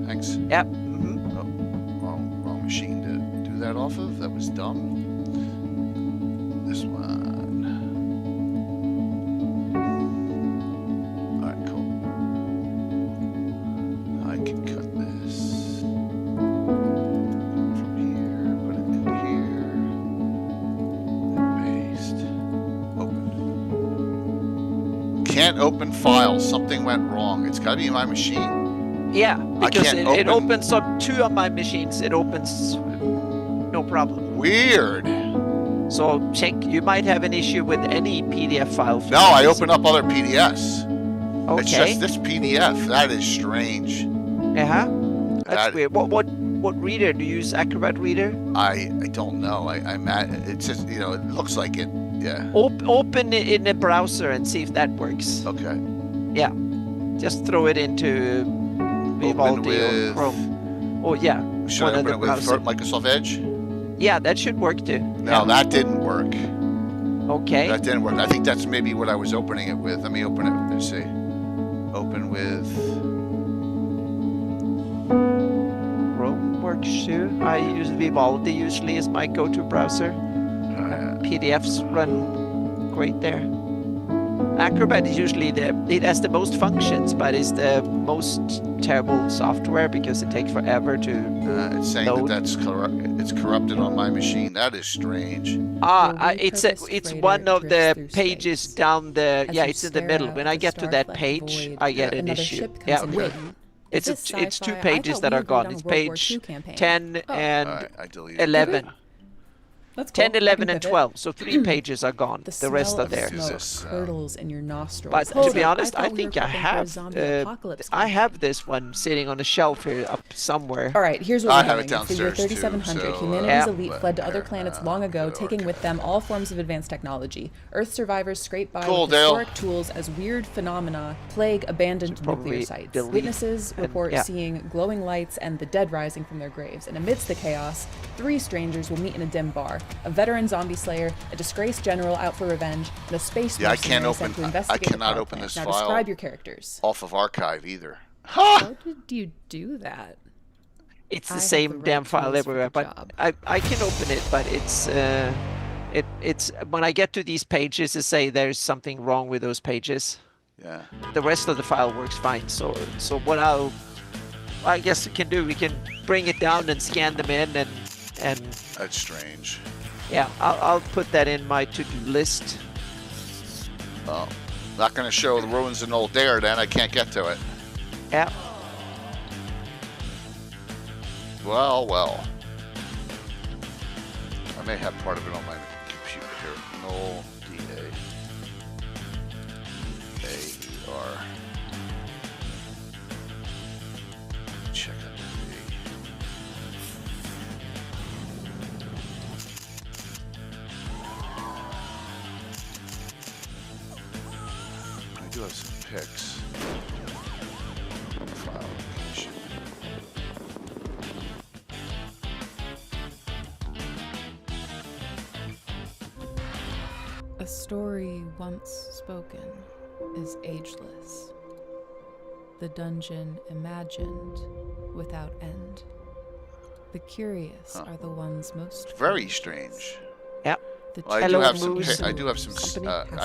Thanks. Yep. Oh, wrong machine to do that off of. That was dumb. This one. All right, cool. I can cut this from here, put it in here, and paste. Open. Can't open files. Something went wrong. It's got to be my machine. Yeah, because can't it open- opens up 2 on my machines. It opens no problem. Weird. So check. You might have an issue with any PDF file. No, I open up other PDFs. Okay. It's just this PDF. That is strange. That's That- weird. What reader do you use? Acrobat Reader? I don't know. I'm at. It's just it looks like it. Yeah. Open it in a browser and see if that works. Okay. Yeah. Just throw it into Vivaldi or with- Chrome. Oh yeah. Should one I of open the it with browser. Microsoft Edge? Yeah, that should work too. No, that didn't work. Okay. That didn't work. I think that's maybe what I was opening it with. Let me open it. Let's see. Open with. Chrome works too. I use Vivaldi usually as my go-to browser. PDFs run great there. Acrobat is usually it has the most functions, but it's the most terrible software because it takes forever to. It's saying load. that's it's corrupted on my machine. That is strange. It's one of the pages down the. Yeah, it's in the middle. When I get to that page, I get an issue. Yeah, okay. It's 2 pages that are gone. It's page 10 and All right, I deleted 11. That's cool. 10, 11, and 12. So 3 pages are gone. The rest smell are of there. smoke Jesus, curdles in your nostrils. But Hold to be up, honest, thought I we think were I prepping for a have zombie apocalypse I campaign. have this one sitting on a shelf here up somewhere. All right, here's what I we're have doing. it It's the year downstairs, too, 3700. so, Humanity's Yeah. elite fled to other here, planets long ago, good taking work. with them all forms of advanced technology. Earth survivors scrape by Cool, with Dale. historic tools as weird phenomena plague abandoned probably nuclear sites. delete Witnesses and- report yeah. seeing glowing lights and the dead rising from their graves. And amidst the chaos, 3 strangers will meet in a dim bar: a veteran zombie slayer, a disgraced general out for revenge, and a space Yeah, I can't mercenary sent open- to I investigate the cannot power open plant. this Now file. describe your characters. Off of archive either. How did you do that? It's I the have same the right damn file tools for everywhere, the but job. I can open it, but it's when I get to these pages to say there's something wrong with those pages. Yeah. The rest of the file works fine. So what I guess we can do, we can bring it down and scan them in and That's strange. yeah, I'll put that in my to-do list. Well, not going to show the ruins in Old Dare, then I can't get to it. Yeah. Well. I may have part of it on my computer here. No D-A-A-E-R. Check out the I do have some pics. File location. A story once spoken is ageless. The dungeon imagined without end. The curious are the ones most Very curious. strange. Yeah. The Well, Hello, I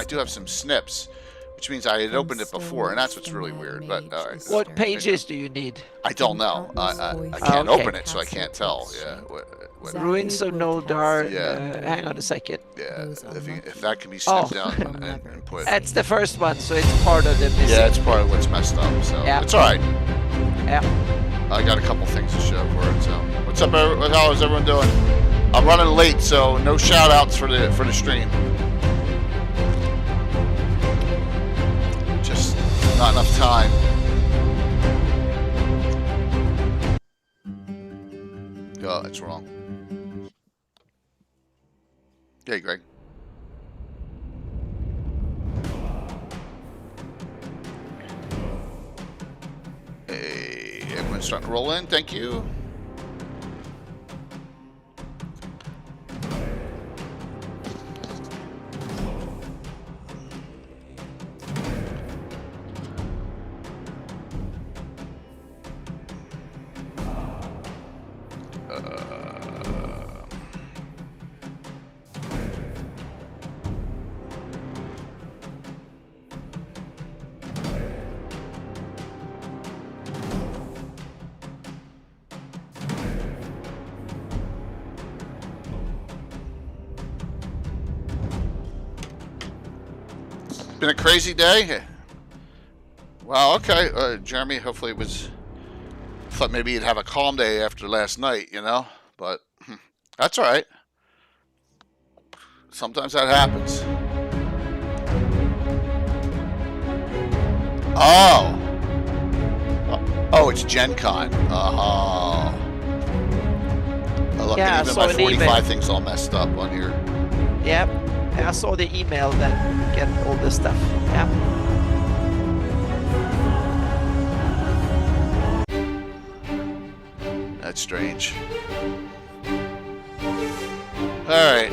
do have some snips, which means I had opened it before, and that's what's really weird. But all right, What pages do you need? I don't know. I can't Okay. open it, so I can't tell. Yeah. What, Ruins of Noldar. Yeah. Hang on a second. yeah. If that can be snipped Oh. down and put. That's the first one, so it's part of the missing. Yeah, it's part of what's messed up. So Yeah. it's all right. Yeah. I got a couple things to show for it. So what's up? How is everyone doing? I'm running late, so no shout outs for the stream. Just not enough time. Oh, that's wrong. Hey, Greg. Hey, everyone's starting to roll in. Thank you. been a crazy day. Well, okay, Jeremy. Hopefully, it was. Thought maybe you'd have a calm day after last night, but that's all right. Sometimes that happens. Oh. Oh, it's Gen Con. Oh. Look, Yeah, even I saw my an 45 email. thing's all messed up on here. Yep. I saw the email that get all this stuff. Yeah. That's strange. All right.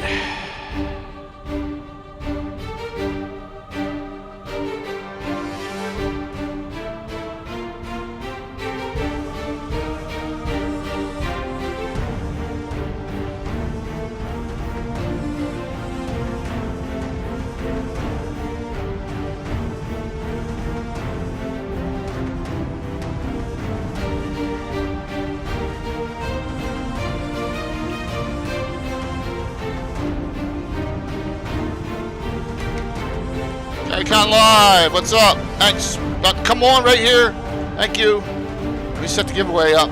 Icon Live, what's up? Thanks. Come on right here. Thank you. Let me set the giveaway up.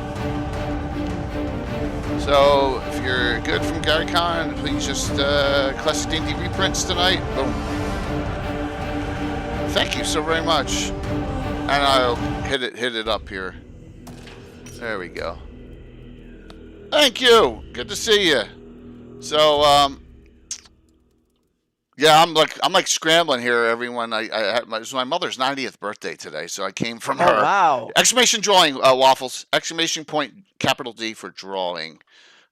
So, if you're good from GaryCon, please just classic D&D reprints tonight. Boom. Thank you so very much. And I'll hit it up here. There we go. Thank you. Good to see you. So, yeah, I'm like scrambling here, everyone. It was my mother's 90th birthday today, so I came from her. Oh, wow. Exclamation drawing, Waffles. Exclamation point, capital D for drawing.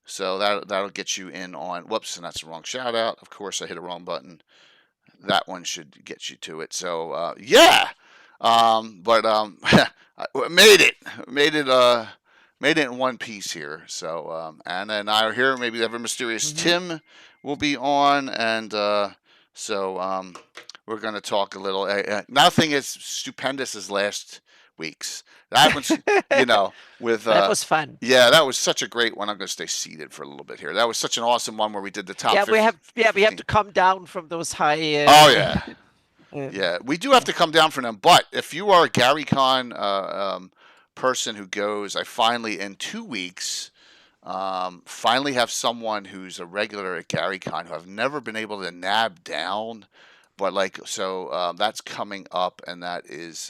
So that'll get you in on. Whoops, and that's the wrong shout out. Of course, I hit a wrong button. That one should get you to it. So yeah, but made it in one piece here. So Anna and I are here. Maybe the ever mysterious Tim will be on, and so we're going to talk a little. Nothing as stupendous as last week's. That one's, with That was fun. yeah, that was such a great one. I'm going to stay seated for a little bit here. That was such an awesome one where we did the top. Yeah, 50. we have to come down from those high. Oh yeah, yeah. We do have to come down from them. But if you are a GaryCon person who goes, I finally in 2 weeks. Finally have someone who's a regular at GaryCon who I've never been able to nab down, but that's coming up, and that is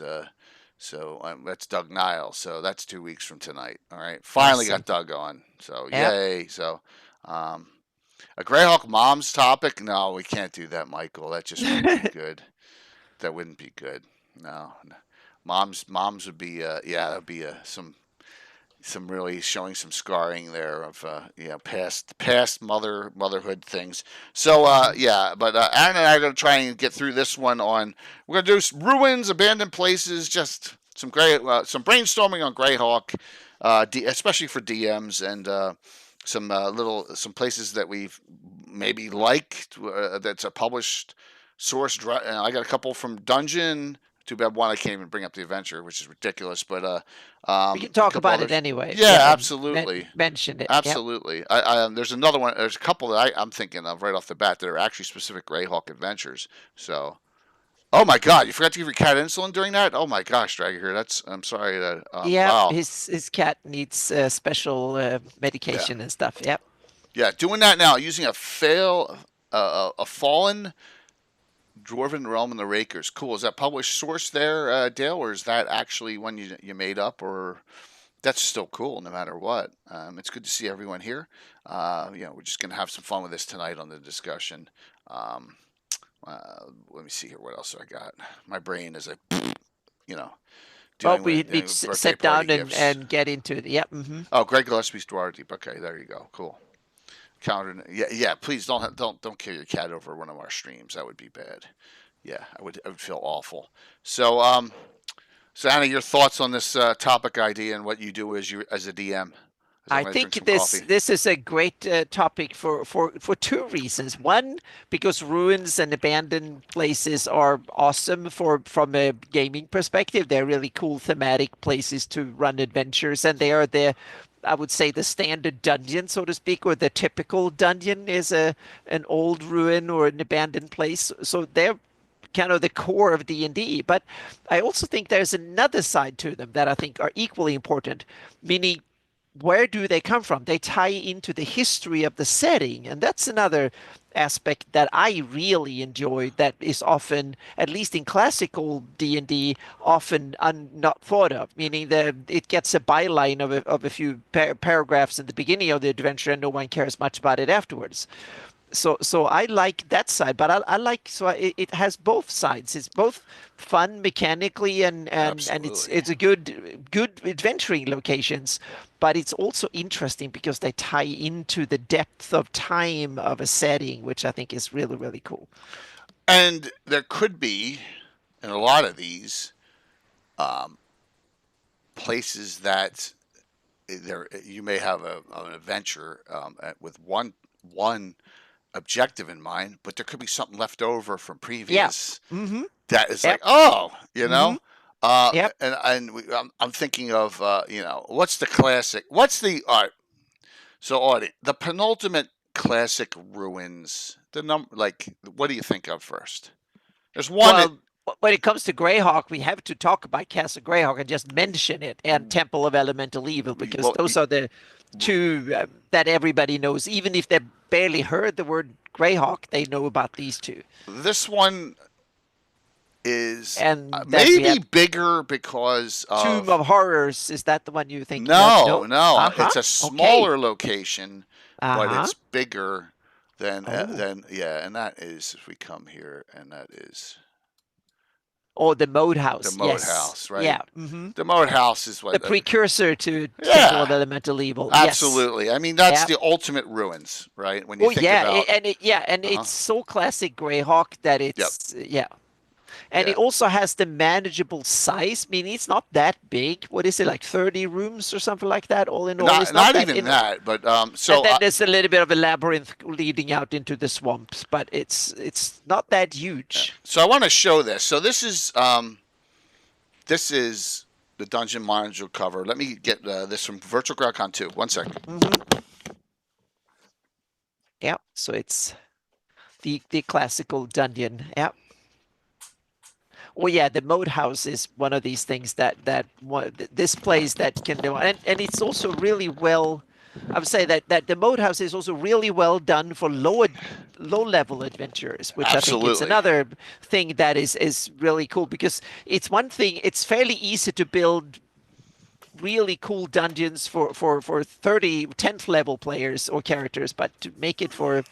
that's Doug Niles. So that's 2 weeks from tonight. All right, finally Awesome. got Doug on. So Yep. yay! So a GREYHAWK mom's topic? No, we can't do that, Michael. That just wouldn't be good. That wouldn't be good. No. Moms would be that'd be some really showing some scarring there of past motherhood things. So but Aaron and I are going to try and get through this one on. We're going to do ruins, abandoned places, just some some brainstorming on GREYHAWK, especially for DMs, and some places that we've maybe liked that's a published source. I got a couple from Dungeon. Too bad one I can't even bring up the adventure, which is ridiculous. But We can talk about it anyway. Yeah, absolutely. Mention it. Absolutely. Yep. There's another one. There's a couple that I'm thinking of right off the bat that are actually specific GREYHAWK adventures. So, oh my God, you forgot to give your cat insulin during that? Oh my gosh, Dragger here. I'm sorry that. Wow. His cat needs special medication and stuff. Yep. Yeah, doing that now using a fallen Dwarven Realm in the Rakers. Cool. Is that published source there, Dale, or is that actually one you made up? Or that's still cool no matter what. It's good to see everyone here. We're just going to have some fun with this tonight on the discussion. Let me see here. What else I got? My brain is Well, we need to sit down and get into it. Yep. Mm-hmm. Oh, Greg Gillespie's Dwarf Deep. Okay, there you go. Cool. Counter. Yeah. Please don't kill your cat over one of our streams. That would be bad. Yeah, I would feel awful. So Anna, your thoughts on this topic idea and what you do as a DM? I think this is a great topic for two reasons. One, because ruins and abandoned places are awesome from a gaming perspective. They're really cool thematic places to run adventures, and they are I would say the standard dungeon, so to speak, or the typical dungeon is an old ruin or an abandoned place. So they're kind of the core of D&D. But I also think there's another side to them that I think are equally important, meaning where do they come from? They tie into the history of the setting, and that's another aspect that I really enjoy that is often, at least in classical D&D, often not thought of, meaning that it gets a byline of a few paragraphs in the beginning of the adventure and no one cares much about it afterwards. So I like that side, but I like it has both sides. It's both fun mechanically and it's a good adventuring locations, but it's also interesting because they tie into the depth of time of a setting, which I think is really, really cool. And there could be, in a lot of these, places that there you may have an adventure with one objective in mind, but there could be something left over from previous that is like, oh, you know. I'm thinking of what's the classic? What's the art? So, Audie, the penultimate classic ruins. What do you think of first? There's one. Well, when it comes to GREYHAWK, we have to talk about Castle GREYHAWK and just mention it, and Temple of Elemental Evil, because those are the two that everybody knows. Even if they barely heard the word GREYHAWK, they know about these two. This one is maybe bigger because of Tomb of Horrors. Is that the one you think? No. It's a smaller location, but it's bigger than and that is, if we come here, and that is the Moat House. The Moat House, right? Yeah. The Moat House is what the precursor to Temple of Elemental Evil. Absolutely. Yes. I mean, that's the ultimate ruins, right? When you think about it's so classic GREYHAWK that it's And it also has the manageable size, meaning it's not that big. What is it, like 30 rooms or something like that, all in all? Not even that, but so... And then there's a little bit of a labyrinth leading out into the swamps, but it's not that huge. So I want to show this. So this is the Dungeon Manager cover. Let me get this from Virtual GrowdCon 2. 1 second. Yeah, so it's the classical dungeon. Yeah. Well, yeah, the Moat House is one of these things that this place that can do, and it's also really well. I would say that the Moat House is also really well done for low level adventurers, which I think is another thing that is really cool, because it's one thing. It's fairly easy to build really cool dungeons for 10th level players or characters, but to make it for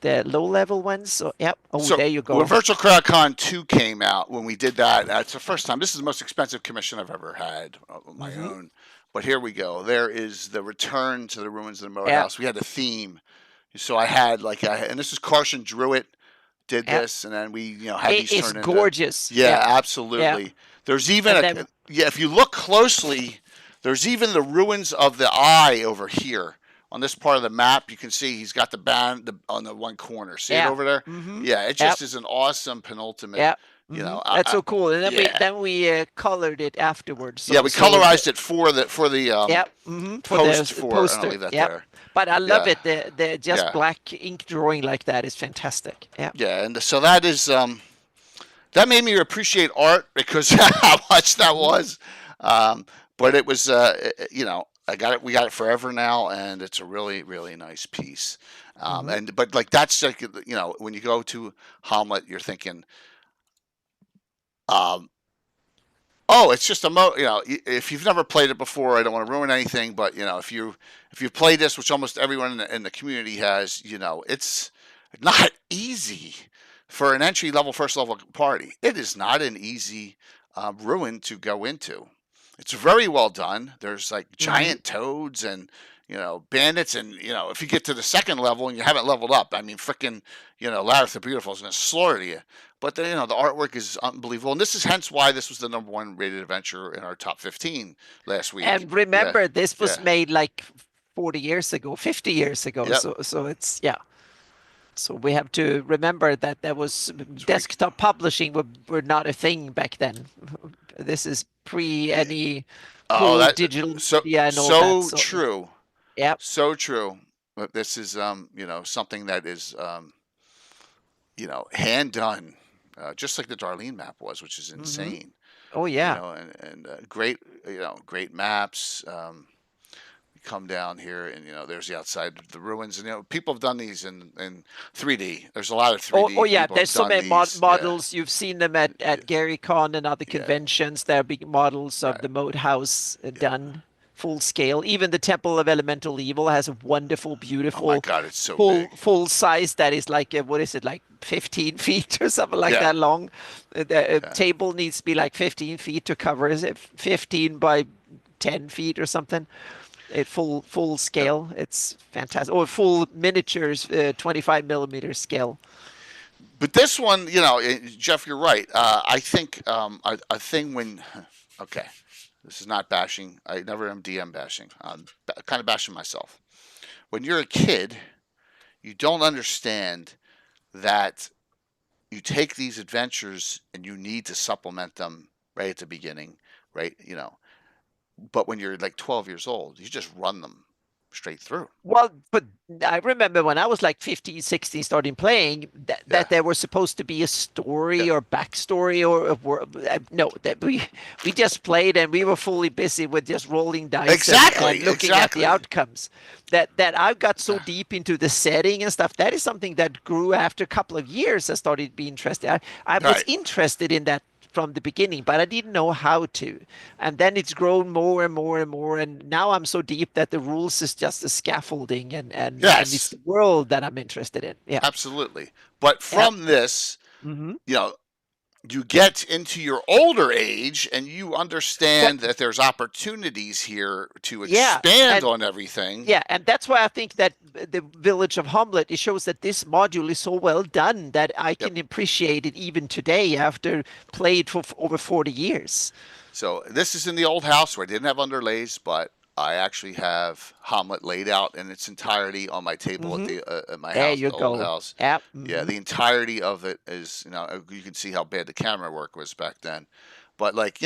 the low-level ones. So, there you go. When Virtual GrowdCon 2 came out, when we did that, that's the first time. This is the most expensive commission I've ever had on my own. But here we go. There is the return to the ruins of the Moat House. We had a theme. So I had and this is Carson Druitt did this, and then we had these turned into... It's gorgeous. Absolutely. There's even if you look closely, there's even the ruins of the eye over here. On this part of the map, you can see he's got the band on the one corner. See it over there? Yeah, it just is an awesome penultimate. That's so cool. And then we colored it afterwards. So, we colorized it for the poster. I'll leave that there. But I love it. The just black ink drawing like that is fantastic. Yeah, and so that is that made me appreciate art, because how much that was. But it was we got it forever now, and it's a really, really nice piece. But that's when you go to Hamlet, you're thinking, it's just if you've never played it before, I don't want to ruin anything, but if you've played this, which almost everyone in the community has, it's not easy for an entry level, first level party. It is not an easy ruin to go into. It's very well done. There's giant toads and bandits, and if you get to the second level and you haven't leveled up, I mean, frickin' Lareth the Beautiful is going to slaughter you. But the artwork is unbelievable, and this is hence why this was the #1 rated adventure in our top 15 last week. And remember, this was made 40 years ago, 50 years ago. So it's So we have to remember that there was desktop publishing were not a thing back then. This is pre any digital media and all that. So true. Yep. So true. But this is something that is hand done. just like the Darlene map was, which is insane. Oh You yeah. know, and great, great maps. Come down here, and there's the outside of the ruins, and people have done these in 3D. There's a lot of Oh, 3D yeah. people There's have so done many these. Yeah, models. You've seen them at GaryCon and other yeah, conventions. There are big models of right. the moat house Yeah. done full scale. Even the Temple of Elemental Evil has a wonderful, Oh my beautiful, God, it's so big. full size that is like what is it, like 15 feet or something like Yeah, that long. The yeah. table needs to be like 15 feet to cover. Is it 15 by 10 feet or something? It full Yep. scale. It's fantastic. Or full miniatures, 25 millimeter scale. But this one, Jeff, you're right. I think a thing when, okay, this is not bashing. I never am DM bashing. I'm kind of bashing myself. When you're a kid, you don't understand that you take these adventures and you need to supplement them right at the beginning, right? But when you're like 12 years old, you just run them straight through. Well, but I remember when I was like 15, 16, starting playing, that, Yeah, that there was supposed to be a yeah, story or backstory no, that we just played and we were fully busy with just rolling dice and exactly, looking at the exactly. outcomes. That I got so deep into the setting and stuff. That is something that grew after a couple of years. I started to be interested. I was Right. interested in that from the beginning, but I didn't know how to. And then it's grown more and more and more. And now I'm so deep that the rules is just the scaffolding and it's Yes, the world that I'm interested in. Yeah. absolutely. But Yeah. from this, Hmm. you know, you get into your older age and you That, understand that there's opportunities here to yeah. expand And on everything. yeah, and that's why I think that the Village of Hamlet, it shows that this module is so well done that I Yep. can appreciate it even today after played for over 40 years. So this is in the old house where I didn't have underlays, but I actually have Hamlet laid out in its entirety on my table Hmm. at my There house, you the old go. house. Yeah. Yeah, Hmm. the entirety of it is, you can see how bad the camera work was back then. But like,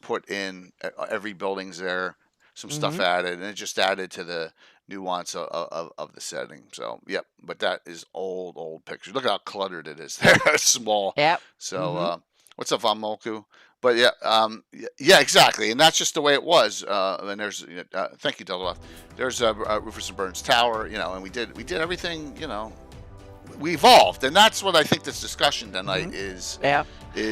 put in every building's there, some stuff Hmm. added, and it just added to the nuance of the setting. So, yep, but that is old pictures. Look how cluttered it is there, small. Yeah. So, Hmm. what's up, Von Molku? But yeah, yeah, exactly, and that's just the way it was. And there's, thank you, Deloff. There's Rufus and Burns Tower, and we did everything, we evolved, and that's what I think this discussion tonight Hmm. is Yeah.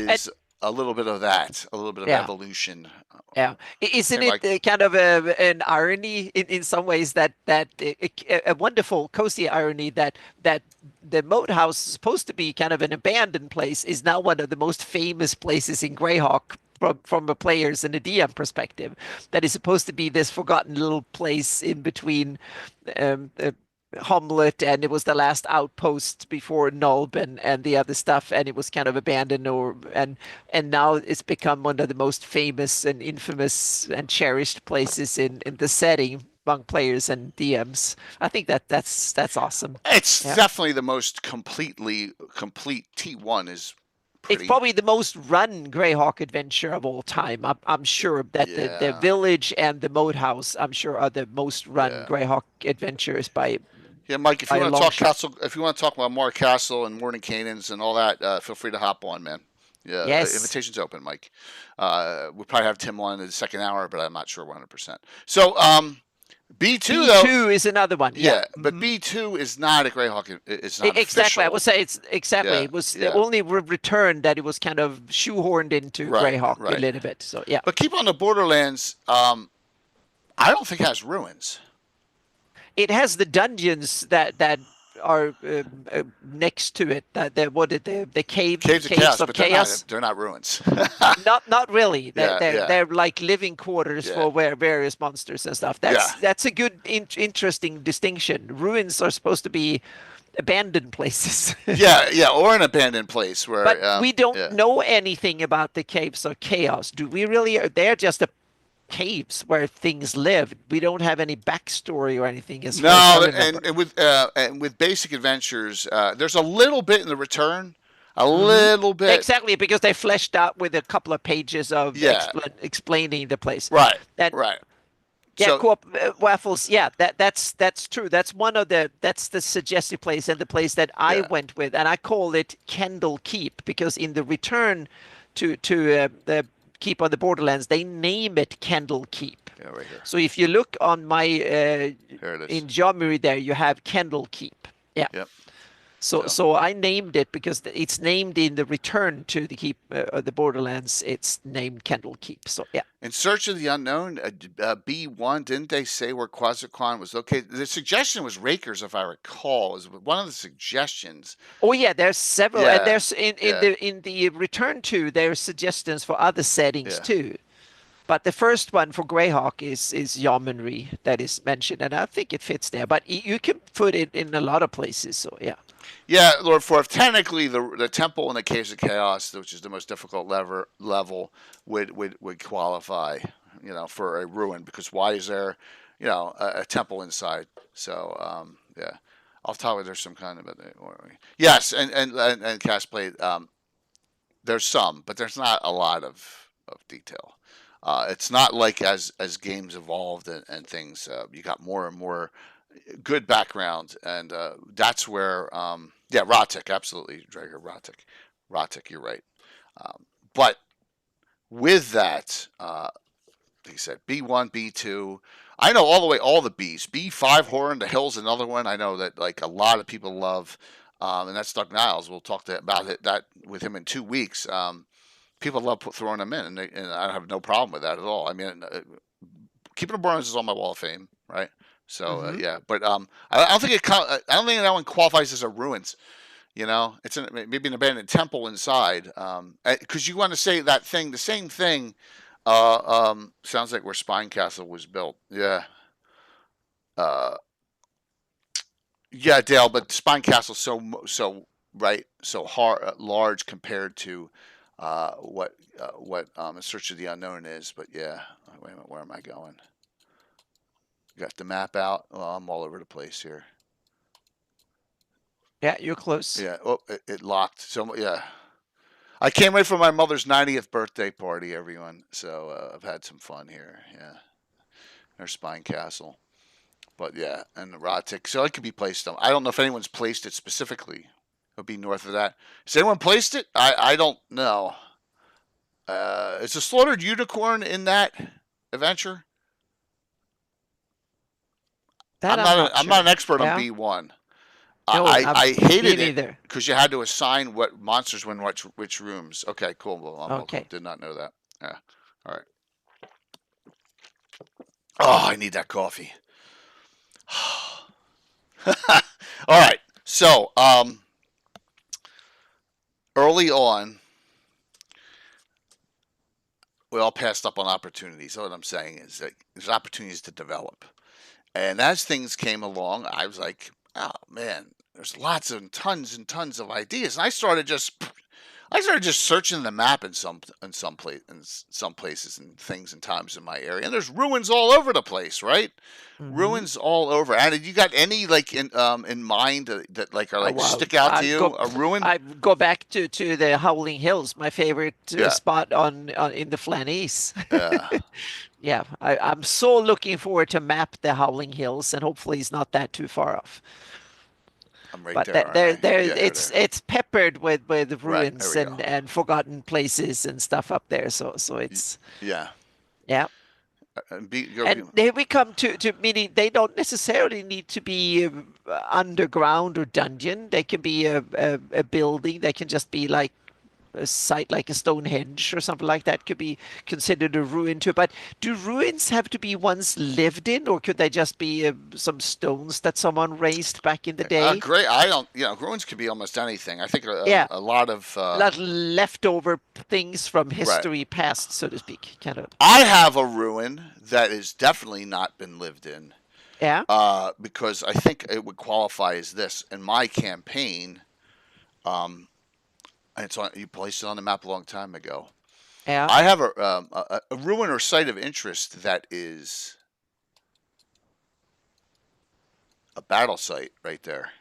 And is a little bit of that, a little bit of yeah. evolution. Yeah, isn't Hey, it Mike. kind of an irony in some ways that a wonderful cozy irony that the moat house is supposed to be kind of an abandoned place is now one of the most famous places in Greyhawk from a player's and a DM perspective. That is supposed to be this forgotten little place in between um, uh, Hamlet, and it was the last outpost before Nulb and the other stuff, and it was kind of abandoned and now it's become one of the most famous and infamous and cherished places in the setting among players and DMs. I think that's awesome. It's Yeah. definitely the most complete T1 is It's pretty. probably the most run Greyhawk adventure of all time. I'm sure that the Yeah, village and the moat house, I'm sure, are the most run yeah, Greyhawk adventures yeah. Mike, if by you a want to long talk shot. castle, if you want to talk about Moor Castle and Morning Canaans and all that, feel free to hop on, man. Yeah, Yes. invitation's open, Mike. We'll probably have Tim on in the second hour, but I'm not sure 100%. So, B2 though, B2 is another one. Yeah. yeah, but B2 is not a Greyhawk. It's not Exactly. I official. would say it's exactly. Yeah, It was the yeah, only return that it was kind of shoehorned into right, Greyhawk a right. little bit. So yeah, But keep on the Borderlands. I don't think it has ruins. it has the dungeons that are next to it. That the Caves of caves Chaos, of but chaos. they're not ruins. Not really. Yeah, yeah, They're like living quarters yeah, for where various monsters and stuff. yeah, That's a good interesting distinction. Ruins are supposed to be abandoned places. yeah. Or an abandoned place But where, we don't yeah. know anything about the caves of chaos, do we really? They're just a caves where things live. We don't have any backstory or anything as far as I No, remember. and with basic adventures, there's a little bit in the return, a Hmm. little bit. Exactly, because they fleshed out with a couple of pages of Yeah, explaining the place. right, And right. Yeah, So co-op waffles. Yeah, that's true. That's the suggested place and the place that I yeah, went with, and I call it Kendall Keep because in the return to the Keep on the Borderlands, they name it Kendall Keep. yeah, right here. So if you look on my Here it is. in geometry there, you have Kendall Keep. Yeah. Yep. So I named it because it's named in the return to the Keep the Borderlands. It's named Kendall Keep. So yeah. In Search of the Unknown, B1, didn't they say where Quasicon was located? The suggestion was Rakers, if I recall, is one of the suggestions. Oh yeah, there's several, and Yeah, there's in yeah, the return to there's suggestions for other settings yeah. too. But the first one for Greyhawk is Yeomanry that is mentioned, and I think it fits there. But you can put it in a lot of places. So yeah. Yeah, Lord Forth, technically the Temple in the Caves of Chaos, which is the most difficult level, would qualify, for a ruin, because why is there, a temple inside? So, yeah. Off the top of it, there's some kind of yes, and Cast played, there's some, but there's not a lot of detail. It's not like as games evolved and things, you got more and more good background, and that's where, yeah, Rotic, absolutely, Drager, Rotic, you're right. But with that, like you said, B1, B2, I know all the Bs. B5 Horror in the Hills, another one I know that like a lot of people love, and that's Doug Niles. We'll talk about that with him in 2 weeks. People love throwing them in, and I have no problem with that at all. I mean, Keeping the Burns is on my wall of fame, right? So yeah, but I don't think I don't think that one qualifies as a ruins. It's maybe an abandoned temple inside. Because you want to say that thing, the same thing. Sounds like where Spine Castle was built. Yeah. Yeah, Dale. But Spine Castle so right, so large compared to what In Search of the Unknown is. But yeah, wait a minute, where am I going? Got the map out. Oh, I'm all over the place here. Yeah, you're close. Yeah. Oh, it locked. So yeah, I came right from my mother's 90th birthday party, everyone. So I've had some fun here. Yeah. There's Spine Castle, but yeah, and the Rotic. So it could be placed on. I don't know if anyone's placed it specifically. It'll be north of that. Has anyone placed it? I don't know. Is a slaughtered unicorn in that adventure? That I'm not an expert on Yeah. B1. No, I hated me it neither. because you had to assign what monsters were in which rooms. Okay, cool. Well, Okay. did not know that. Yeah. All right. Oh, I need that coffee. All right. So, early on, we all passed up on opportunities. So what I'm saying is that there's opportunities to develop. And as things came along, I was like, oh man, there's lots and tons of ideas. And I started just searching the map in some places and things and times in my area. And there's ruins all over the place, right? Ruins all over. And you got any like in mind that like are like stick out to you? A ruin? I go back to the Howling Hills, my favorite spot on in the Flanies. Yeah. Yeah, I'm so looking forward to map the Howling Hills, and hopefully it's not that too far off. I'm right But there. it's peppered with ruins there we go. and forgotten places and stuff up there. So it's Yeah. yeah. And Here we come to meaning they don't necessarily need to be underground or dungeon. They can be a building. They can just be like a site like a Stonehenge or something like that could be considered a ruin too. But do ruins have to be ones lived in, or could they just be some stones that someone raised back in the day? Great. I don't. Ruins could be almost anything. I think a lot of leftover things from history past, so to speak, kind of. I have a ruin that has definitely not been lived in. Yeah. Because I think it would qualify as this in my campaign. And you placed it on the map a long time ago. Yeah. I have a ruin or site of interest that is a battle site right there.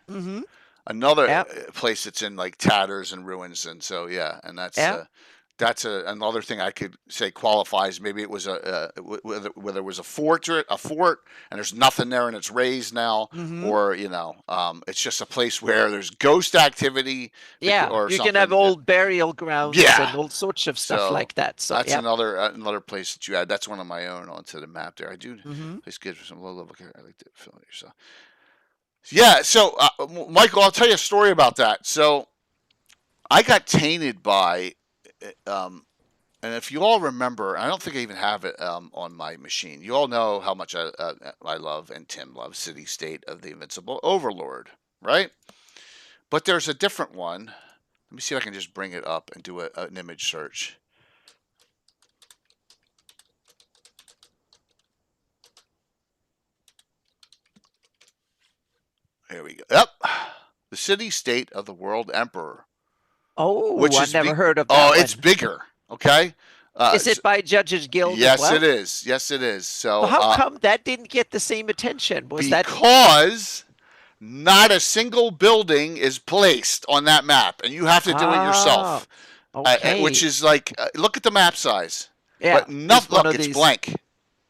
Another place that's in like tatters and ruins, and so yeah, and that's that's another thing I could say qualifies. Maybe it was whether it was a fort, and there's nothing there and it's raised now, Mm-hmm. or it's just a place where there's ghost activity, Yeah, or you can have something. old burial grounds Yeah. and all sorts of stuff So like that. So that's yeah. another place that you add. That's one of my own onto the map there. I do Mm-hmm. place good for some low level character. I like to fill here. So yeah. So Michael, I'll tell you a story about that. So I got tainted by. And if you all remember, I don't think I even have it on my machine. You all know how much I love, and Tim loves, City State of the Invincible Overlord, right? But there's a different one. Let me see if I can just bring it up and do an image search. Here we go. Yep. The City State of the World Emperor. Oh, I never heard of that one. It's bigger. Okay. Is it by Judges Guild as well? Yes, it is. Yes, it is. So Well, how come that didn't get the same attention? Because not a single building is placed on that map, and you have to do it yourself. Okay. Which is like, look at the map size. Yeah, But look, it's blank.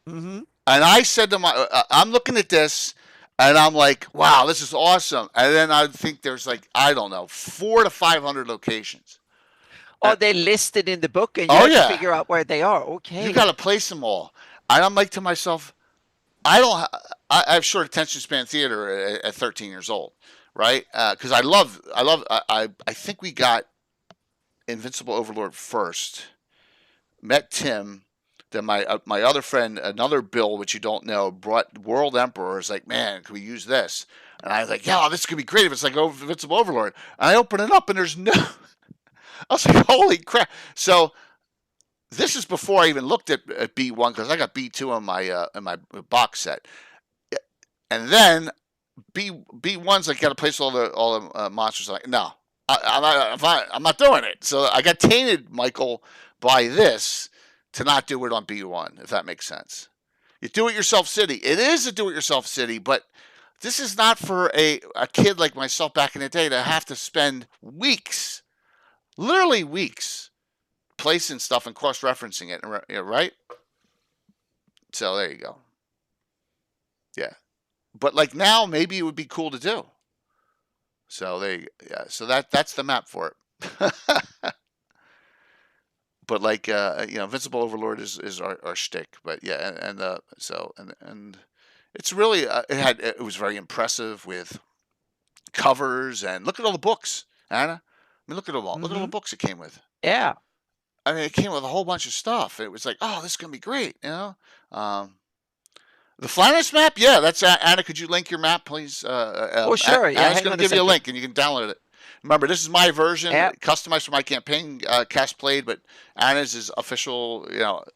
Mm-hmm. And I said to I'm looking at this, and I'm like, wow, this is awesome. And then I think there's like, I don't know, 400 to 500 locations. Oh, they're listed in the book, and you have to figure out where they are. Okay. You got to place them all. And I'm like to myself, I have short attention span theater at 13 years old, right? Because I think we got Invincible Overlord first, met Tim, then my other friend, another Bill, which you don't know, brought World Emperor. Is like, man, can we use this? And I was like, yeah, this could be great if it's like Invincible Overlord. And I open it up and there's no. I was like, holy crap! So this is before I even looked at B1 because I got B2 in my box set, and then B1's like got to place all the monsters. I'm like, no, I'm not doing it. So I got tainted, Michael, by this to not do it on B1, if that makes sense. You do it yourself city. It is a do it yourself city, but this is not for a kid like myself back in the day to have to spend weeks, literally weeks, placing stuff and cross-referencing it, right? So there you go. Yeah. But like now, maybe it would be cool to do. So there you go. Yeah. So that's the map for it. But like Invincible Overlord is our shtick. But yeah, and it's really it was very impressive with covers, and look at all the books, Anna. I mean, look at them all. Mm-hmm. Look at all the books it came with. Yeah. I mean, it came with a whole bunch of stuff. It was like, oh, this is gonna be great, The Flanders map, yeah, that's Anna. Could you link your map, please? Oh, sure. Anna's going to give you a link, and you can download it. Remember, this is my version, customized for my campaign, cast played, but Anna's is official.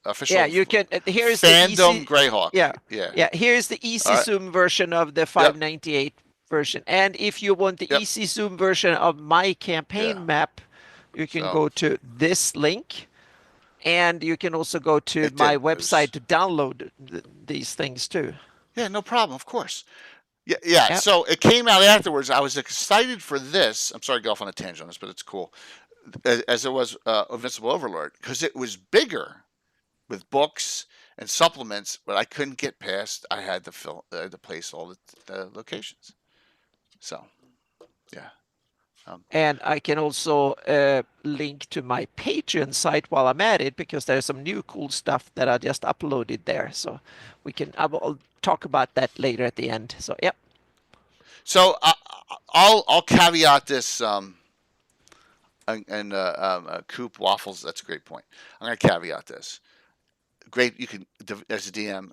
Official. Yeah, you can. Here's fandom the GREYHAWK. Yeah. Here's the easy zoom version of the 598 version, and if you want the easy zoom version of my campaign map, you can go to this link. And you can also go to my website to download these things too. Yeah, no problem. Of course. Yeah. Yep. So it came out afterwards. I was excited for this. I'm sorry to go off on a tangent on this, but it's cool. As it was Invincible Overlord, because it was bigger with books and supplements, but I couldn't get past. I had to place all the locations. So, yeah. And I can also link to my Patreon site while I'm at it, because there's some new cool stuff that I just uploaded there. So I'll talk about that later at the end. So, yep. So I'll caveat this, Coop Waffles. That's a great point. I'm going to caveat this. Great, you can, as a DM,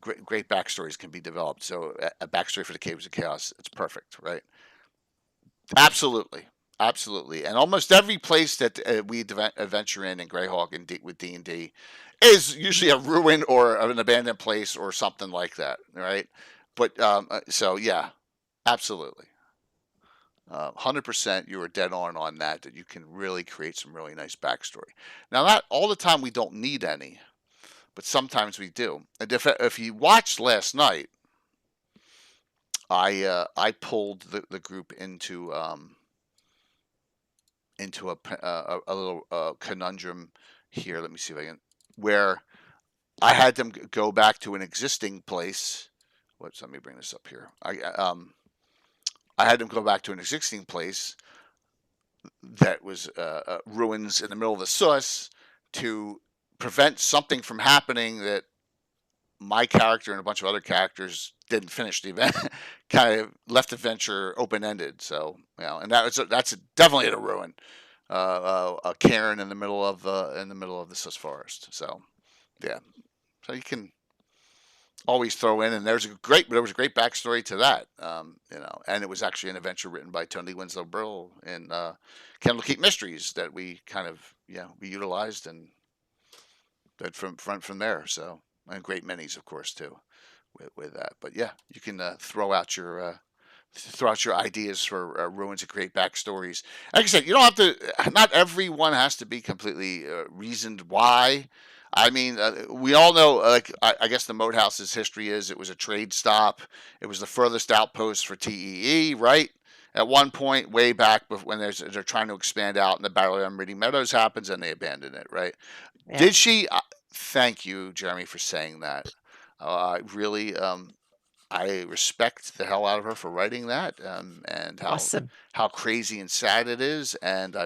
great backstories can be developed. So a backstory for the Caves of Chaos, it's perfect, right? Absolutely. And almost every place that we adventure in GREYHAWK and with D&D is usually a ruin or an abandoned place or something like that, right? But so yeah, absolutely, 100%. You were dead on that you can really create some really nice backstory. Now, not all the time we don't need any, but sometimes we do. And if you watched last night, I pulled the group into into a little conundrum here. Let me see if I can, where I had them go back to an existing place. Whoops, let me bring this up here. I had them go back to an existing place that was ruins in the middle of the source to prevent something from happening that my character and a bunch of other characters didn't finish the event. Kind of left the venture open ended. So and that's definitely at a ruin. A cairn in the middle of the Sus forest. So yeah, so you can always throw in, and there was a great backstory to that. And it was actually an adventure written by Tony Winslow Brill in Candlekeep Mysteries that we kind of we utilized and did from there. So, and great minis, of course, too, with that. But yeah, you can throw out your ideas for ruins and create backstories. Like I said, you don't have to. Not everyone has to be completely reasoned why. I mean, we all know. Like I guess the Moat House's history is it was a trade stop. It was the furthest outpost for TEE, right? At one point, way back when they're trying to expand out, and the Battle of Emerald Meadows happens, and they abandon it, right? Yeah. Did she? Thank you, Jeremy, for saying that. I really, I respect the hell out of her for writing that, and Awesome. how crazy and sad it is. And I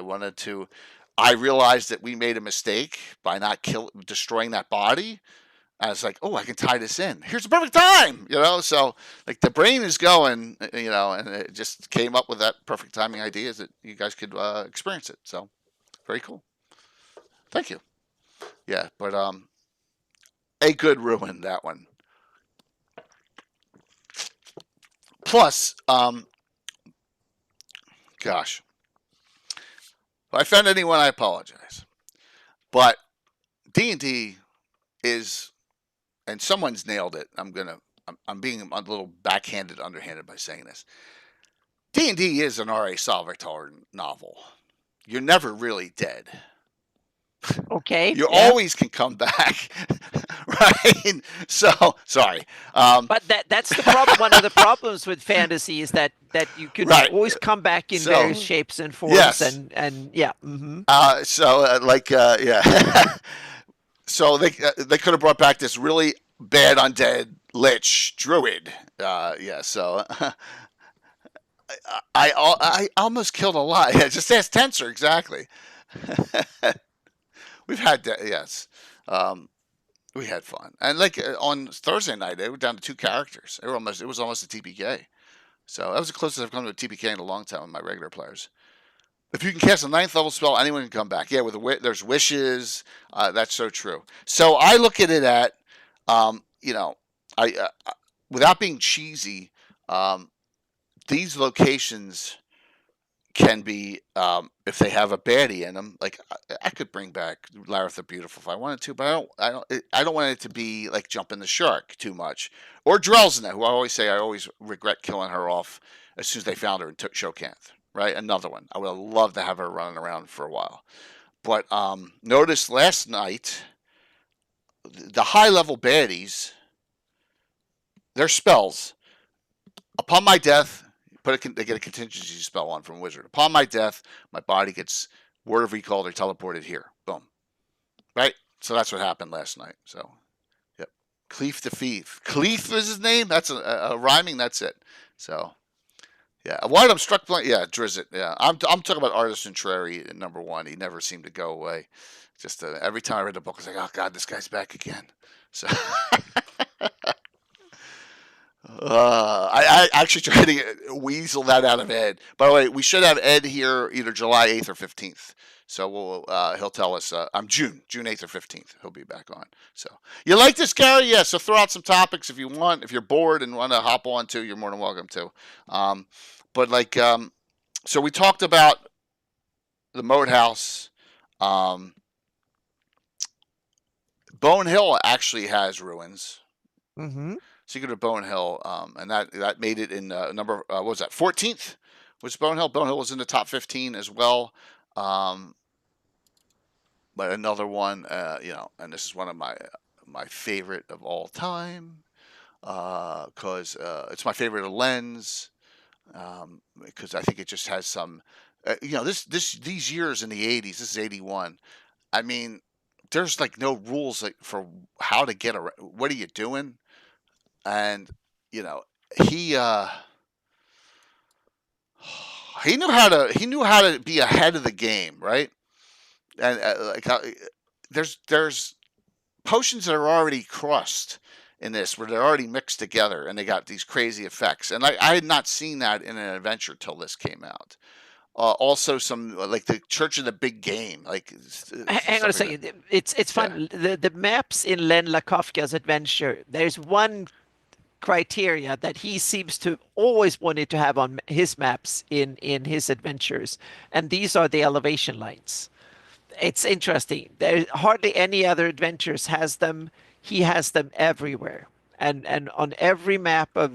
realized that we made a mistake by not destroying that body. I was like, oh, I can tie this in. Here's the perfect time, So like the brain is going, and it just came up with that perfect timing idea that you guys could experience it. So very cool. Thank you. Yeah, but a good ruin, that one. Plus, gosh, if I offend anyone, I apologize. But D&D is, and someone's nailed it. I'm being a little backhanded, underhanded by saying this. D&D is an R.A. Salvatore novel. You're never really dead. Okay. You yeah. always can come back, right? So sorry, But that's the problem. One of the problems with fantasy is that you can Right. always come back in So- various shapes and forms, Yes. and yeah. Mm-hmm. Yeah. So they could have brought back this really bad undead lich druid. So I almost killed a lot. Yeah, just ask Tensor exactly. We've had that, yes. We had fun, and like on Thursday night, they were down to 2 characters. It was almost a TPK. So that was the closest I've come to a TPK in a long time with my regular players. If you can cast a 9th level spell, anyone can come back. Yeah, there's wishes. That's so true. So I look at it at, I without being cheesy, these locations can be, if they have a baddie in them. Like I could bring back Larith the Beautiful if I wanted to, but I don't want it to be like jumping the shark too much. Or Drelzna, who I always regret killing her off as soon as they found her and took Shokanth. Right, another one. I would love to have her running around for a while. But notice last night, the high level baddies, their spells. Upon my death, they get a contingency spell on from Wizard. Upon my death, my body gets word of recall. They're teleported here. Boom. Right. So that's what happened last night. So, yep. Cleef the Thief. Cleef is his name. That's a rhyming. That's it. So. Yeah, why I'm struck blank. Yeah, Drizzt. Yeah, I'm talking about Artisan Trary #1. He never seemed to go away. Just every time I read the book, I was like, oh god, this guy's back again. So I actually tried to weasel that out of Ed. By the way, we should have Ed here either July 8th or 15th. So he'll tell us. I'm June 8th or 15th. He'll be back on. So you like this, Gary? Yeah. So throw out some topics if you want. If you're bored and want to hop on too, you're more than welcome to. But like, so we talked about the Moat House. Bone Hill actually has ruins. Mm-hmm. So you go to Bone Hill, and that made it in number. What was that? 14th was Bone Hill. Bone Hill was in the top 15 as well. But another one, and this is one of my favorite of all time, because it's my favorite of Lens, because I think it just has some these years in the 80s. This is 81. I mean, there's like no rules like for how to get around. What are you doing? And you know, he uh, he knew how to be ahead of the game, right? And like there's potions that are already crossed in this where they're already mixed together and they got these crazy effects. And I had not seen that in an adventure till this came out. Also, some like the Church of the Big Game, like Hang on a stuff like that. second. It's Yeah. fun. The maps in Len Lakofka's adventure, there's one criteria that he seems to always wanted to have on his maps in his adventures, and these are the elevation lines. It's interesting. There hardly any other adventures has them. He has them everywhere, and on every map of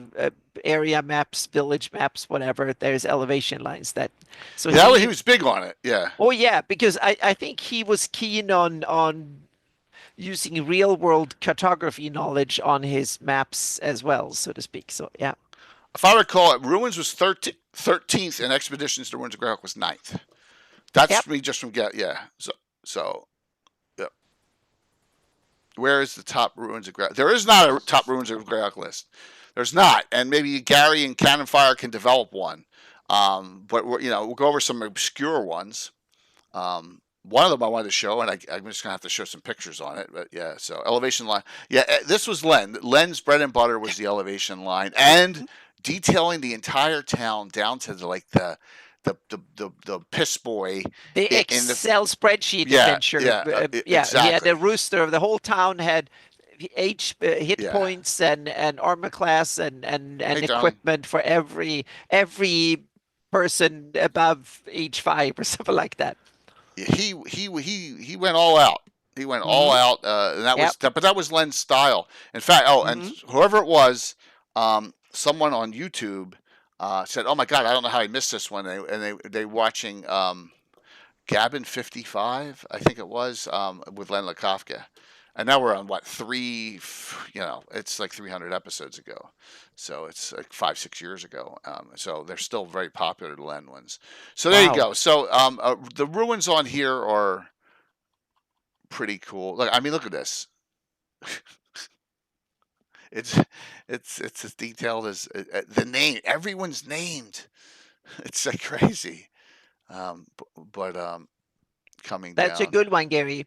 area maps, village maps, whatever, there's elevation lines that. So That he he, was big on it. Yeah. oh yeah, because I think he was keen on using real world cartography knowledge on his maps as well, so to speak. So yeah. If I recall, it Ruins was 13th, and Expeditions to Ruins of Greyhawk was ninth. That's Yep. me just from yeah. So yeah. Where is the top Ruins of Greyhawk? There is not a top Ruins of Greyhawk list. There's not, and maybe Gary and Cannon Fire can develop one. But we'll go over some obscure ones. One of them I wanted to show, and I'm just gonna have to show some pictures on it. But yeah, so elevation line. Yeah, this was Len. Len's bread and butter was the elevation line, and detailing the entire town down to the piss boy The in the Excel spreadsheet yeah adventure. yeah Yeah, he had exactly a rooster. The whole town had hit yeah. points and armor class and Hey, darling. equipment for every person above age 5 or something like that. He went all out. He went all Hmm. out, and Yep. but that was Len's style. In fact, oh, and Hmm. whoever it was, someone on YouTube said, "Oh my God, I don't know how I missed this one." They watching Gabbin 55, I think it was, with Len Lakofka. And now we're on what three? It's like 300 episodes ago, so it's like 5, 6 years ago. So they're still very popular, the Len ones. So there you Wow. go. So the ruins on here are pretty cool. Look, I mean, look at this. It's it's as detailed as the name. Everyone's named. It's like crazy. But coming That's a down. good one, Gary.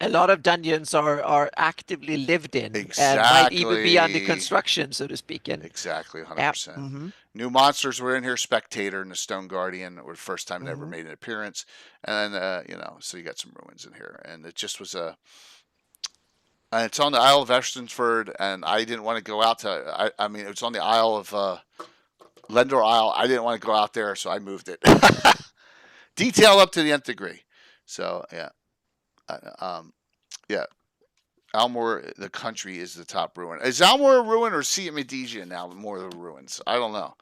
A lot of dungeons are actively lived in and might even be under Exactly. construction, so to speak. And Exactly, yeah. 100%. Hmm. New monsters were in here. Spectator and the Stone Guardian were the first time they ever Hmm. made an appearance. And then, so you got some ruins in here. And it just was and it's on the Isle of Esternsford, and I didn't want to go out to, I mean, it was on the Isle of, Lendor Isle. I didn't want to go out there, so I moved it. Detail up to the nth degree. So, yeah. Yeah. Almor, the country, is the top ruin. Is Almor a ruin or Sea Medesia now more of the ruins? I don't know.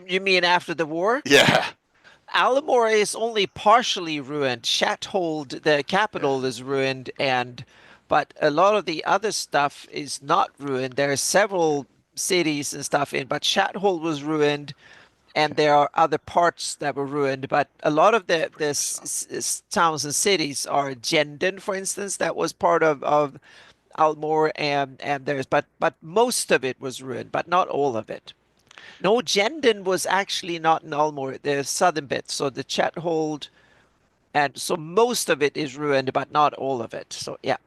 You mean after the war? Yeah. Alamore is only partially ruined. Shathold, the Yeah. capital, is ruined, but a lot of the other stuff is not ruined. There are several cities and stuff in, but Shathold was ruined, and Okay. there are other parts that were ruined. But a lot of the Bring this up. towns and cities are Jenden, for instance, that was part of Almore, and there's but most of it was ruined, but not all of it. No, Jenden was actually not in Almore, the southern bit. So the Chathold, and so most of it is ruined, but not all of it. So yeah,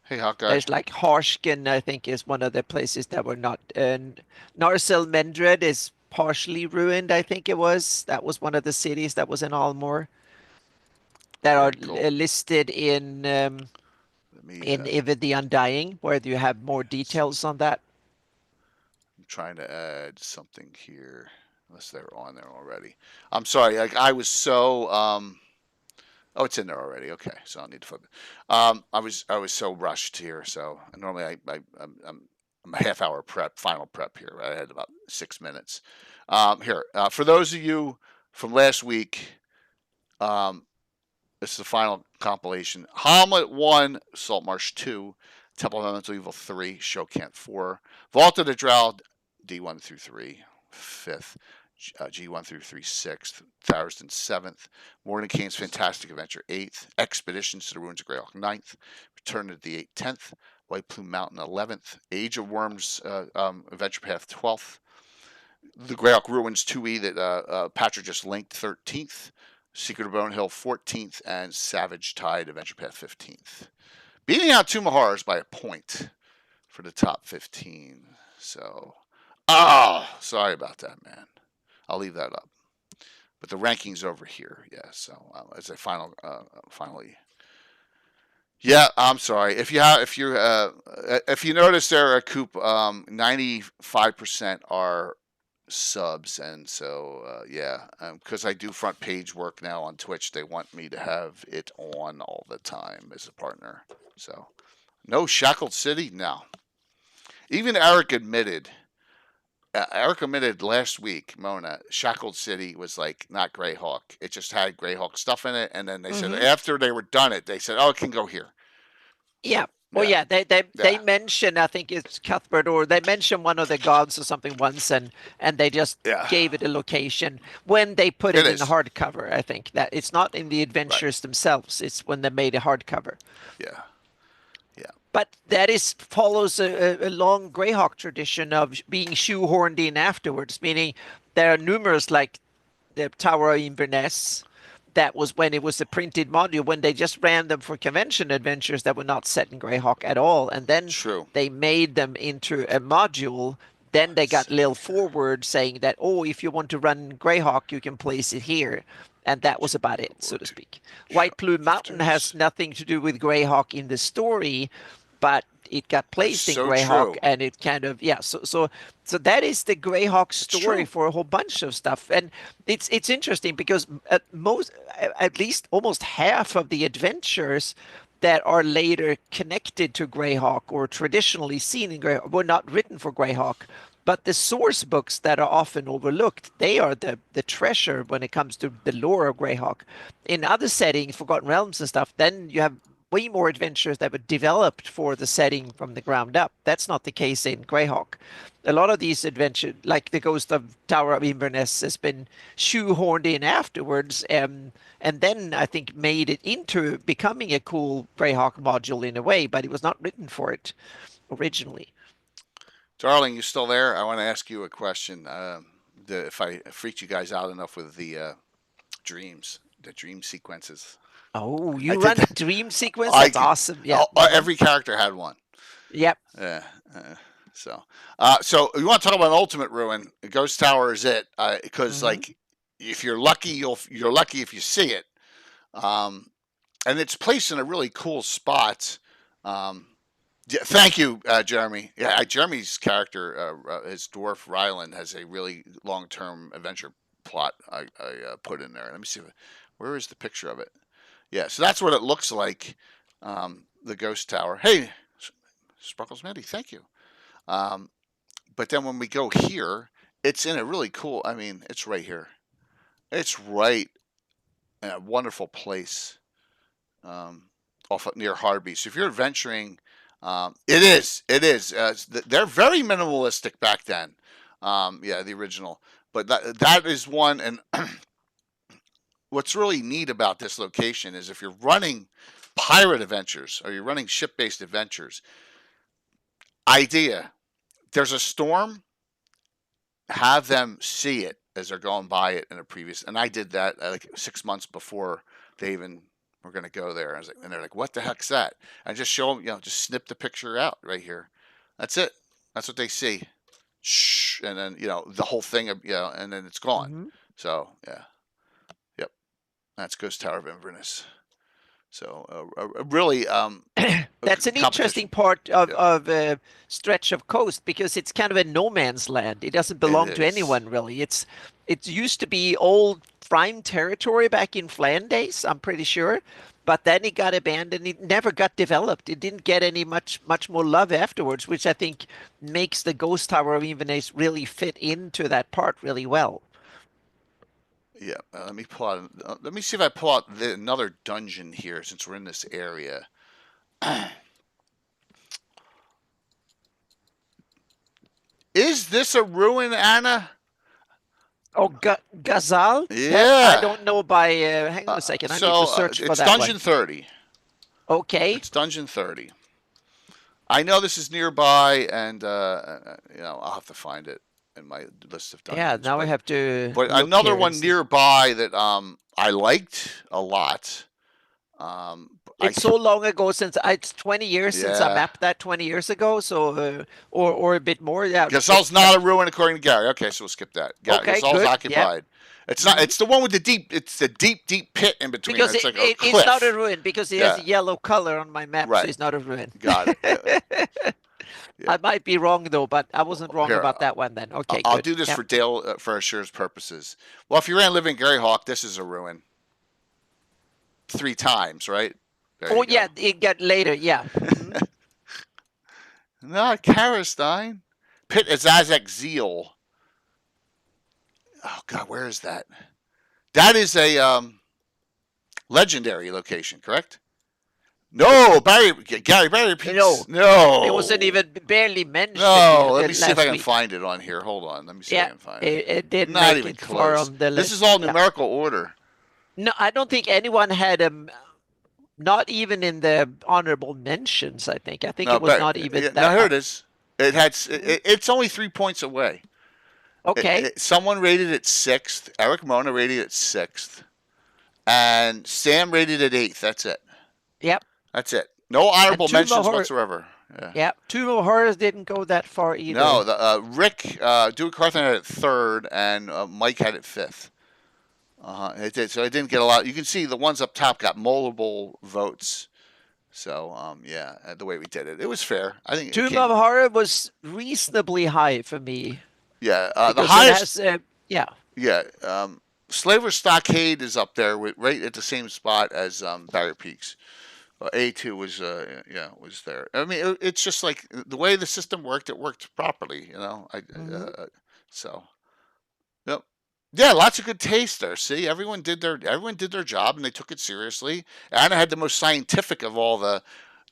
Hey, Hawkeye. there's like Harsken, I think, is one of the places that were not. And Narcel Mendred is partially ruined, I think it was. That was one of the cities that was in Almore that are Very cool. listed Let me. in Ivid the Undying, where you have more details on that. I'm trying to add something here, unless they're on there already. I'm sorry. Like I was so. Oh, it's in there already. Okay, so I'll need to flip it. I was so rushed here. So normally I'm a half hour prep, final prep here. Right? I had about 6 minutes. Here, for those of you from last week, um, this is the final compilation. Hamlet 1, Saltmarsh 2, Temple of Elemental Evil 3, Showcamp 4, Vault of the Drow D1 through 3, 5th, G1 through 3 6th, Tharizdun 7th, Mordenkainen's Fantastic Adventure 8th, Expeditions to the Ruins of Greyhawk 9th, Return of the 8th 10th, White Plume Mountain 11th, Age of Worms Adventure Path 12th, the Greyhawk Ruins 2E that Patrick just linked 13th, Secret of Bone Hill 14th, and Savage Tide Adventure Path 15th. Beating out two Maharas by a point for the top 15. So, sorry about that, man. I'll leave that up. But the rankings over here, yeah. So as a finally, yeah. I'm sorry if you notice there, Coop, 95% are subs, and so yeah, because I do front page work now on Twitch, they want me to have it on all the time as a partner. So no Shackled City, no. Even Eric admitted last week, Mona, Shackled City was like not Greyhawk. It just had Greyhawk stuff in it, and then they said after they were done it, they said, "Oh, it can go here." Yeah. Oh yeah, they mentioned, I think it's Cuthbert, or they mentioned one of the gods or something once, and they just gave it a location when they put it in the hardcover. I think that it's not in the adventures themselves; it's when they made a hardcover. Yeah. But that follows a long Greyhawk tradition of being shoehorned in afterwards, meaning there are numerous, like the Tower of Inverness. That was when it was a printed module, when they just ran them for convention adventures that were not set in Greyhawk at all. And then they made them into a module. Then they got a little forward saying that, oh, if you want to run Greyhawk, you can place it here. And that was about it, so to speak. White Plume Mountain has nothing to do with Greyhawk in the story, but it got placed in Greyhawk, and it kind of So that is the Greyhawk story for a whole bunch of stuff, and it's interesting because at least almost half of the adventures that are later connected to Greyhawk or traditionally seen in Greyhawk were not written for Greyhawk. But the source books that are often overlooked, they are the treasure when it comes to the lore of Greyhawk. In other settings, Forgotten Realms and stuff, then you have way more adventures that were developed for the setting from the ground up. That's not the case in Greyhawk. A lot of these adventures, like the Ghost of Tower of Inverness, has been shoehorned in afterwards, and then I think made it into becoming a cool Greyhawk module in a way, but it was not written for it originally. Darling, you still there? I want to ask you a question. If I freaked you guys out enough with the dreams, the dream sequences. Oh, you run a dream sequence? That's awesome. Yeah. Every character had one. Yep. Yeah. So you want to talk about an ultimate ruin? Ghost Tower is it? Because like, if you're lucky, you're lucky if you see it. And it's placed in a really cool spot. Thank you, Jeremy. Yeah, Jeremy's character, his dwarf Ryland, has a really long-term adventure plot I put in there. Let me see. Where is the picture of it? Yeah, so that's what it looks like, the Ghost Tower. Hey, Sparkles Mandy, thank you. But then when we go here, it's in a really cool, it's right here. It's right in a wonderful place off near Harby. So if you're adventuring, it is. They're very minimalistic back then. The original. But that is one, and what's really neat about this location is if you're running pirate adventures or you're running ship-based adventures, idea, there's a storm, have them see it as they're going by it in a previous, and I did that like 6 months before they even were going to go there. I was like, and they're like, what the heck's that? And just show them, just snip the picture out right here. That's it. That's what they see. Shh, and then, the whole thing, and then it's gone. So, yeah. That's Ghost Tower of Inverness. So really, that's an interesting part of a stretch of coast because it's kind of a no man's land. It doesn't belong to anyone really. It used to be old Prime territory back in Flan days, I'm pretty sure, but then it got abandoned. It never got developed. It didn't get any much more love afterwards, which I think makes the Ghost Tower of Inverness really fit into that part really well. Yeah, let me pull out. Let me see if I pull out another dungeon here since we're in this area. Is this a ruin, Anna? Oh, Gazal? That I Yeah. don't know by. Hang on a second. I need to So search for it's that one. Dungeon 30. Okay. It's Dungeon 30. I know this is nearby, and I'll have to find it in my list of Yeah. dungeons. Now I have to But look another here and one see. nearby that I liked a lot. I It's so long ago since it's 20 years since I Yeah. mapped that 20 years ago. So or a bit more. Yeah. Gazal's not a ruin according to Gary. Okay, so we'll skip that. Okay. Gazal's Good. Yeah. occupied. It's not. It's the one with the deep. It's the deep pit in between. Because It's like a it's not a cliff. ruin because it has Yeah. a yellow color on my map, so Right. it's not a ruin. Got it. Yeah. I might be wrong though, but I wasn't wrong Here, about that one then. Okay, I'll good. do this Yep. for Dale for Assure's purposes. Well, if you ran living GREYHAWK, this is a ruin. 3 times, right? There Oh you go. yeah, it got later. Yeah. No, Karestein. Pit Azazek Zeal. Oh God, where is that? That is a legendary location, correct? No, Barry Peaks. No. It wasn't even barely mentioned. No, let me see if I last can week. find it on here. Hold on. Let me see if I Yeah, can find it. it didn't Not make even it far close. on the list. This is all Yeah. numerical order. No, I don't think anyone had not even in the honorable mentions. I think No, it was not even yeah, that. now here it is. It's only 3 points away. Okay. Someone rated it 6th. Eric Mona rated it 6th. And Sam rated it 8th. That's it. Yep. That's it. No honorable Tomb of mentions Horror- whatsoever. Yeah. Yeah. Tomb of Horrors didn't go that far either. No, the Rick Duke Carthan had it 3rd, and Mike had it 5th. It did. So it didn't get a lot. You can see the ones up top got multiple votes. So yeah, the way we did it, it was fair. I think. Tomb of Horror was reasonably high for me. Yeah, the because highest. it has, yeah. Yeah, Slaver Stockade is up there, right at the same spot as Barrier Peaks. A2 was was there. I mean, it's just like the way the system worked. It worked properly, so. Yep. Yeah, lots of good taste there. See, everyone did their job and they took it seriously. Anna had the most scientific of all the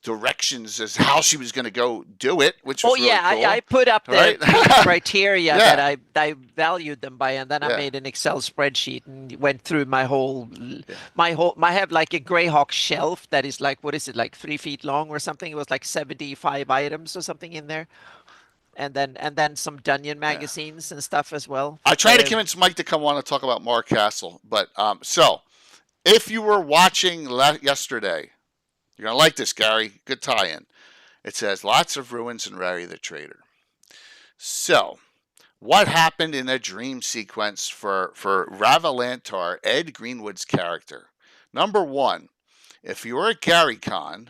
directions as how she was going to go do it, which was really cool. I put up the Right? criteria Yeah. that I valued them by, and then I Yeah. made an Excel spreadsheet and went through my whole. I have like a GREYHAWK shelf that is like, what is it, like 3 feet long or something? It was like 75 items or something in there. And then some Dungeon magazines and stuff as well. I tried to convince Mike to come on and talk about Mark Castle, but so if you were watching yesterday, you're gonna like this, Gary. Good tie-in. It says lots of ruins and Rary the Traitor. So, what happened in a dream sequence for Ravalantar, Ed Greenwood's character? Number 1, if you were at GaryCon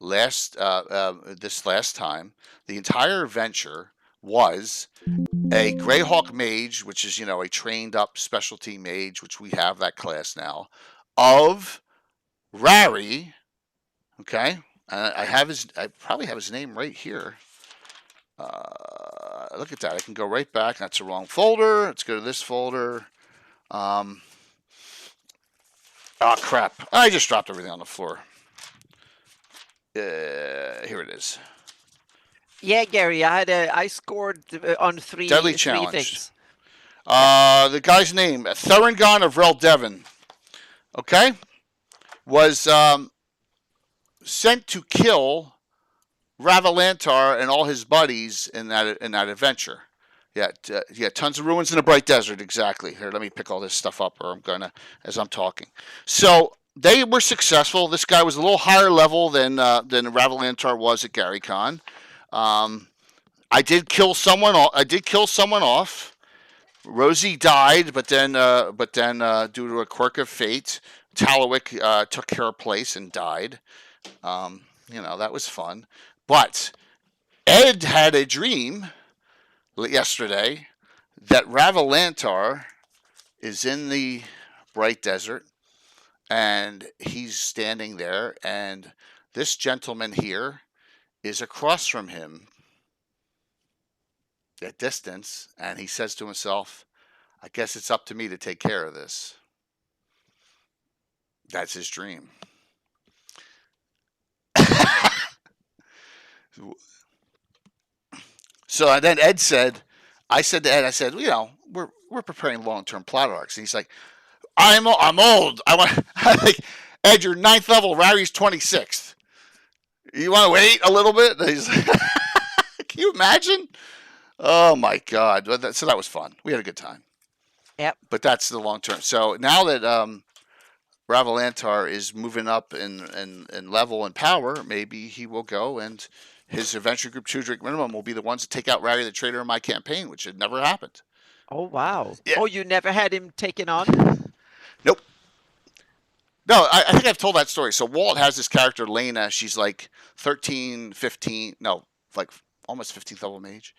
this last time, the entire adventure was a GREYHAWK mage, which is a trained up specialty mage, which we have that class now, of Rary. Okay, I probably have his name right here. Look at that. I can go right back. That's the wrong folder. Let's go to this folder. Oh crap! I just dropped everything on the floor. Here it is. Yeah, Gary, I scored on three Deadly three Challenge. things. The guy's name, Thuringon of Rel Devon. Okay, was sent to kill Ravalantar and all his buddies in that adventure. Yeah, tons of ruins in the Bright Desert. Exactly. Here, let me pick all this stuff up, or I'm gonna as I'm talking. So they were successful. This guy was a little higher level than Ravalantar was at GaryCon. I did kill someone off. Rosie died, but then due to a quirk of fate, Talawick took her place and died. That was fun. But Ed had a dream yesterday that Ravalantar is in the Bright Desert, and he's standing there, and this gentleman here is across from him at distance, and he says to himself, I guess it's up to me to take care of this. That's his dream. So then Ed said, I said to Ed, we're we're preparing long-term plot arcs. And he's like, I'm old. I want like Ed, you're 9th level. Rary's 26th. You want to wait a little bit? And he's like, can you imagine? Oh my God! So that was fun. We had a good time. Yep. But that's the long term. So now that Ravalantar is moving up in level and power, maybe he will go and his adventure group 2 drink minimum will be the ones to take out Rary the Trader in my campaign, which had never happened. Oh wow. Yeah. Oh, you never had him taken on? Nope. No, I think I've told that story. So Walt has this character, Lena. She's like 13, 15, no, like almost 15th level mage.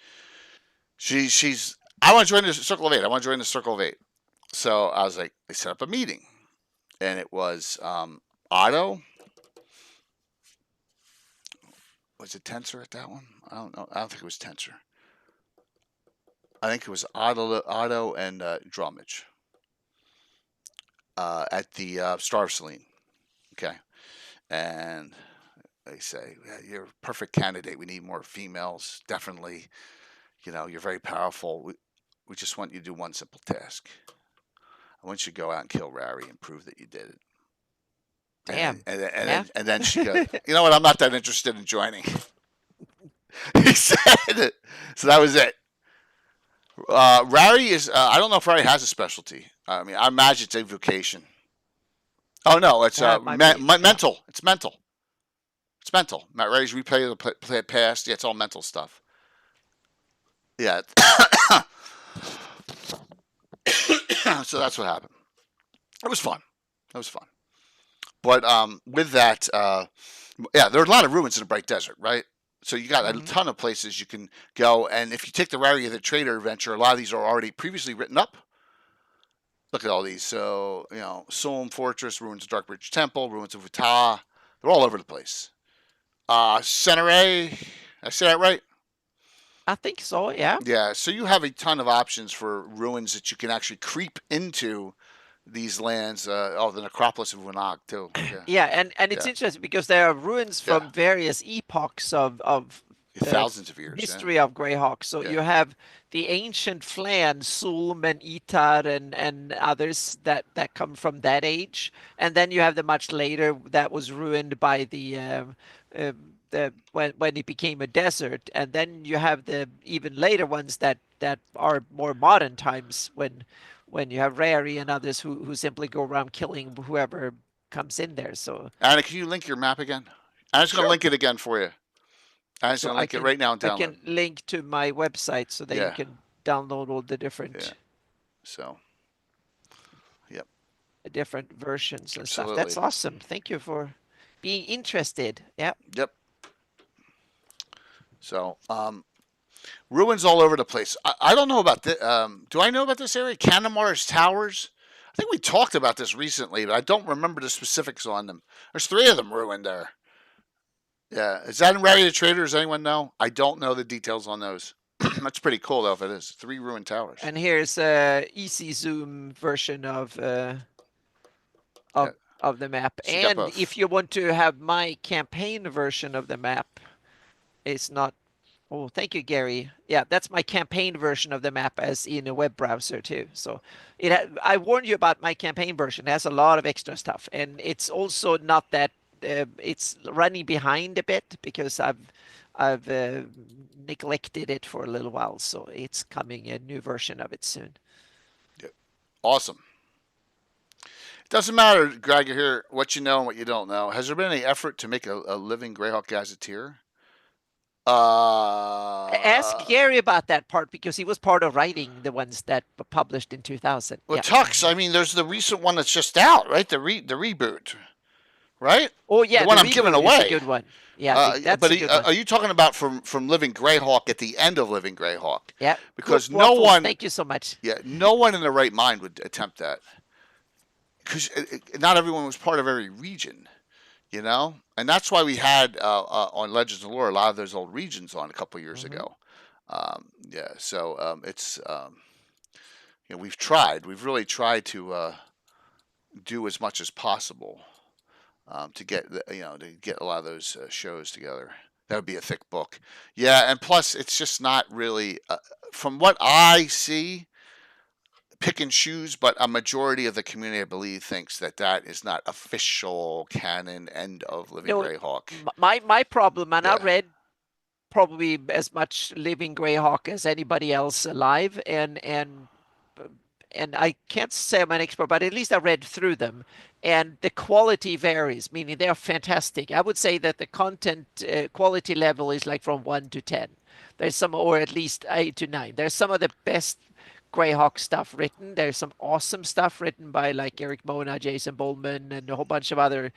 She's I want to join the Circle of Eight. I want to join the Circle of Eight. So I was like, they set up a meeting. And it was Otto. Was it Tensor at that one? I don't know. I don't think it was Tensor. I think it was Otto and Drummage at the Star of Selene. Okay. And they say, yeah, you're a perfect candidate. We need more females. Definitely. You know, you're very powerful. We just want you to do one simple task. I want you to go out and kill Rary and prove that you did it. Damn. And then she goes, you know what? I'm not that interested in joining. He said it. So that was it. Rary is, I don't know if Rary has a specialty. I mean, I imagine it's evocation. Oh, no, it's mental. It's mental. It's mental. Rary's replay of the past. Yeah, it's all mental stuff. Yeah. So that's what happened. It was fun. But with that, yeah, there are a lot of ruins in the Bright Desert, right? So you got a ton of places you can go. And if you take the Rary the Trader adventure, a lot of these are already previously written up. Look at all these. So, you know, Solm Fortress, ruins of Darkbridge Temple, ruins of Utah. They're all over the place. Centere, I say that right? I think so, yeah. Yeah, so you have a ton of options for ruins that you can actually creep into these lands. The necropolis of Winnog, too. Yeah, and it's interesting because there are ruins from various epochs of thousands of years. History of GREYHAWK. So you have the ancient Flan, Sulm and Itar and others that come from that age. And then you have the much later that was ruined by the when it became a desert, and then you have the even later ones that are more modern times when you have Rary and others who simply go around killing whoever comes in there. So Anna, can you link your map again? I'm just going to link it again for you. I'm just going to link it right now and download. I can link to my website so that you can download all the different different versions and stuff. That's awesome. Thank you for being interested. Yep. So, ruins all over the place. I don't know about this. Do I know about this area? Canamar's Towers? I think we talked about this recently, but I don't remember the specifics on them. There's 3 of them ruined there. Yeah. Is that in Rary the Trader? Does anyone know? I don't know the details on those. That's pretty cool, though, if it is. 3 ruined towers. And here's a easy zoom version of the map. And if you want to have my campaign version of the map, it's not. Oh, thank you, Gary. Yeah, that's my campaign version of the map as in a web browser too. So I warned you about my campaign version. It has a lot of extra stuff, and it's also not that it's running behind a bit because I've neglected it for a little while. So it's coming a new version of it soon. Yeah. Awesome. It doesn't matter, Greg, here what you know and what you don't know. Has there been any effort to make a living GREYHAWK gazetteer? Ask Gary about that part because he was part of writing the ones that were published in 2000. Well, Tux, I mean, there's the recent one that's just out, right? The reboot, right? Oh yeah, the one I'm giving away. Is a good one. Yeah, that's but a good one. Are you talking about from Living GREYHAWK at the end of Living GREYHAWK? Yeah, because no one. Thank you so much. Yeah, no one in their right mind would attempt that because not everyone was part of every region. You know, and that's why we had on Legends of Lore a lot of those old regions on a couple years ago. So it's we've really tried to do as much as possible to get a lot of those shows together. That would be a thick book. Yeah, and plus it's just not really from what I see. pick and choose, but a majority of the community, I believe, thinks that that is not official canon end of Living No, Greyhawk. my problem, and I Yeah. read probably as much Living Greyhawk as anybody else alive, and I can't say I'm an expert, but at least I read through them, and the quality varies, meaning they are fantastic. I would say that the content quality level is like from 1 to 10. There's some, or at least 8 to 9. There's some of the best Greyhawk stuff written. There's some awesome stuff written by like Eric Mona, Jason Bowman, and a whole bunch of other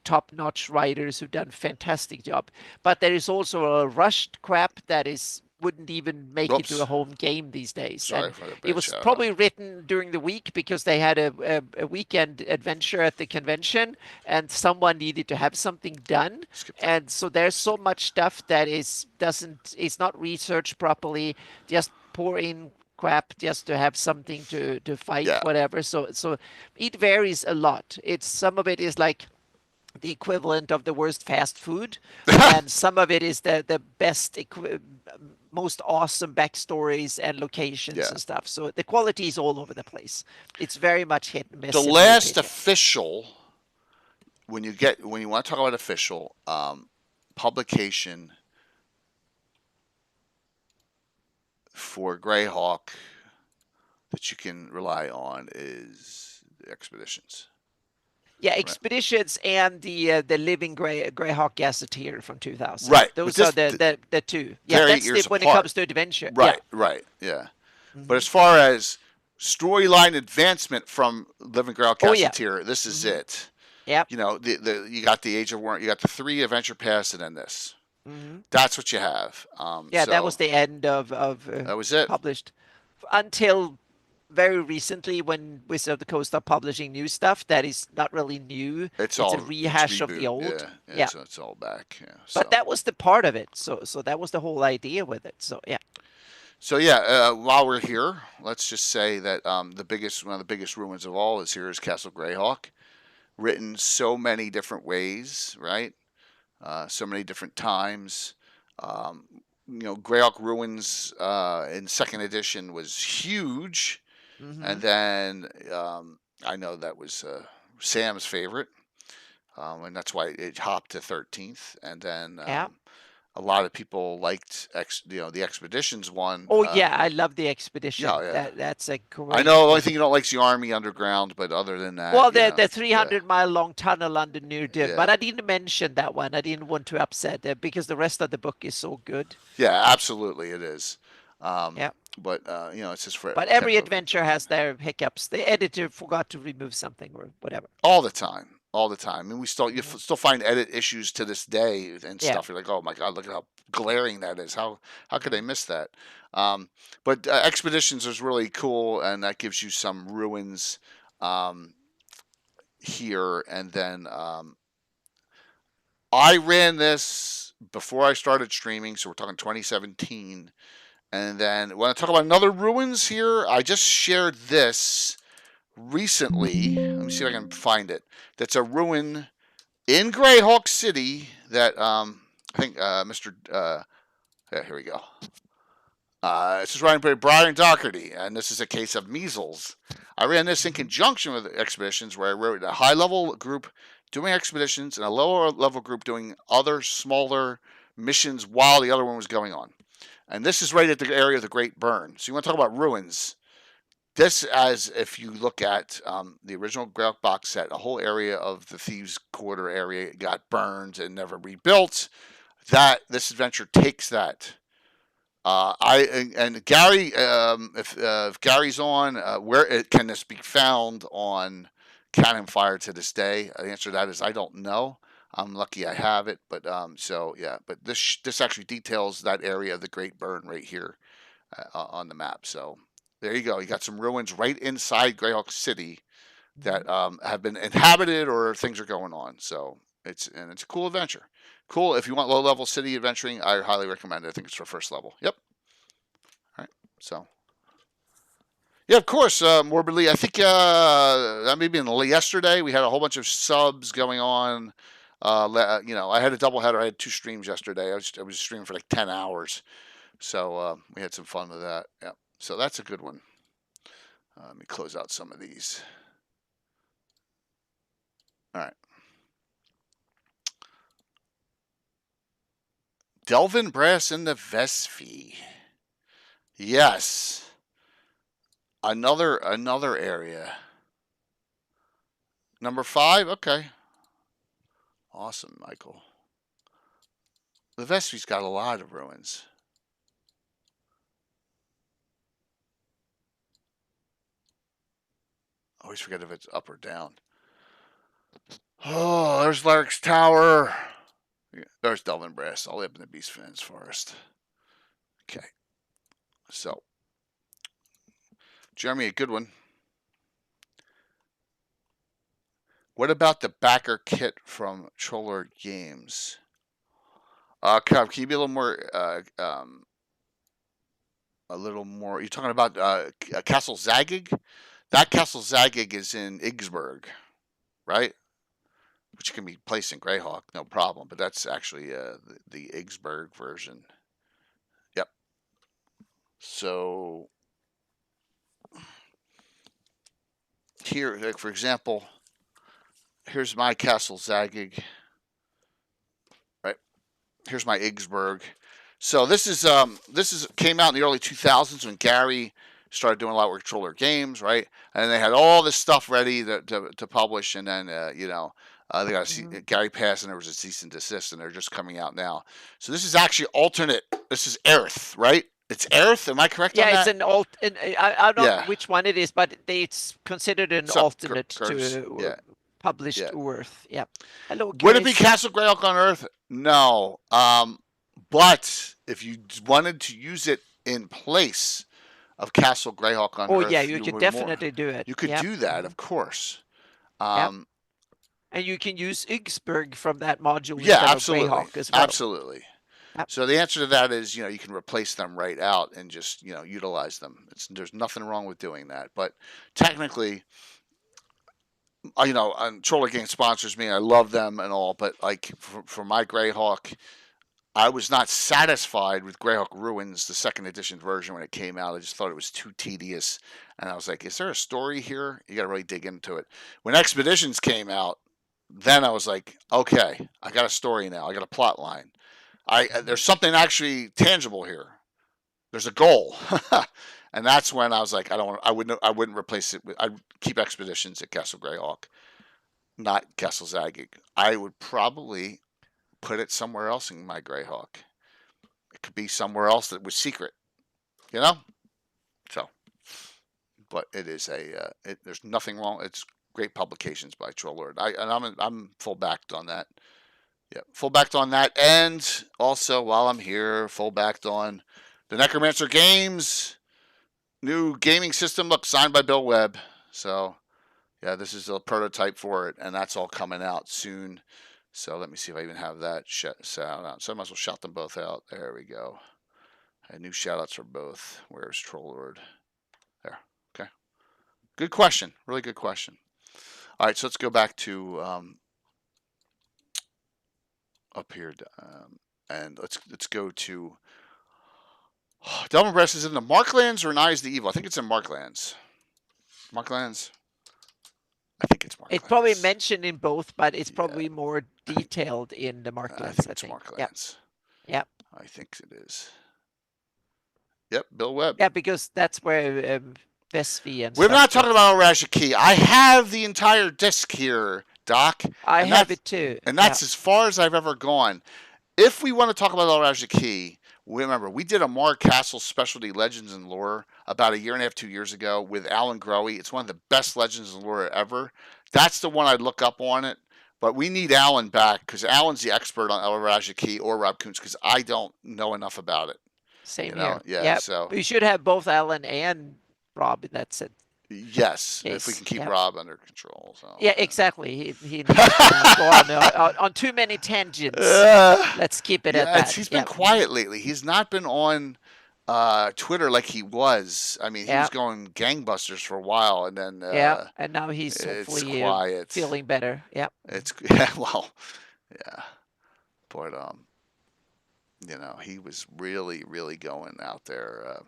top-notch writers who've done fantastic job. But there is also a rushed crap that is wouldn't even make it to Whoops. a home game these days. Sorry And for the bad it was shout probably written during the week because they had a weekend adventure at the convention and someone needed to have something done. Skip that. And so there's so much stuff that it's not researched properly, just pour in crap just to have something to fight, Yeah. whatever. So it varies a lot. Some of it is like the equivalent of the worst fast food, and some of it is the best, most awesome backstories and locations Yeah. and stuff. So the quality is all over the place. It's very much hit and miss. The in my last opinion. official, when you want to talk about official publication for Greyhawk that you can rely on is the Expeditions. Yeah, Expeditions and the Living Greyhawk Gazetteer from 2000. Right, Those but are this- the two. Yeah, Very that's years when it apart. comes to adventure. Right, right, yeah. But as far as storyline advancement from Living Greyhawk Oh, yeah. Gazetteer, this is it. Yeah. You know, you got the Age of War, you got the 3 Adventure Pass, and then this. Mhm. That's what you have. Yeah, that so was the end of that was it. published until very recently when Wizard of the Coast are publishing new stuff that is not really new. It's a all rehash of the reboot. old. Yeah. So it's all back. Yeah. But that was the part of it. So that was the whole idea with it. So yeah. So yeah, while we're here, let's just say that one of the biggest ruins of all is Castle Greyhawk, written so many different ways, right? So many different times. Greyhawk Ruins in second edition was huge, and then I know that was Sam's favorite, and that's why it hopped to 13th. And then a lot of people liked the Expeditions one. Oh yeah, I love the Expedition. Yeah. That's a great. I know the only thing you don't like is the Army Underground, but other than that, well, the 300-mile long tunnel under New Dim, Yeah. but I didn't mention that one. I didn't want to upset it because the rest of the book is so good. Yeah, absolutely, it is. Yeah. But it's just for. But every adventure has their hiccups. The editor forgot to remove something or whatever. All the time. I mean, you still find edit issues to this day and Yeah. stuff. You're like, oh my god, look at how glaring that is. How could I miss that? But Expeditions is really cool, and that gives you some ruins here. And then I ran this before I started streaming, so we're talking 2017. And then when I talk about another ruins here, I just shared this recently. Let me see if I can find it. That's a ruin in Greyhawk City that I think Mr. Yeah, here we go. This is writing by Brian Doherty, and this is a case of measles. I ran this in conjunction with expeditions, where I wrote a high-level group doing expeditions and a lower-level group doing other smaller missions while the other one was going on. And this is right at the area of the Great Burn. So you want to talk about ruins. This, as if you look at the original Greyhawk box set, a whole area of the Thieves' Quarter area got burned and never rebuilt. This adventure takes that. And Gary, if Gary's on, where can this be found on Cannon Fire to this day? The answer to that is I don't know. I'm lucky I have it, but But this actually details that area of the Great Burn right here on the map. So there you go. You got some ruins right inside Greyhawk City that have been inhabited or things are going on. So it's a cool adventure. Cool. If you want low level city adventuring, I highly recommend it. I think it's for first level. Yep. All right. So. Yeah, of course, morbidly. I think that maybe yesterday we had a whole bunch of subs going on. I had a doubleheader. I had 2 streams yesterday. I was streaming for like 10 hours, so we had some fun with that. Yeah, so that's a good one. Let me close out some of these. All right. Delvin Brass in the Vesfi. Yes. Another area. Number 5? Okay. Awesome, Michael. The Vesfi's got a lot of ruins. I always forget if it's up or down. Oh, there's Larrick's Tower. Yeah, there's Delvin Brass, all the way up in the Beast Fence Forest. Okay. So, Jeremy, a good one. What about the backer kit from Troller Games? Can you be a little more, you're talking about Castle Zagig? That Castle Zagig is in Iggsburg, right? Which can be placed in GREYHAWK, no problem. But that's actually the Iggsburg version. Yep. So here, like for example, here's my Castle Zagig. Right. Here's my Iggsburg. So this is came out in the early 2000s when Gary started doing a lot of work with Troller Games, right? And they had all this stuff ready to publish, and then they got Gary passed, and there was a cease and desist, and they're just coming out now. So this is actually alternate. This is Earth, right? It's Earth. Am I correct on that? Yeah, it's an I don't know which one it is, but it's considered an alternate to published Earth. Yeah. Hello, Chris. Would it be Castle GREYHAWK on Earth? No. But if you wanted to use it in place of Castle GREYHAWK on Earth, yeah, you could definitely do it. You could do that, of course. And you can use Iggsburg from that module yeah, instead absolutely. of GREYHAWK as well. Absolutely. Yep. So the answer to that is, you can replace them right out and just, utilize them. There's nothing wrong with doing that. But technically, and Troller Games sponsors me. I love them and all, but like for my GREYHAWK, I was not satisfied with GREYHAWK Ruins, the second edition version, when it came out. I just thought it was too tedious, and I was like, "Is there a story here? You got to really dig into it." When Expeditions came out, then I was like, "Okay, I got a story now. I got a plot line. There's something actually tangible here. There's a goal." And that's when I was like, I wouldn't replace it. I'd keep Expeditions at Castle GREYHAWK, not Castle Zagig. I would probably put it somewhere else in my GREYHAWK. It could be somewhere else that was secret, So, but it is there's nothing wrong. It's great publications by Troller. I'm full backed on that. Yeah, full backed on that, and also while I'm here, full backed on the Necromancer Games new gaming system. Look, signed by Bill Webb. So, yeah, this is a prototype for it, and that's all coming out soon. So let me see if I even have that shout out. So I might as well shout them both out. There we go. New shout outs for both. Where's Trollord? There. Okay. Good question. Really good question. All right, so let's go back to up here, and let's go to Delvin Brass. Is in the Marklands or in Eyes of the Evil? I think it's in Marklands. Marklands. I think it's Marklands. It's probably mentioned in both, but it's probably more detailed in the Marklands. I think it's Marklands. Yep. I think it is. Yep, Bill Webb. Yeah, because that's where Vesfi and we're not talking about Al-Rashid. I have the entire disc here, Doc. I have it too. And that's as far as I've ever gone. If we want to talk about Al-Rashid, remember, we did a Mark Castle Specialty Legends and Lore about 1.5 years, 2 years ago with Alan Growy. It's one of the best Legends and Lore ever. That's the one I'd look up on it. But we need Alan back because Alan's the expert on Al-Rashid or Rob Kuntz because I don't know enough about it. Same here. Yeah, yep. So we should have both Alan and Rob in that set. Yes, if we can keep Rob under control. So. Yeah, exactly. He needs to go on too many tangents. Let's keep it at that. He's been quiet lately. He's not been on Twitter like he was. I mean, he was going gangbusters for a while, and then and now he's hopefully feeling better. Yep. But he was really, really going out there.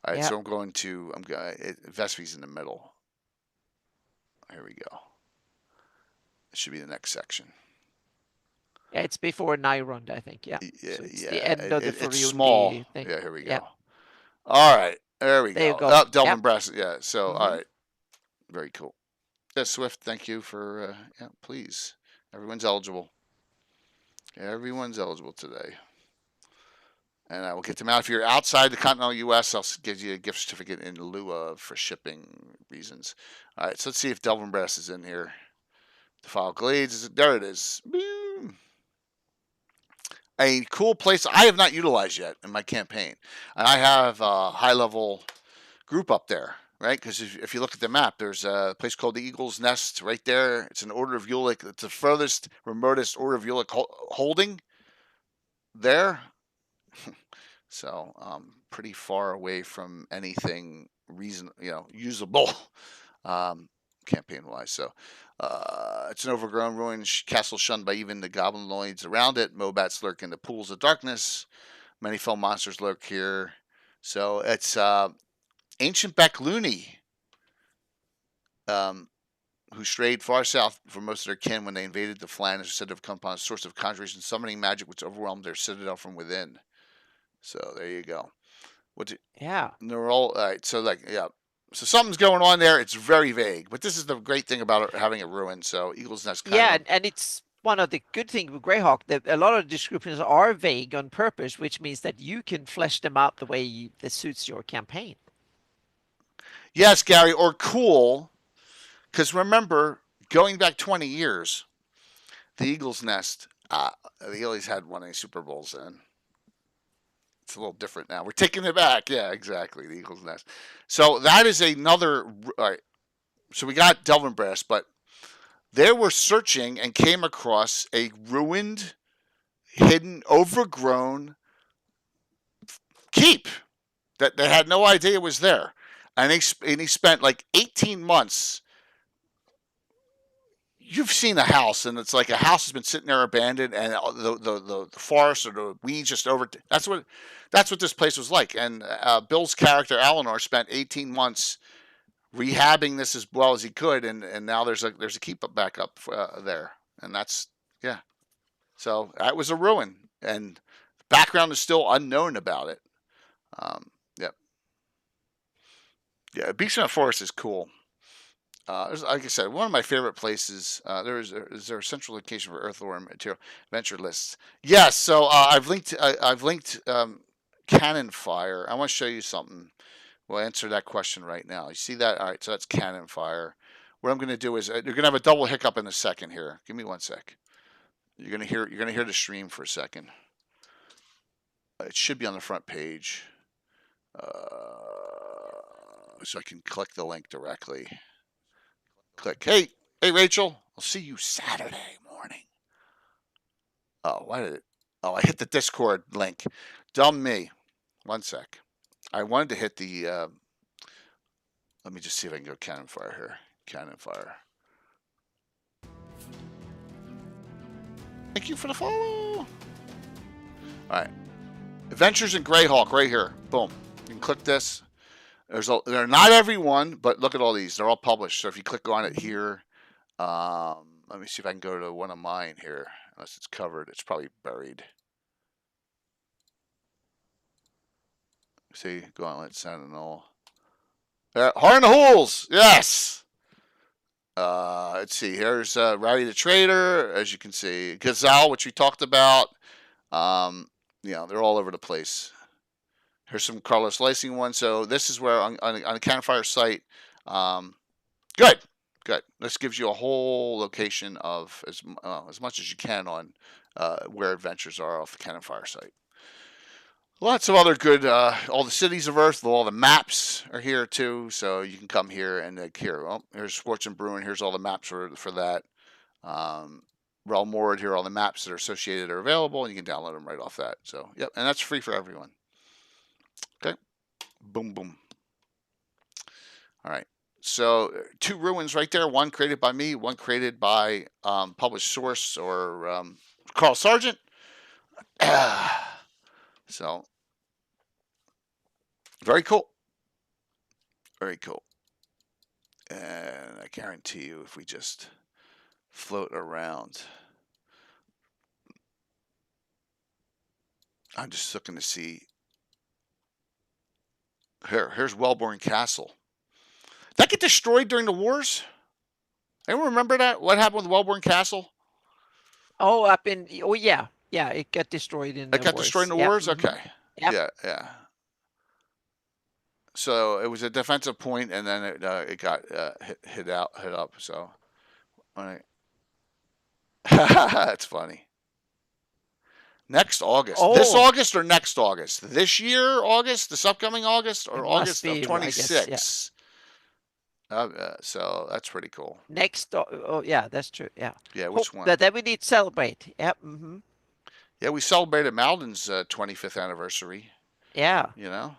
All right, Yeah. so I'm going. Vespi's in the middle. Here we go. It should be the next section. Yeah, it's before Nyrond, I think. Yeah. Yeah, So it's yeah. the end of the It's small. Furundi thing. Yeah, here we Yeah. go. All right, there we There you go. go. Oh, Delvin Yep. Brass. Yeah. So, all Mhm. right, very cool. Yeah, Swift. Thank you for. Yeah, please. Everyone's eligible. Everyone's eligible today. And I will get them out. If you're outside the continental U.S., I'll give you a gift certificate in lieu of for shipping reasons. All right, so let's see if Delvin Brass is in here. The file Glades. There it is. Boom. A cool place I have not utilized yet in my campaign. And I have a high-level group up there, right? Because if you look at the map, there's a place called the Eagle's Nest right there. It's an Order of Ulick. It's the furthest, remotest Order of Ulick holding there. So pretty far away from anything usable campaign-wise. So it's an overgrown, ruined castle shunned by even the goblinoids around it. Mobats lurk in the pools of darkness. Many fell monsters lurk here. So it's ancient Bakluni, who strayed far south for most of their kin when they invaded the Flanders, said to have come upon a source of conjuration, summoning magic which overwhelmed their citadel from within. So there you go. Yeah. And they're all right. So so something's going on there. It's very vague, but this is the great thing about having a ruin. So Eagle's Nest. And it's one of the good things with Greyhawk that a lot of the descriptions are vague on purpose, which means that you can flesh them out the way that suits your campaign. Yes, Gary, or cool, because remember, going back 20 years, the Eagle's Nest, they always had one of the Super Bowls in. It's a little different now. We're taking it back. Yeah, exactly. The Eagle's Nest. So that is another. All right. So we got Delvin Brass, but they were searching and came across a ruined, hidden, overgrown keep that they had no idea was there. And he spent like 18 months. You've seen a house, and it's like a house has been sitting there abandoned, and the forest or the weeds just over. That's what this place was like. And Bill's character Eleanor spent 18 months rehabbing this as well as he could, and now there's a keep up back up there, and that's yeah. So that was a ruin, and the background is still unknown about it. Yep. Yeah, Beachfront Forest is cool. Like I said, one of my favorite places. Is there a central location for Earthworm material venture lists? Yes. So I've linked Cannon Fire. I want to show you something. We'll answer that question right now. You see that? All right. So that's Cannon Fire. What I'm going to do is you're going to have a double hiccup in a second here. Give me 1 sec. You're going to hear the stream for a second. It should be on the front page, so I can click the link directly. Click. Hey, Rachel. I'll see you Saturday morning. Oh, why did it? Oh, I hit the Discord link. Dumb me. 1 sec. I wanted to hit the. Let me just see if I can go Cannon Fire here. Cannon Fire. Thank you for the follow. All right. Adventures in Greyhawk right here. Boom. You can click this. They're not every one, but look at all these. They're all published. So if you click on it here, let me see if I can go to one of mine here. Unless it's covered, it's probably buried. See, Gauntlet, Sentinel. Heart in the Hools, yes. Let's see. Here's Rowdy the Trader, as you can see. Gazelle, which we talked about. They're all over the place. Here's some Carlos Lacing ones. So this is where on the Cannon Fire site. Good. This gives you a whole location of as much as you can on where adventures are off the Cannon Fire site. Lots of other good. All the cities of Earth, all the maps are here too. So you can come here and here's Sports and Brewing. Here's all the maps for that. Realm Ward, here are all the maps that are associated are available, and you can download them right off that. So yep, and that's free for everyone. Okay, boom. All right. So 2 ruins right there. One created by me. One created by published source or Carl Sargent. So very cool. Very cool. And I guarantee you, if we just float around, I'm just looking to see. Here's Wellborn Castle. Did that get destroyed during the wars? Anyone remember that? What happened with Wellborn Castle? Oh, yeah, it got destroyed in It the got wars. destroyed in the Yep. wars? Okay. Yep. Yeah. So it was a defensive point, and then it got hit up. So, all right. That's funny. Next August. This Oh. August or next August? This year August? This upcoming August? Or It must August be, of I guess, 26? So that's pretty cool. Oh, yeah, that's true. Yeah. Yeah, which one? That we need to celebrate. Yep. Yeah, we celebrated Malden's 25th anniversary. Yeah. You know,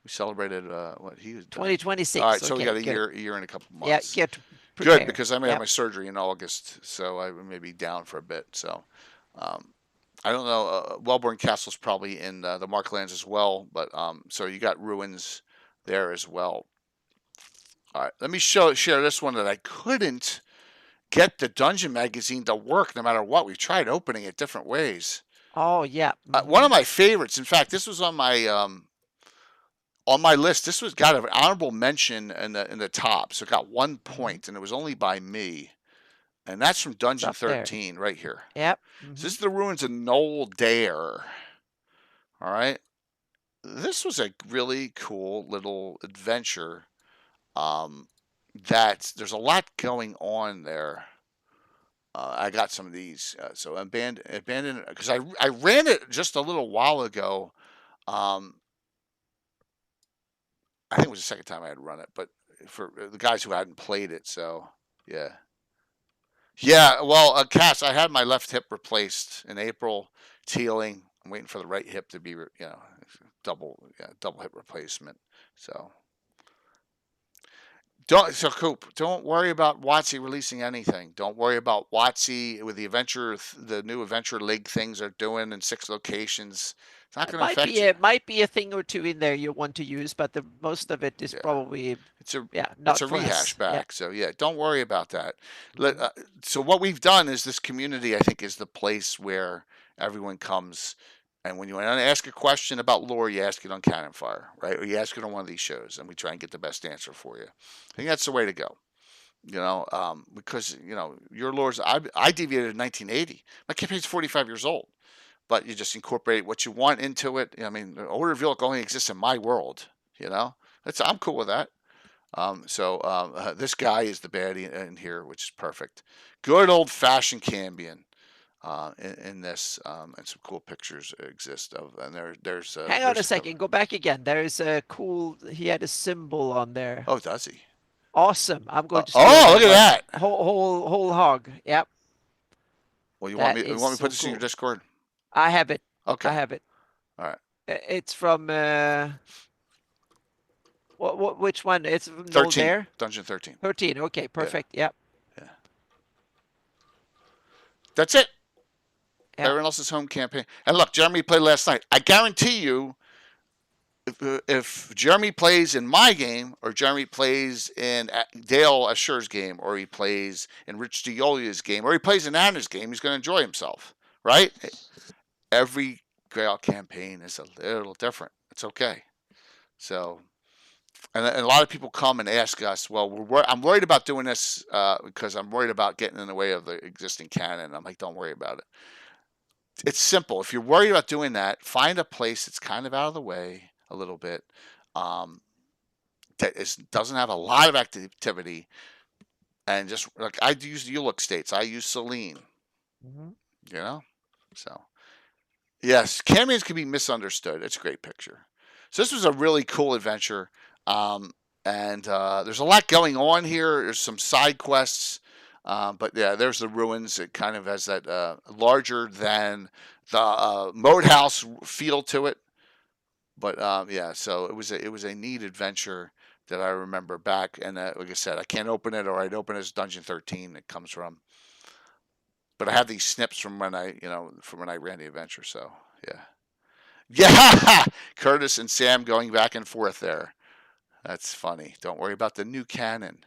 we celebrated what he was. 2026. All right, so we Okay, got a good. year and a couple Yeah, months. get Good, prepared. because I may have Yep. my surgery in August, so I may be down for a bit. So, I don't know. Wellborn Castle's probably in the Marklands as well, but so you got ruins there as well. All right, let me share this one that I couldn't get the dungeon magazine to work no matter what. We tried opening it different ways. Oh, yeah. One of my favorites. In fact, this was on my list. This was got an honorable mention in the top, so it got 1 point, and it was only by me. And that's from Dungeon up there. 13 right here. Yep. So this is the ruins of Knoll Dare. All right. This was a really cool little adventure. That there's a lot going on there. I got some of these. So abandoned because I ran it just a little while ago. I think it was the second time I had run it, but for the guys who hadn't played it, so yeah. Yeah, well, Cass, I had my left hip replaced in April. It's healing. I'm waiting for the right hip to be, double hip replacement. So, Coop, don't worry about WotC releasing anything. Don't worry about WotC with the new Adventure League things they're doing in 6 locations. It's not going to affect you. It might be a thing or two in there you want to use, but the most of it is probably it's a not for rehash us. back. So don't worry about that. So what we've done is this community, I think, is the place where everyone comes, and when you want to ask a question about lore, you ask it on Cannon Fire, right? Or you ask it on one of these shows, and we try and get the best answer for you. I think that's the way to go. Because your lore's I deviated in 1980. My campaign's 45 years old. But you just incorporate what you want into it. I mean, the Order of Vilk only exists in my world. I'm cool with that. This guy is the baddie in here, which is perfect. Good old fashioned Cambion in this, and some cool pictures exist of. And there's. Hang on a second. Go back again. There's a cool. He had a symbol on there. Oh, does he? Awesome. I'm going to. Oh, look at that. Whole hog. Yep. Well, you want me to put this in your Discord? I have it. Okay. I have it. All right. It's from which one? It's from 13. There? Dungeon 13. 13. Okay, perfect. Yeah. Yep. That's it. Yep. Everyone else's home campaign. And look, Jeremy played last night. I guarantee you, if Jeremy plays in my game, or Jeremy plays in Dale Asher's game, or he plays in Rich DiOlia's game, or he plays in Anna's game, he's going to enjoy himself, right? Every GREYHAWK campaign is a little different. It's okay. So, and a lot of people come and ask us, well, I'm worried about doing this because I'm worried about getting in the way of the existing canon. I'm like, don't worry about it. It's simple. If you're worried about doing that, find a place that's kind of out of the way a little bit, that doesn't have a lot of activity, and just like I use Ulick states, I use Selene. So. Yes, Camions can be misunderstood. It's a great picture. So this was a really cool adventure, and there's a lot going on here. There's some side quests, but yeah, there's the ruins. It kind of has that larger than the Moat House feel to it. But so it was a neat adventure that I remember back. And like I said, I can't open it, or I'd open it as Dungeon 13. It comes from. But I have these snips from when I ran the adventure. So yeah. Curtis and Sam going back and forth there. That's funny. Don't worry about the new cannon.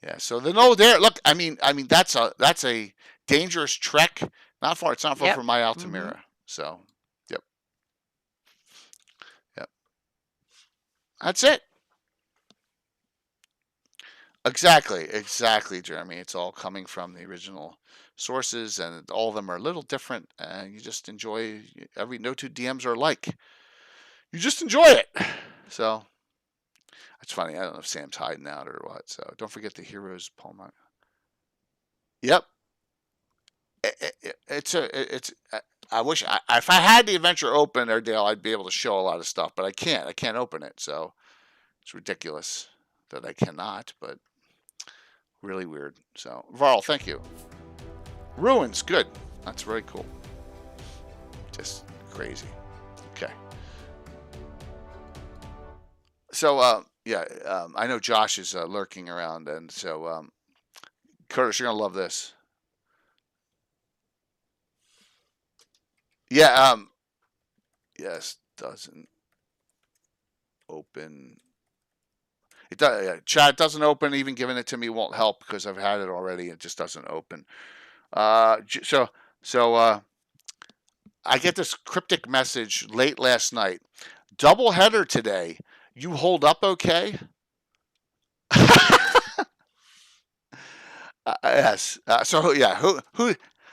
Yeah. So the no there. Look, I mean that's a dangerous trek. Not far. It's not far Yep. from my Mm-hmm. Altamira. So, yep, yep. That's it. Exactly, Jeremy. It's all coming from the original sources, and all of them are a little different. And you just enjoy no two DMs are alike. You just enjoy it. So it's funny. I don't know if Sam's hiding out or what. So don't forget the heroes, Paul Mark. Yep. It's. I wish if I had the adventure open there, Dale, I'd be able to show a lot of stuff, but I can't. I can't open it, so it's ridiculous that I cannot. But really weird. So Varl, thank you. Ruins, good. That's very cool. Just crazy. Okay. So yeah, I know Josh is lurking around, and so Curtis, you're gonna love this. Yeah. Yes, doesn't open. It does. Yeah, chat doesn't open. Even giving it to me won't help because I've had it already. It just doesn't open. So I get this cryptic message late last night. Double header today. You hold up okay? Yes. So yeah. Who?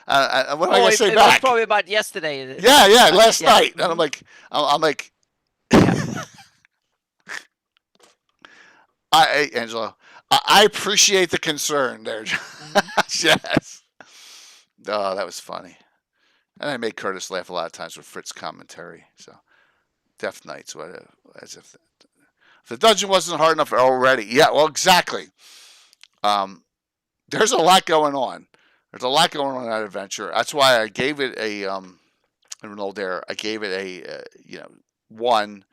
What am I gonna say it back? was probably about yesterday. Yeah. Last Yeah. night, and I'm like. Angelo, I appreciate the concern there. Yes. Oh, that was funny. And I made Curtis laugh a lot of times with Fritz commentary. So, Death Knights, as if the dungeon wasn't hard enough already. Yeah, well, exactly. There's a lot going on. There's a lot going on in that adventure. That's why I gave it a I gave it a 1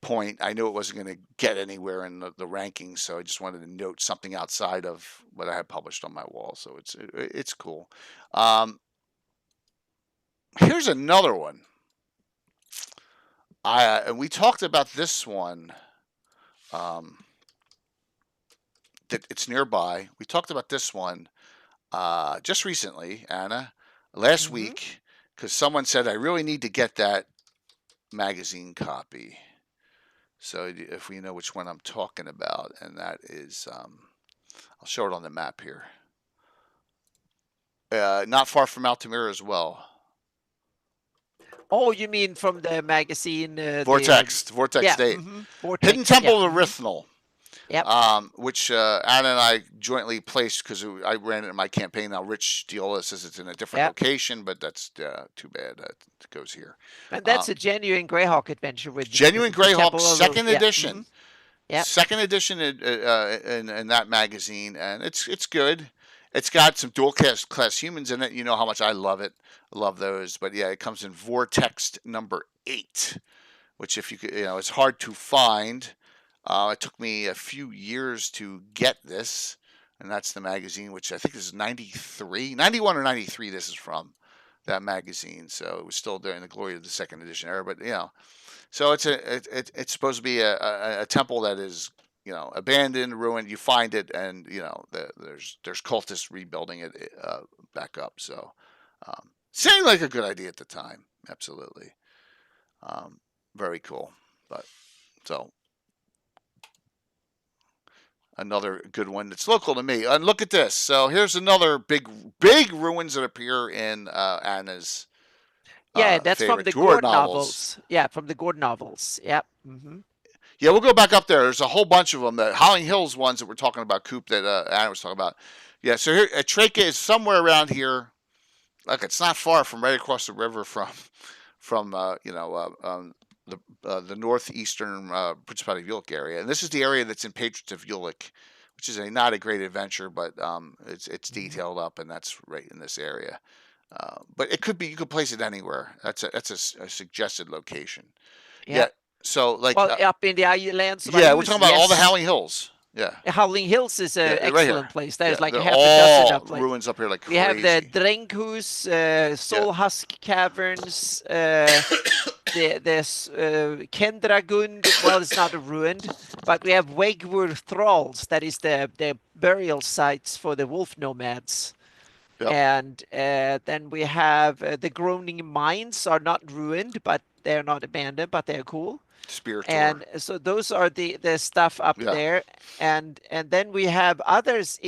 point. I knew it wasn't going to get anywhere in the rankings, so I just wanted to note something outside of what I had published on my wall. So it's cool. Here's another one. And we talked about this one. That it's nearby. We talked about this one just recently, Anna, last week, because someone said I really need to get that magazine copy. So if we know which one I'm talking about, and that is, I'll show it on the map here. Not far from Altamira as well. Oh, you mean from the magazine? Vortex yeah, State. Vortex, Hidden Temple yeah. of Erythnal. Yep. Which Anna and I jointly placed because I ran it in my campaign. Now Rich Diola says it's in a different location, but that's too bad. It goes here. And that's a genuine GREYHAWK adventure with genuine GREYHAWK second yeah. edition. Yeah. Second edition in that magazine, and it's good. It's got some dual class humans in it. You know how much I love it. I love those. But yeah, it comes in Vortex number 8, which if you could, it's hard to find. It took me a few years to get this, and that's the magazine, which I think is 93, 91 or 93. This is from that magazine, so it was still during the glory of the second edition era. But so it's supposed to be a temple that is abandoned, ruined. You find it, and there's cultists rebuilding it back up. So seemed like a good idea at the time. Absolutely, very cool. But so. Another good one that's local to me. And look at this. So here's another big ruins that appear in Anna's. That's from the Gordon novels. Yeah, from the Gordon novels. Yep. Yeah, we'll go back up there. There's a whole bunch of them. The Howling Hills ones that we're talking about, Coop, that Anna was talking about. Yeah, so here, Atreka is somewhere around here. Look, it's not far from right across the river from the northeastern Principality of Ulick area, and this is the area that's in Patriots of Ulick, which is not a great adventure, but it's detailed up, and that's right in this area. But it could be, you could place it anywhere. That's a suggested location. Yeah. So up in the islands. Yeah, we're talking about all the Howling Hills. Yeah. Howling Hills is an excellent place. There's like a half a dozen of places. Ruins up here like crazy. We have the Drenghus, Soul Husk Caverns, there's Kendragund. Well, it's not ruined, but we have Wegwur Thralls. That is the burial sites for the wolf nomads. Yep. And then we have the Groaning Mines are not ruined, but they're not abandoned, but they're cool. Spiritor. And so those are the stuff up Yeah. there, and then we have others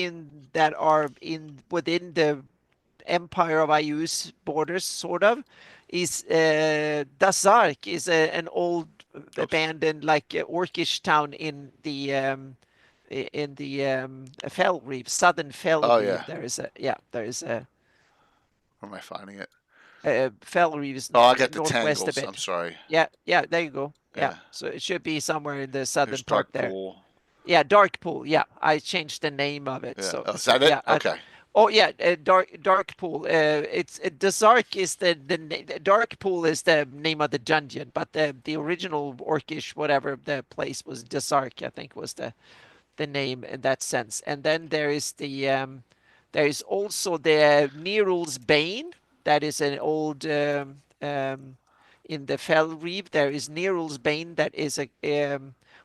that are within the Empire of Ayu's borders, sort of. Is Dazark is an old abandoned orcish town in the Fell Reef, southern Fell Oh, Reef. yeah. There is a Where am I finding it? Fell Reef is Oh, I got the northwest a tangles. bit. I'm sorry. Yeah, there you go. Yeah. Yeah. So it should be somewhere in the southern There's part Dark there. Pool. Yeah, Dark Pool. Yeah, I changed the name of it. Yeah. So Is that it? yeah, Okay. oh yeah, Dark Pool. It's Dazark is the Dark Pool is the name of the dungeon, but the original Orcish whatever the place was Dazark, I think was the name in that sense. And then there is there is also the Nerul's Bane. That is an old in the Fell Reef. There is Nerul's Bane. That is a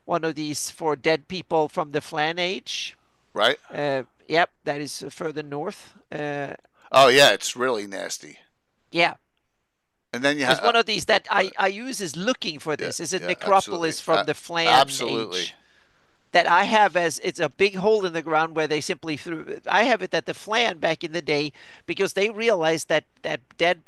one of these for dead people from the Flan Age. Right. Yep, that is further north. Oh yeah, it's really nasty. Yeah. And then you It's have one of these that I use is looking for this. Is it necropolis absolutely. from the Flan Absolutely. Age? That I have as it's a big hole in the ground where they simply threw. I have it at the Flan back in the day because they realized that dead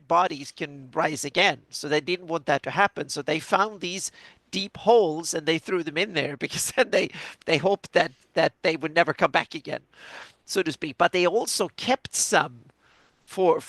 bodies can rise again, so they didn't want that to happen. So they found these deep holes and they threw them in there because then they hoped that they would never come back again, so to speak. But they also kept some for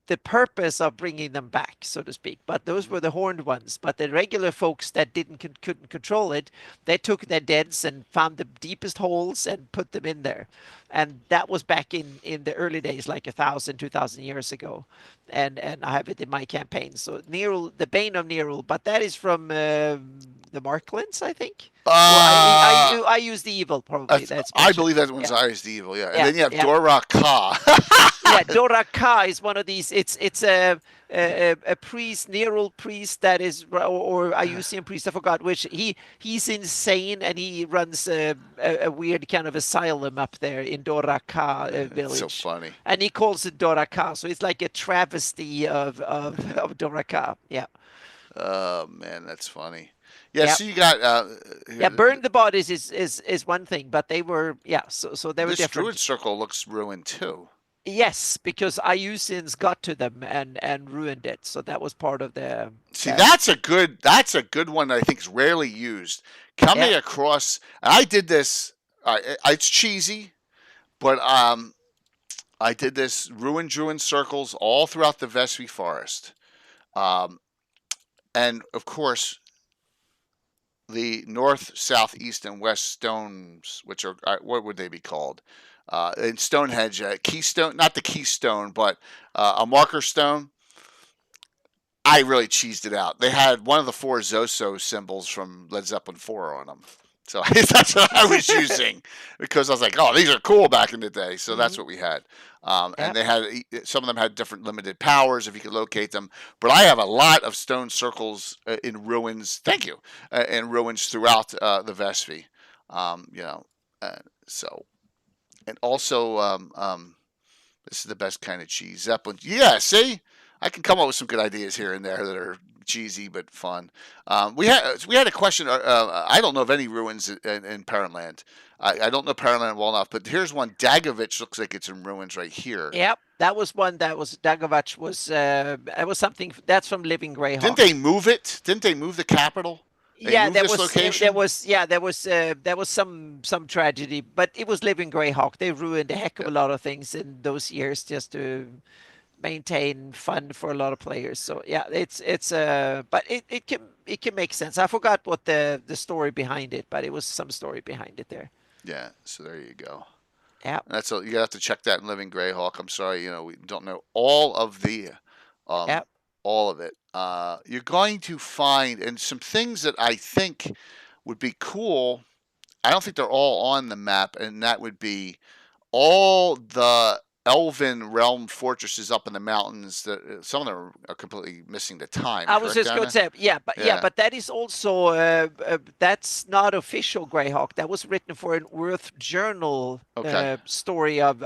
the purpose of bringing them back, so to speak. But those were the horned ones. But the regular folks that couldn't control it, they took their deads and found the deepest holes and put them in there. And that was back in the early days, like 1,000, 2,000 years ago. And I have it in my campaign. So Nerul, the Bane of Nerul, but that is from the Marklands, I think. I use the evil probably. I believe that one's Iris the Evil. Yeah. And then you have Dora Ka. Yeah, Dora Ka is one of these. It's a priest, Nerul priest that is, or Ayusian priest. I forgot which. He's insane and he runs a weird kind of asylum up there in Dora Ka village. So funny. And he calls it Dora Ka, so it's like a travesty of Dora Ka. Yeah. Oh man, that's funny. Yeah, so you got burn the bodies is one thing, but they were so they were this different. Druid Circle looks ruined too. Yes, because Ayusians got to them and ruined it. So that was part of the. See, that's a good one that I think is rarely used. Coming across, and I did this. It's cheesy, but I did this ruined Druid circles all throughout the Vespi Forest, and of course, the north, south, east, and west stones, which are what would they be called? In Stonehenge, keystone, not the keystone, but a marker stone. I really cheesed it out. They had one of the 4 Zoso symbols from Led Zeppelin 4 on them. So that's what I was using because I was like, oh, these are cool back in the day. So that's what we had. And they had, some of them had different limited powers if you could locate them. But I have a lot of stone circles in ruins. Thank you. In ruins throughout the Vespi. So. And also, this is the best kind of cheese. Zeppelin. Yeah, see? I can come up with some good ideas here and there that are cheesy but fun. We had a question. I don't know of any ruins in Parentland. I don't know Parentland well enough, but here's one. Dagovich looks like it's in ruins right here. Yep, that was one that was Dagovich was. It was something that's from Living Greyhawk. Didn't they move it? Didn't they move the capital? There was some tragedy, but it was Living Greyhawk. They ruined a heck of a lot of things in those years just to maintain fun for a lot of players. So yeah, but it can make sense. I forgot what the story behind it, but it was some story behind it there. Yeah, so there you go. Yeah, that's you have to check that in Living Greyhawk. I'm sorry, we don't know all of the all of it. You're going to find, and some things that I think would be cool. I don't think they're all on the map, and that would be all the elven realm fortresses up in the mountains. That some of them are completely missing the time. I was Correct, just going to Anna? say, but that is also that's not official Greyhawk. That was written for an Earth Journal Okay. story of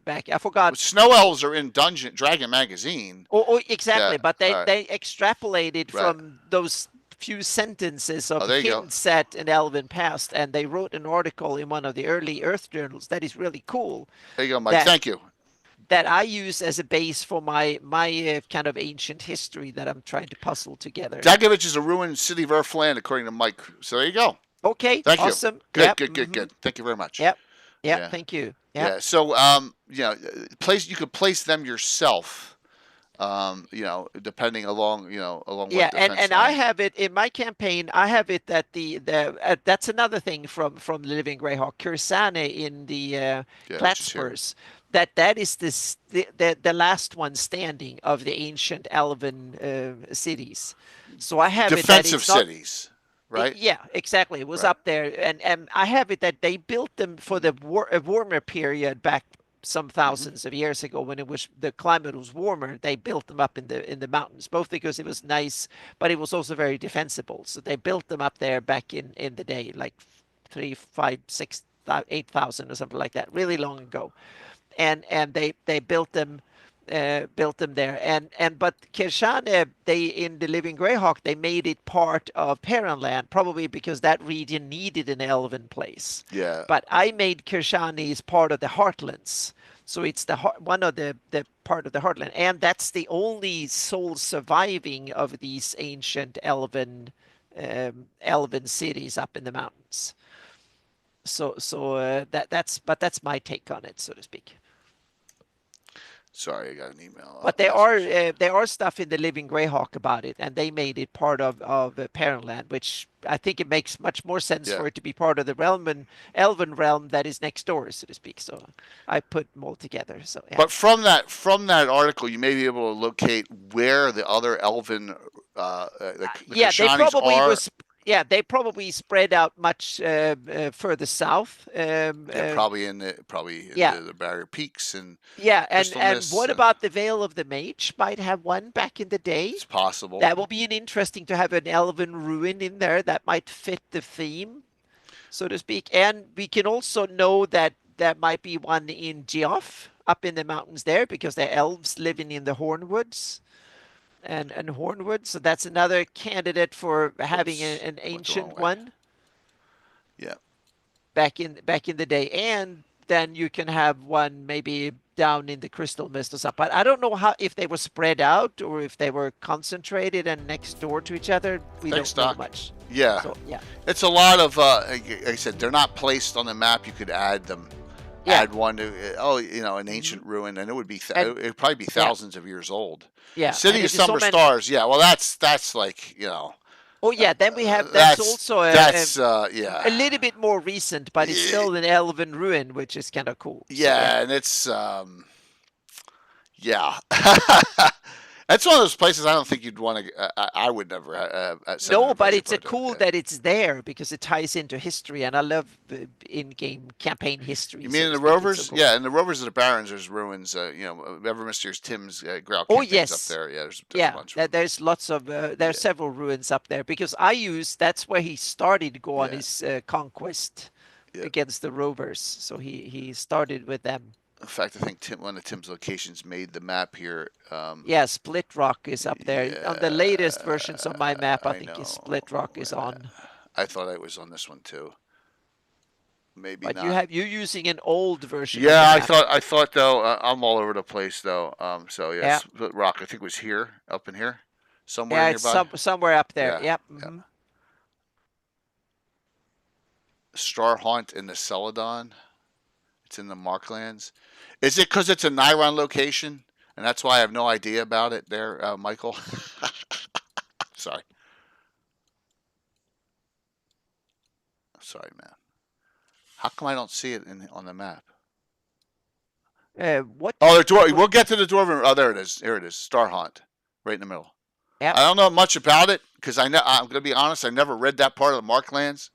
back. I forgot. Snow elves are in Dragon magazine. Oh, exactly. Yeah. But All right. they extrapolated Right. from those few sentences of Oh, there you go. hints at an elven past, and they wrote an article in one of the early Earth journals that is really cool. There you go, Mike. That Thank you. that I use as a base for my kind of ancient history that I'm trying to puzzle together. Dagovich is a ruined city of Earthland, according to Mike. So there you go. Okay, Thank you. awesome. Good, good. Thank you very much. Yep. Yeah. Thank you. Yeah. So, you could place them yourself. Depending along what defense and line. I have it in my campaign. I have it that that's another thing from the Living Greyhawk, Kursane in the Platspurs. That is the last one standing of the ancient elven cities. So I have defensive it that cities, right? Yeah, exactly. It was up there, and I have it that they built them for the warmer period back some thousands of years ago when the climate was warmer. They built them up in the mountains, both because it was nice, but it was also very defensible. So they built them up there back in the day, like 3, 5, 6, 8,000 or something like that, really long ago. And they built them there, but Kirshane, they in the Living Greyhawk, they made it part of Perranland, probably because that region needed an elven place. Yeah. But I made Kirshane as part of the Heartlands, so it's one of the part of the Heartland, and that's the only sole surviving of these ancient elven cities up in the mountains. So that's my take on it, so to speak. Sorry, I got an email. But there are stuff in the Living Greyhawk about it, and they made it part of Perranland, which I think it makes much more sense for it to be part of the elven realm that is next door, so to speak. So I put them all together. So But from that article, you may be able to locate where the other elven they probably spread out much further south. Probably in the Barrier Peaks and and what about the Vale of the Mage? Might have one back in the day. It's possible. That will be interesting to have an elven ruin in there that might fit the theme, so to speak. And we can also know that there might be one in Geoff up in the mountains there, because they're elves living in the Hornwoods. And Hornwood, so that's another candidate for having an ancient one. Yeah. Back in the day, and then you can have one maybe down in the Crystal Mist or something. But I don't know if they were spread out or if they were concentrated and next door to each other. We don't know much. Yeah. So, it's a lot of like I said, they're not placed on the map. You could add them. Add one to an ancient ruin, and it would it'd probably be thousands of years old. Yeah. City of Summer Stars. Yeah. Well, that's like Oh yeah, then we have that's also a little bit more recent, but it's still an elven ruin, which is kind of cool. Yeah, and it's That's one of those places I don't think you'd want to. I would never. No, but it's cool that it's there because it ties into history, and I love in-game campaign history. You mean in the Rovers? So cool. Yeah, in the Rovers of the Barrens, there's ruins. Ever Mysterious Tim's Growl up there. Yeah, there's a bunch of there's lots of there's several ruins up there because that's where he started to go on his conquest against the Rovers. So he started with them. In fact, I think one of Tim's locations made the map here. Split Rock is up there. Yeah, on the latest versions of my map, I think Split Rock is on. I thought it was on this one too. Maybe but not. You're using an old version. Yeah, I thought though. I'm all over the place though. Split Rock. I think it was here, up in here, somewhere nearby. It's somewhere up there. Yep. Mm-hmm. Star Haunt in the Celadon. It's in the Marklands. Is it because it's a Niron location, and that's why I have no idea about it there, Michael? Sorry. Sorry, man. How come I don't see it on the map? What? Oh, we'll get to the Dwarven. Oh, there it is. Here it is. Star Haunt, right in the middle. Yep. I don't know much about it because I'm going to be honest. I never read that part of the Marklands.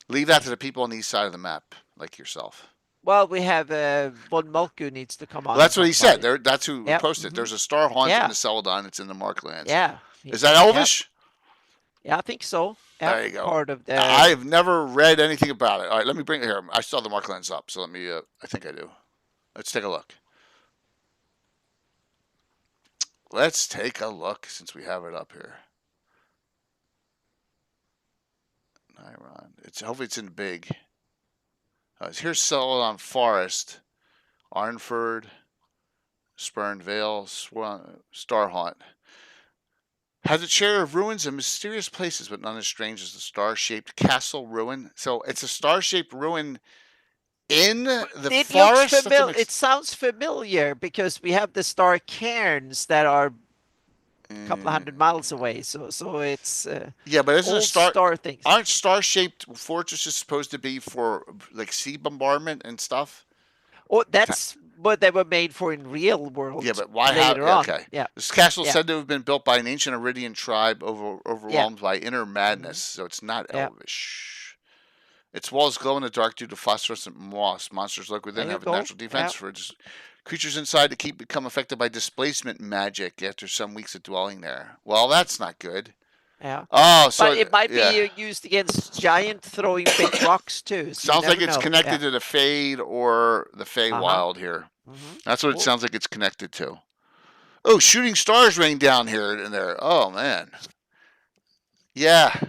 Leave that to the people on the east side of the map, like yourself. Well, we have Von Mulku needs to come on. Well, that's and what he talk about said. it. There, that's who Yep. posted. There's a Star Haunt Yeah. and a Celadon. It's in the Marklands. Yeah. Is that Yep. Elvish? Yeah, I think so. Yep. There you go. Part of the. I've never read anything about it. All right, let me bring it here. I saw the Marklands up, so let me. I think I do. Let's take a look. Let's take a look since we have it up here. Niron. Hopefully it's in big. Here's Celadon Forest, Arnford, Spurned Vale, Star Haunt. Has a share of ruins and mysterious places, but none as strange as the star-shaped castle ruin. So it's a star-shaped ruin in the It forest. looks familiar. It sounds familiar because we have the star cairns that are a couple of 100 miles away. So it's yeah, but isn't old star things. Aren't star-shaped fortresses supposed to be for like sea bombardment and stuff? Oh, that's what they were made for in real world. Yeah, but why later on? Okay. Yeah. This castle Yeah. said to have been built by an ancient Iridian tribe overwhelmed by inner madness, so it's not elvish. Its walls glow in the dark due to phosphorescent moss. Monsters lurk within have a natural defense for creatures inside to become affected by displacement magic after some weeks of dwelling there. Well, that's not good. Yeah. Oh, so but it might be used against giant throwing big rocks too. So sounds like it's connected to the Fade or the Feywild here. That's what it sounds like it's connected to. Oh, shooting stars rain down here and there. Oh man. Yeah.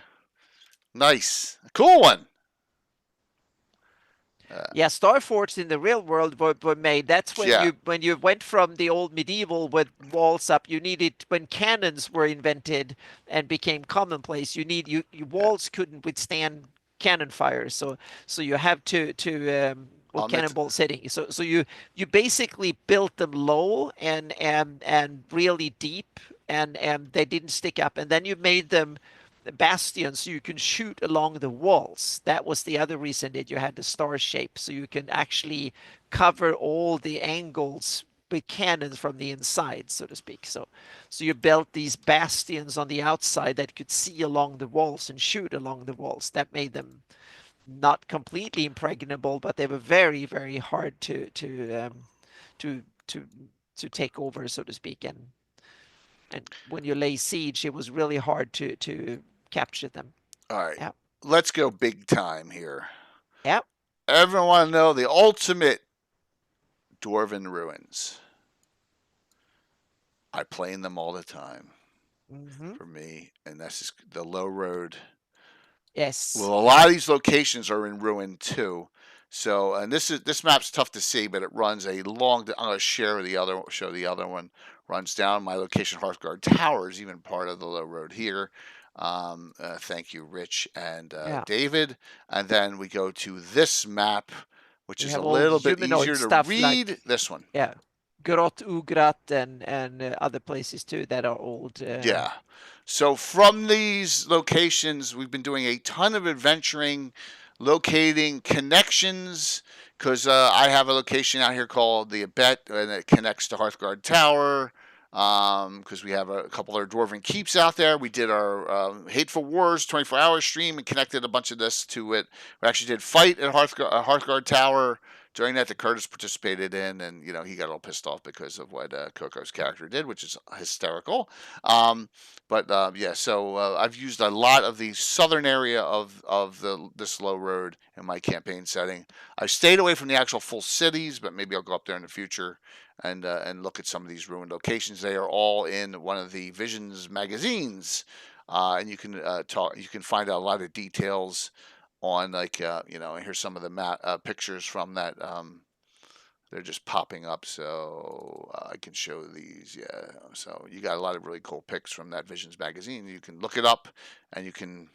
Nice. Cool one. Yeah, star forts in the real world were made. That's when you went from the old medieval with walls up. You needed when cannons were invented and became commonplace. Your walls couldn't withstand cannon fire, so you have to cannonballs hitting. So you basically built them low and really deep, and they didn't stick up, and then you made them bastions so you can shoot along the walls. That was the other reason that you had the star shape, so you can actually cover all the angles with cannons from the inside, so to speak. So you built these bastions on the outside that could see along the walls and shoot along the walls. That made them not completely impregnable, but they were very, very hard to take over, so to speak. And when you lay siege, it was really hard to capture them. All right. Yep. Let's go big time here. Yep. Everyone want to know the ultimate Dwarven ruins. I play in them all the time. For me, and that's just the low road. Yes. Well, a lot of these locations are in ruin too. So, and this map's tough to see, but it runs a long. I'm going to show the other one. Runs down my location. Hearthguard Tower is even part of the low road here. Thank you, Rich and David. And then we go to this map, which is a little bit easier to read. Like, this one. Yeah. Grot Ugrat and other places too that are old. Yeah. So from these locations, we've been doing a ton of adventuring, locating connections, because I have a location out here called the Abet, and it connects to Hearthguard Tower, because we have a couple of Dwarven keeps out there. We did our Hateful Wars 24-hour stream and connected a bunch of this to it. We actually did fight at Hearthguard Tower during that Curtis participated in, and he got all pissed off because of what Coco's character did, which is hysterical. So I've used a lot of the southern area of this low road in my campaign setting. I stayed away from the actual full cities, but maybe I'll go up there in the future and look at some of these ruined locations. They are all in one of the Visions magazines, and you can You can find out a lot of details on here's some of the pictures from that. They're just popping up, so I can show these. Yeah, so you got a lot of really cool pics from that Visions magazine. You can look it up, and you can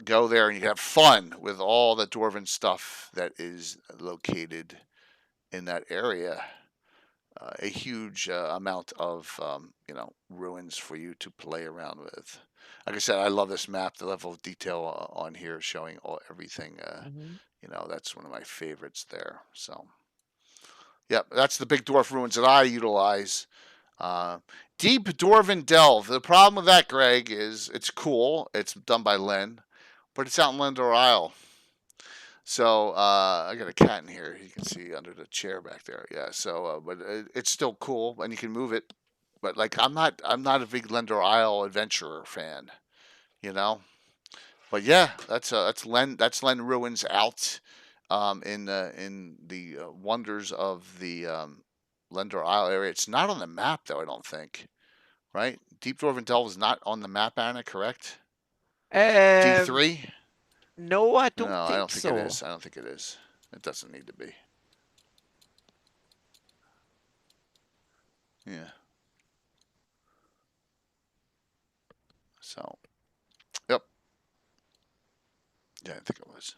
go there and you can have fun with all the Dwarven stuff that is located in that area. A huge amount of ruins for you to play around with. Like I said, I love this map. The level of detail on here showing everything. That's one of my favorites there. So, that's the big dwarf ruins that I utilize. Deep Dwarven Delve. The problem with that, Greg, is it's cool. It's done by Lynn, but it's out in Lindor Isle. So I got a cat in here. You can see under the chair back there. Yeah. So, but it's still cool, and you can move it. But like, I'm not a big Lender Isle adventurer fan. You know. But yeah, that's Len Ruins out in the wonders of the Lender Isle area. It's not on the map though. I don't think. Right? Deep Dwarven Delve is not on the map, Anna. Correct? Um, D3? no, I No, don't I don't think think it so. is. I don't think it is. It doesn't need to be. Yeah. So, yep. Yeah, I think it was.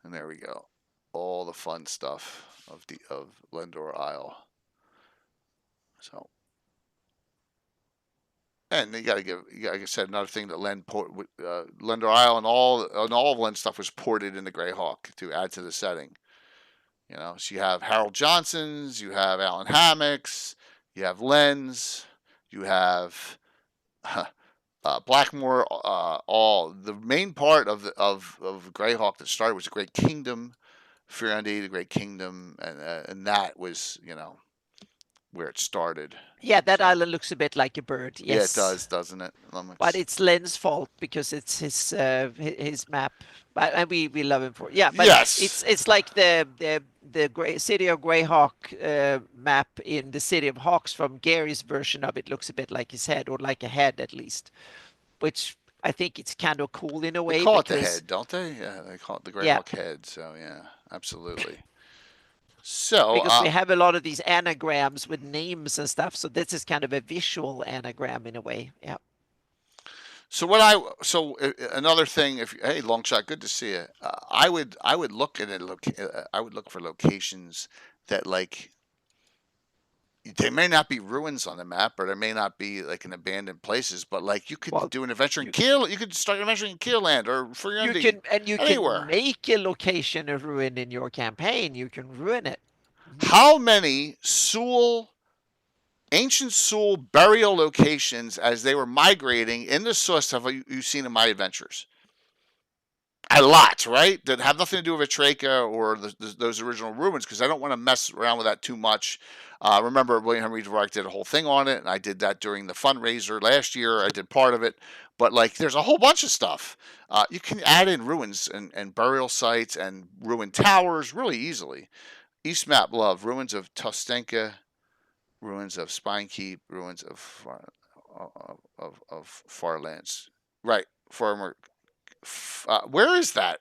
And there we go. All the fun stuff of Lendor Isle. So, and you got to give, like I said, another thing that Lendor Isle and all of Len stuff was ported into GREYHAWK to add to the setting. So you have Harold Johnson's, you have Alan Hammock's, you have Len's, you have Blackmore. All the main part of GREYHAWK that started was a Great Kingdom, Ferrandi, the Great Kingdom, and that was where it started. Yeah, that So island looks a bit like a bird. yeah, it Yes. does, doesn't it? But it's Len's fault because it's his map. But and we love him for it. Yeah, but Yes. it's like the city of Greyhawk map in the city of Hawks from Gary's version of it looks a bit like his head, or like a head at least, which I think it's kind of cool in a They way call it the because head, don't they? Yeah, they call it the yeah, GREYHAWK head. So yeah, absolutely. So because we have a lot of these anagrams with names and stuff, so this is kind of a visual anagram in a way. Yeah. another thing, if hey, long shot, good to see you. I would look at it. I would look for locations that like they may not be ruins on the map, or there may not be like an abandoned places, but like you could Well, do an adventure in you Kiel. You could start an adventure in Keelland or you Ferrandi, can anywhere. make a location a ruin in your campaign. You can ruin it. Mhm. How many ancient Sewell burial locations, as they were migrating in the Swiss, have you seen in my adventures? A lot, right? That have nothing to do with Atraca or those original ruins, because I don't want to mess around with that too much. Remember, William Henry Dvorak did a whole thing on it, and I did that during the fundraiser last year. I did part of it, but like, there's a whole bunch of stuff. You can add in ruins and burial sites and ruined towers really easily. East map love ruins of Tostenka, ruins of Spinekeep, ruins of Farlands. Right, former. Where is that?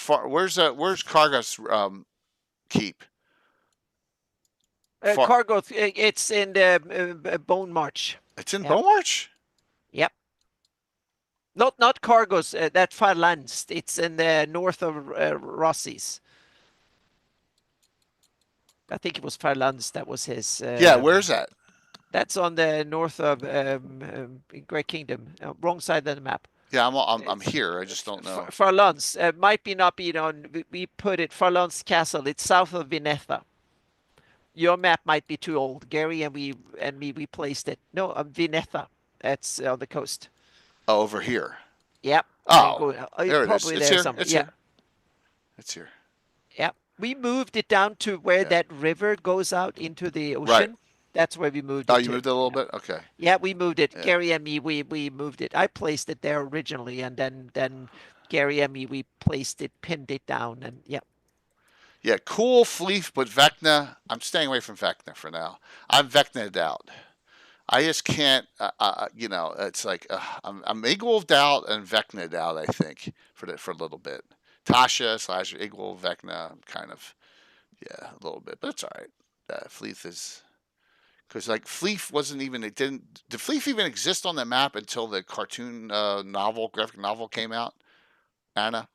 Where's Kargas keep? Far, Cargo, it's in the Bone March. it's in Yeah. Beaumarch. Yep. Not Cargos. That Farlands. It's in the north of Rossi's. I think it was Farlands that was his. Yeah, where's that? That's on the north of Great Kingdom, wrong side of the map. Yeah, I'm here. I just don't know. Farlands might be not be on. We put it Farlands Castle. It's south of Vinetha. Your map might be too old, Gary, and we placed it. No, Vinetha. That's on the coast. Oh, over here. Yep. Oh, there it is. Probably It's there here. somewhere. It's Yeah. here. It's here. Yeah. We moved it down to where Yeah. that river goes out into the ocean. Right. That's where we moved Oh, it you to. moved it a little bit. Okay. Yeah, we moved it. Yeah. Gary and me, we moved it. I placed it there originally, and then Gary and me, we placed it, pinned it down, and yeah. Yeah, cool Fleef, but Vecna. I'm staying away from Vecna for now. I'm Vecna'd out. I just can't. It's like I'm Eagle out and Vecna'd out. I think for a little bit. Tasha / Eagle Vecna, kind of. Yeah, a little bit, but it's all right. Fleef is because like Fleef wasn't even. It didn't. Did Fleef even exist on the map until the cartoon graphic novel came out? Anna.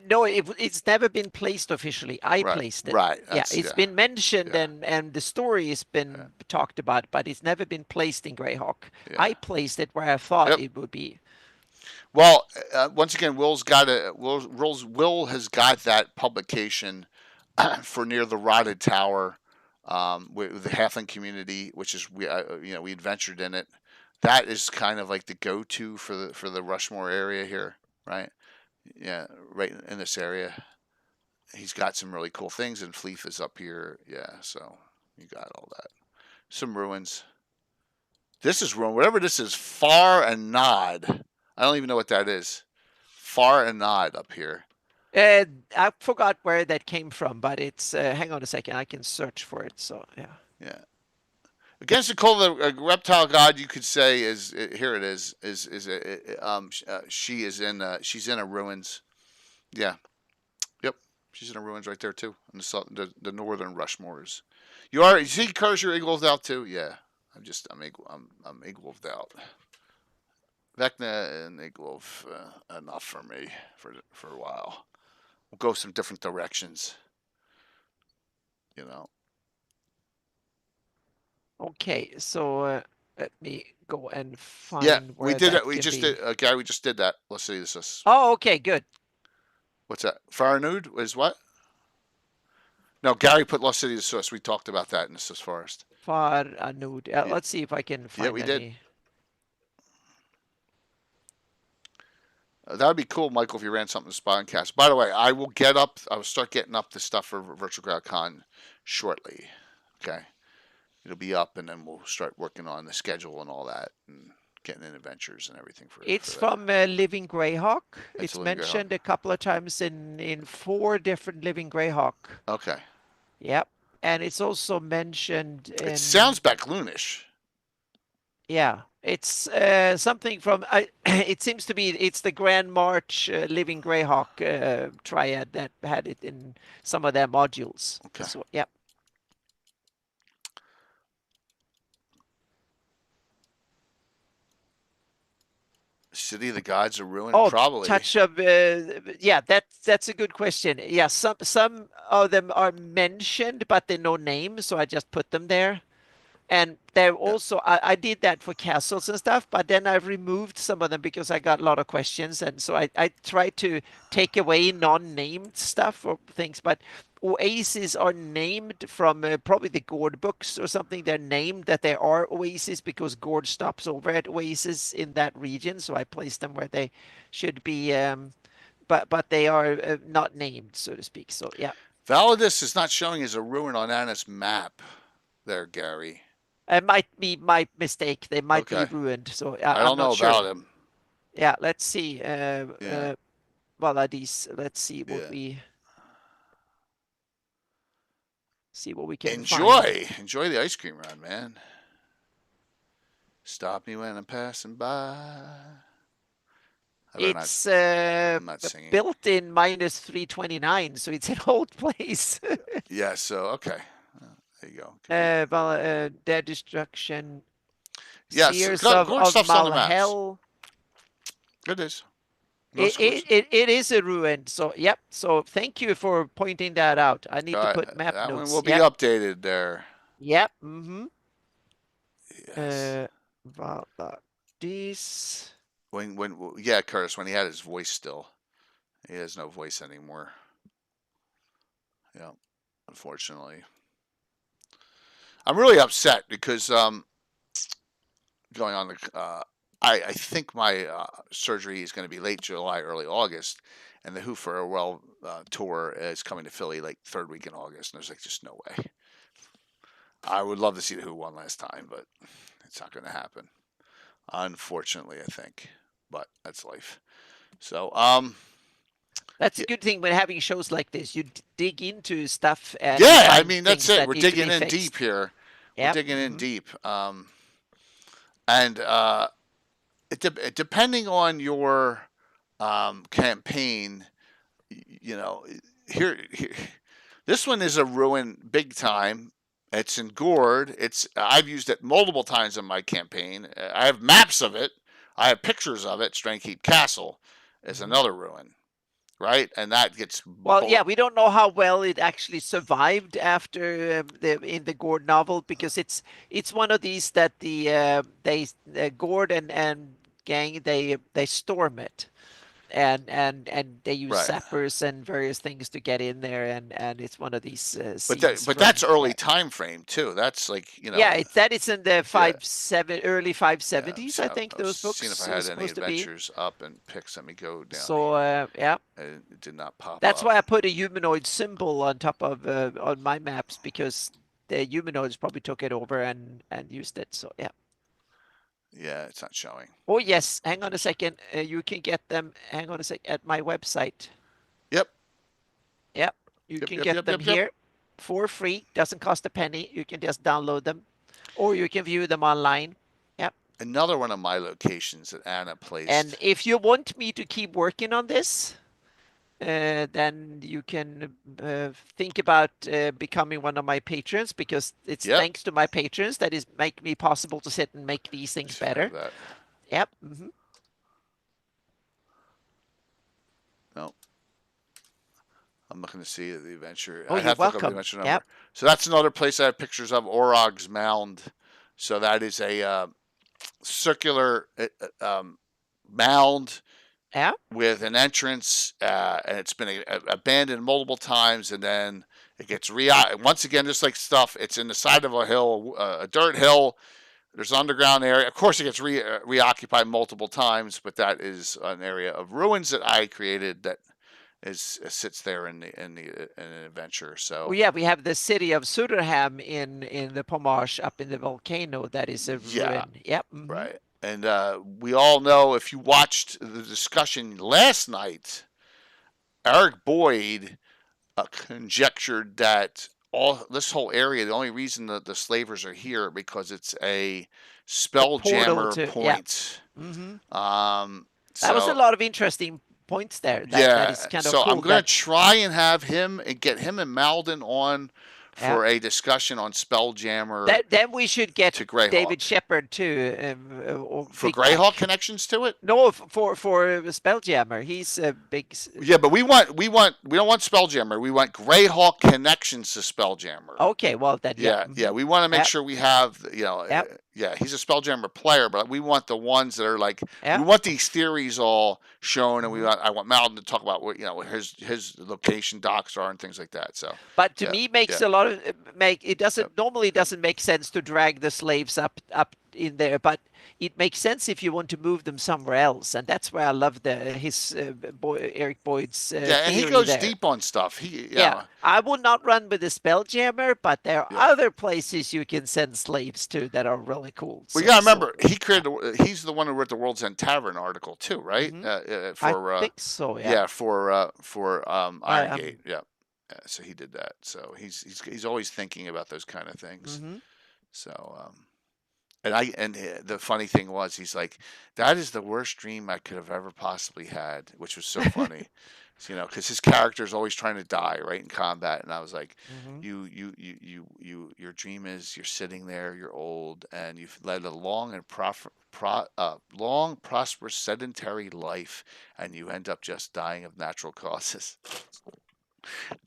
No, it's never been placed officially. I Right. placed it. Right. Yeah, it's been mentioned Yeah. and the story has been talked about, but it's never been placed in GREYHAWK. Yeah. I placed it where I thought Yep. it would be. Well, once again, Will has got that publication for near the Rotted Tower, with the Halfling community, which is we adventured in it. That is kind of like the go-to for the Rushmore area here, right? Yeah, right in this area. he's got some really cool things, and Fleef is up here. Yeah, so you got all that. Some ruins. This is ruin. Whatever this is, Far and Nod. I don't even know what that is. Far and Nod up here. I forgot where that came from, but it's hang on a second, I can search for it. So yeah. Yeah. Against the cold, a reptile god you could say is here. It is she is in she's in a ruins. Yeah. Yep. She's in a ruins right there too. In the northern Rushmores. You see, Curse, you're Eagle out too. Yeah. I'm Eagle out. Vecna and Eagle enough for me for a while. We'll go some different directions. You know. Okay, so let me go and find Yeah, where we did that it. We can just be. did. Gary, we just did that. Let's see. This is Oh, okay, good. what's that? Faranud is what? No, Gary put Lost City to Source. We talked about that in this forest. Far Anud. Let's see if I can find we any. did. That would be cool, Michael, if you ran something to Spotcast. By the way, I will start getting up the stuff for Virtual Crowd Con shortly. Okay. It'll be up, and then we'll start working on the schedule and all that, and getting in adventures and everything for. It's for from Living Greyhawk. It's Living mentioned Greyhawk. a couple of times in 4 different Living Greyhawk. Okay. Yep, and it's also mentioned in. It sounds Backloonish. Yeah, it's something from. It seems to be it's the Grand March Living Greyhawk triad that had it in some of their modules. Okay. So, yep. City of the Gods are ruined. Oh, Probably. touch of yeah. That's a good question. Yeah, some of them are mentioned, but they're no name, so I just put them there. And they're also I did that for castles and stuff, but then I removed some of them because I got a lot of questions, and so I tried to take away non-named stuff or things. But oases are named from probably the Gord books or something. They're named that they are oases because Gord stops over at oases in that region, so I placed them where they should be. But they are not named, so to speak. So yeah. Validus is not showing as a ruin on Anna's map. There, Gary. It might be my mistake. They might be ruined. So I don't know about him. Yeah, let's see. Valadis. Let's see what we can find. Enjoy the ice cream run, man. Stop me when I'm passing by. It's built in -329, so it's an old place. Yeah. So okay. There you go. Their destruction. Yes, Sears good of stuff's on the maps. Malhel. It is. It is a ruin. So yep. So thank you for pointing that out. I need to put map that notes. One will be updated there. Yep. Mm-hmm. Yes. These. Yeah, Curtis, when he had his voice still, he has no voice anymore. Yeah, unfortunately. I'm really upset because going on the I think my surgery is going to be late July, early August, and the Who for a Well tour is coming to Philly like 3rd week in August, and there's like just no way. I would love to see the Who one last time, but it's not going to happen, unfortunately. I think, but that's life. So that's a good thing when having shows like this. You dig into stuff. And I mean that's it. We're digging in deep here. Yep. We're digging in deep. And depending on your campaign, you know, here, this one is a ruin big time. It's in Gord. I've used it multiple times in my campaign. I have maps of it. I have pictures of it. Strangkeep Castle is another ruin, right? And that gets yeah. We don't know how well it actually survived after in the Gord novel because it's one of these that Gord and gang they storm it. and they use Right. sappers and various things to get in there, and it's one of these But scenes that's from early time frame too. That's like that is in the yeah. early five Yeah, seventies, I think, I was those seeing if books I are had any supposed to be. adventures up and picks. Let me go down So here. yeah, And it did not pop that's up. why I put a humanoid symbol on top of on my maps, because the humanoids probably took it over and used it. So yeah. Yeah, it's not showing. Oh yes, hang on a second. You can get them. Hang on a sec at my website. Yep. Yep, you can get them here for free. Doesn't cost a penny. You can just download them, or you can view them online. Yep. Another one of my locations that Anna placed. And if you want me to keep working on this, then you can think about becoming one of my patrons, because it's thanks to my patrons that is make me possible to sit and make these things better. Yep. Mm-hmm. No. I'm looking to see the adventure. Oh, I you're have to look up the welcome. adventure number. Yep. So that's another place I have pictures of, Orog's Mound. So that is a circular mound with an entrance, and it's been abandoned multiple times, and then it gets once again, just like stuff. It's in the side of a hill, a dirt hill. There's an underground area. Of course, it gets reoccupied multiple times, but that is an area of ruins that I created that sits there in an adventure. So well, yeah, we have the city of Sutterham in the Pomage up in the volcano. That is a ruin. Yep. Mm-hmm. Right. And we all know, if you watched the discussion last night, Eric Boyd conjectured that this whole area, the only reason that the slavers are here because it's a spelljammer point. Yeah. Mm-hmm. That was a lot of interesting points there. That is kind of so cool. I'm going to try and have him and get him and Malden on for a discussion on Spelljammer. Then we should get to David Shepard too. For GREYHAWK connections to it? No, for Spelljammer. He's a big. Yeah, but we don't want Spelljammer. We want GREYHAWK connections to Spelljammer. Okay, well then. Yeah. We want to make sure we have yeah, he's a Spelljammer player, but we want the ones that are like we want these theories all shown, and I want Malden to talk about what his location docs are and things like that. So, but to me, makes a lot of it doesn't normally doesn't make sense to drag the slaves up in there, but it makes sense if you want to move them somewhere else, and that's where I love Eric Boyd's and he goes deep on stuff. I would not run with the Spelljammer, but there are other places you can send slaves to that are really cool. Well, you gotta remember, he's the one who wrote the World's End Tavern article too, right? Mm-hmm. I think so. Yeah, for Iron Gate. Yeah, so he did that. So he's always thinking about those kind of things. Mm-hmm. So and the funny thing was, he's like, that is the worst dream I could have ever possibly had, which was so funny. Because his character is always trying to die, right, in combat, and I was like, your dream is you're sitting there, you're old, and you've led a long and prosperous sedentary life, and you end up just dying of natural causes.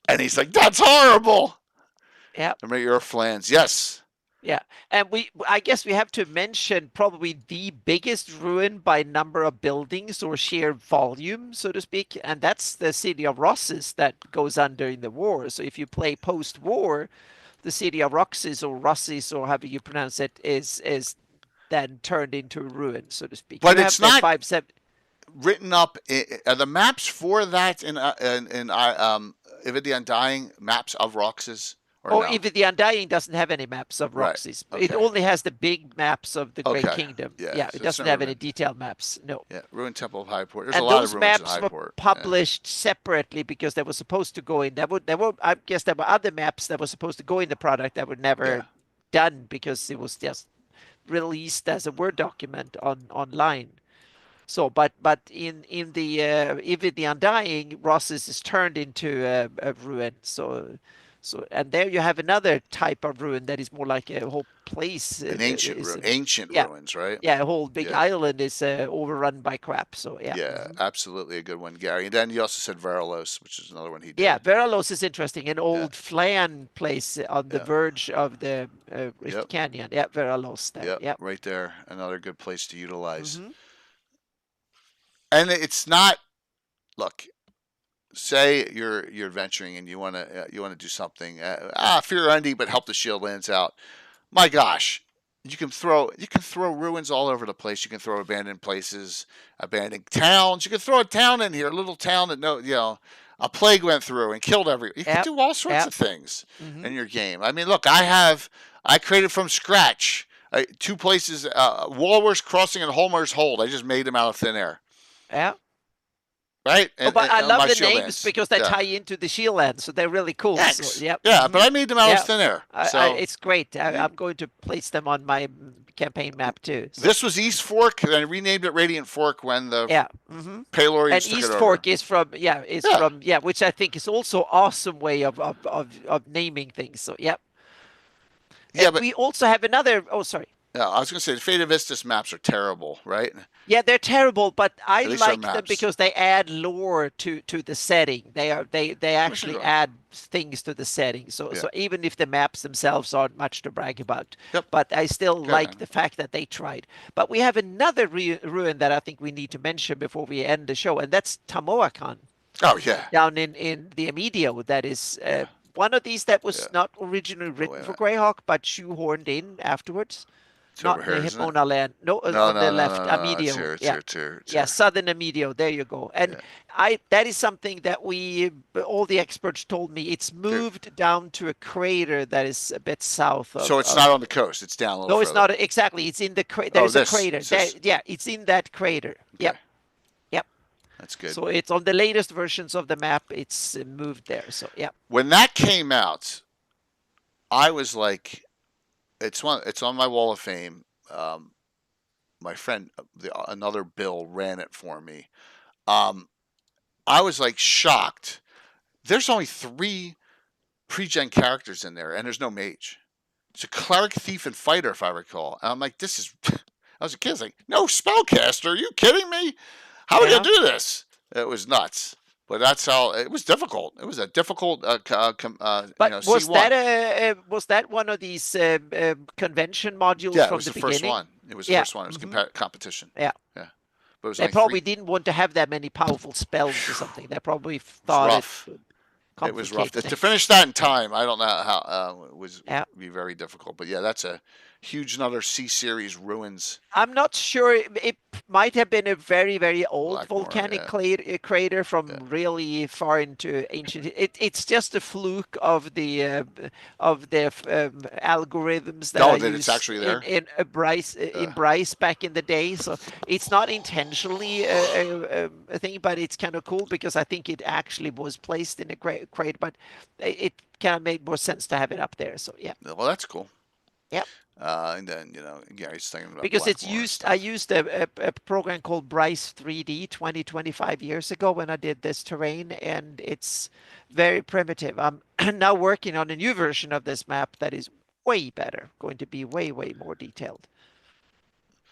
And he's like, that's horrible. Yeah. Remember your flans, yes. Yeah, and I guess we have to mention probably the biggest ruin by number of buildings or sheer volume, so to speak, and that's the city of Rosses that goes under in the war. So if you play post-war, the city of Roxas or Rosses, or however you pronounce it, is then turned into a ruin, so to speak. But it's not written up. Are the maps for that in Ivy the Undying maps of Roxas? Even the Undying doesn't have any maps of Roxas. Right. Okay. It only has the big maps of the Great Kingdom. Yeah, it doesn't have any detailed maps. No. Yeah, Ruined Temple of Highport. There's a lot of ruins in Highport. Those maps were published separately because they were supposed to go in. I guess there were other maps that were supposed to go in the product that were never done because it was just released as a Word document online. So, but in the Ivy the Undying, Rosses is turned into a ruin. So, and there you have another type of ruin that is more like a whole place. An ancient ruins, right? Yeah, a whole big island is overrun by crap. So, yeah. Yeah, absolutely a good one, Gary. And then you also said Verilos, which is another one he did. Yeah, Verilos is interesting. An old flan place on the verge of the Rift Canyon. Yeah, Verilos. Yeah, right there. Another good place to utilize. Mm-hmm. And it's not look, say you're adventuring and you want to do something. Fear Undy, but help the shield lands out. My gosh, you can throw ruins all over the place. You can throw abandoned places, abandoned towns. You can throw a town in here, a little town that a plague went through and killed everyone. You can Yep. do all sorts Yep. of things Mm-hmm. in your game. I mean, look, I created from scratch two places, Walworth's Crossing and Holmer's Hold. I just made them out of thin air. Yeah. Right? But I love my the shield names lands. because they Yeah. tie into the shield land, so they're really cool. Thanks. So, yep. Yeah, but I made them out Yeah. of thin air. It's great. I'm going to place them on my campaign map too. So. This was East Fork, and I renamed it Radiant Fork when the Palorians And took East it Fork over. is from which I think is also awesome way of naming things. So yep. Yeah, and but we also have another. Oh, sorry. yeah, I was going to say the Fate of Istis maps are terrible, right? Yeah, they're terrible, but I At least they're like them maps. because they add lore to the setting. They actually add things to the setting. So even if the maps themselves aren't much to brag about, but I still like the fact that they tried. But we have another ruin that I think we need to mention before we end the show, and that's Tamoacan. Oh yeah. Down in the Amedio, that is one of these that was not originally written for Greyhawk, but shoehorned in afterwards. It's Not over here, the isn't it? Hipona land. No, on the left. Amedio. It's here. Southern Amedio. There you go. And that is something that all the experts told me. It's moved down to a crater that is a bit south of. So it's not on the coast. It's down a little No, further. it's not exactly. It's in the crater. There's a crater. It's in that crater. Okay. Yep. That's good. So it's on the latest versions of the map. It's moved there. So yeah. When that came out, I was like, it's on my wall of fame. My friend, another Bill, ran it for me. I was like shocked. There's only 3 pre-gen characters in there, and there's no mage. It's a cleric, thief, and fighter, if I recall. And I'm like, this is. I was a kid. I was like, no spellcaster. Are you kidding me? How are you gonna do this? It was nuts. But that's how it was difficult. It was a difficult. But was was that one of these convention modules yeah, from it was the the beginning? first one. It was the first one. It was competition. Yeah. Yeah. But it was They like probably didn't want to have that many powerful spells or something. They probably thought it was rough. To finish that in time, I don't know how it was be very difficult. But yeah, that's a huge another C series ruins. I'm not sure. It might have been a very, very old Blackmore, volcanic crater from really far into ancient. It's just a fluke of the algorithms that I used it's actually there in Bryce back in the day. So it's not intentionally a thing, but it's kind of cool because I think it actually was placed in a crater, but it kind of made more sense to have it up there. So yeah. Well, that's cool. Yep. And then Gary's thinking about because it's Blackmore used. I used a program called Bryce 3D 25 years ago when I did this terrain, and it's very primitive. I'm now working on a new version of this map that is way better, going to be way more detailed.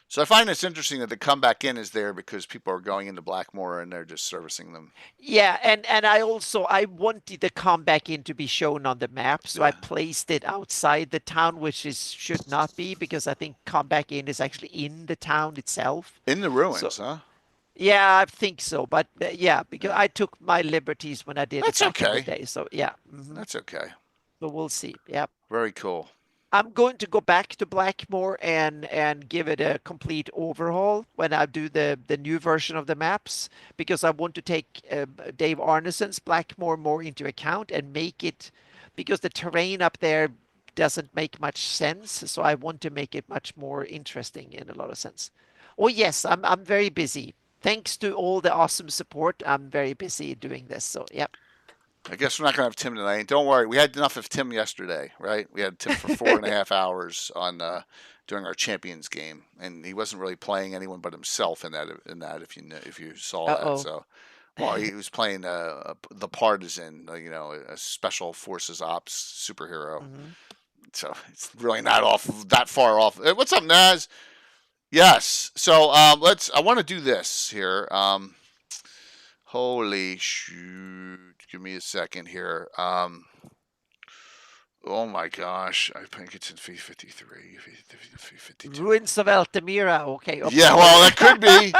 So I find it's interesting that the comeback in is there because people are going into Blackmore and they're just servicing them. Yeah, and I wanted the comeback in to be shown on the map, so I placed it outside the town, which should not be, because I think comeback in is actually in the town itself. In the ruins, huh? Yeah, I think so, but because I took my liberties when I did it back in the day. So yeah, that's okay. So we'll see. Yeah. Very cool. I'm going to go back to Blackmore and give it a complete overhaul when I do the new version of the maps, because I want to take Dave Arneson's Blackmore more into account and make it, because the terrain up there doesn't make much sense. So I want to make it much more interesting in a lot of sense. Oh yes, I'm very busy. Thanks to all the awesome support, I'm very busy doing this. So yep. I guess we're not going to have Tim tonight. Don't worry. We had enough of Tim yesterday, right? We had Tim for 4.5 hours on during our Champions game, and he wasn't really playing anyone but himself in that. If you saw that, so he was playing the Partisan, a special forces ops superhero. So it's really not that far off. What's up, Naz? Yes. So I want to do this here. Holy shoot. Give me a second here. Oh my gosh, I think it's in 353, 352. Ruins of Altamira. Okay. Yeah, well, that could be.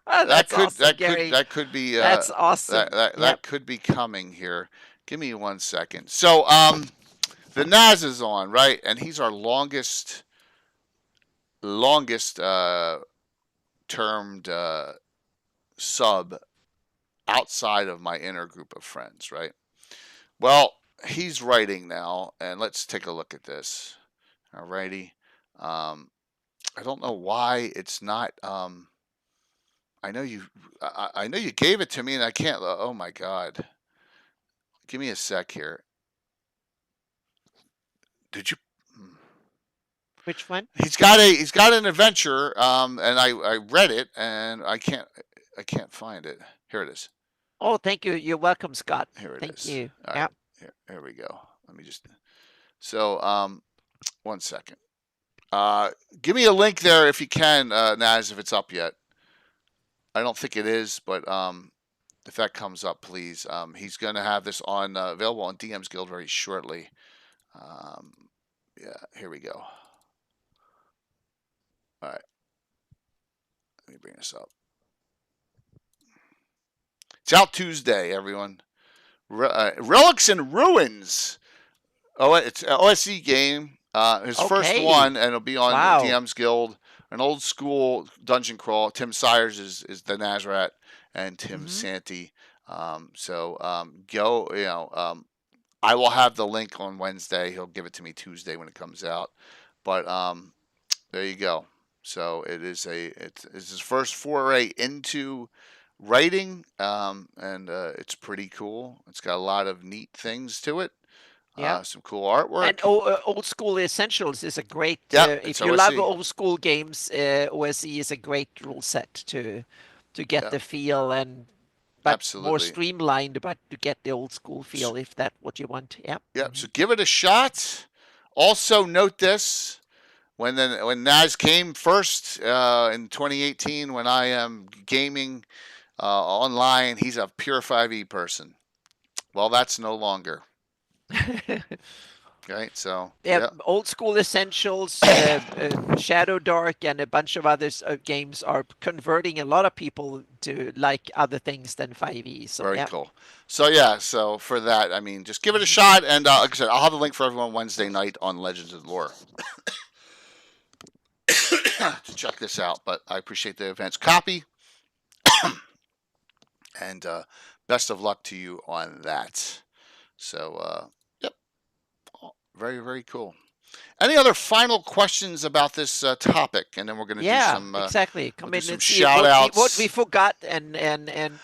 That's awesome, Gary. That could be. That's awesome. That could be coming here. Give me 1 second. So, the Naz is on, right, and he's our longest termed sub outside of my inner group of friends, right? Well, he's writing now, and let's take a look at this. Alrighty. I don't know why it's not. I know you. I know you gave it to me, and I can't. Oh my God. Give me a sec here. Did you? Which one? He's got an adventure. And I read it, and I can't find it. Here it is. Oh, thank you. You're welcome, Scott. Here it thank is. you. All Yeah. right. Here we go. Let me just. So 1 second. Give me a link there if you can, Naz, if it's up yet. I don't think it is, but if that comes up, please. He's going to have this on available on DM's Guild very shortly. Yeah, here we go. All right. Let me bring this up. It's out Tuesday, everyone. Relics and Ruins. Oh, it's an OSE game. His first one, and it'll be on DM's Guild. An old school dungeon crawl. Tim Sires is the Nazrat, and Tim Santee. Go. I will have the link on Wednesday. He'll give it to me Tuesday when it comes out. But there you go. So it's his first foray into writing, and it's pretty cool. It's got a lot of neat things to it. Yeah. Some cool artwork. And Old School Essentials is a great. If you love old school games, OSE is a great rule set to get the feel but more streamlined, but to get the old school feel if that's what you want. Yeah. Yeah. So give it a shot. Also note this: when Naz came first in 2018, when I am gaming online, he's a pure 5e person. Well, that's no longer. Right, so Old School Essentials, Shadow Dark, and a bunch of other games are converting a lot of people to like other things than 5e. So very cool. So so for that, I mean, just give it a shot, and like I said, I'll have a link for everyone Wednesday night on Legends of Lore to check this out. But I appreciate the advance copy, and best of luck to you on that. So, yep. Very, very cool. Any other final questions about this topic? And then we're going to do some exactly. Come in and see shout outs. What we forgot and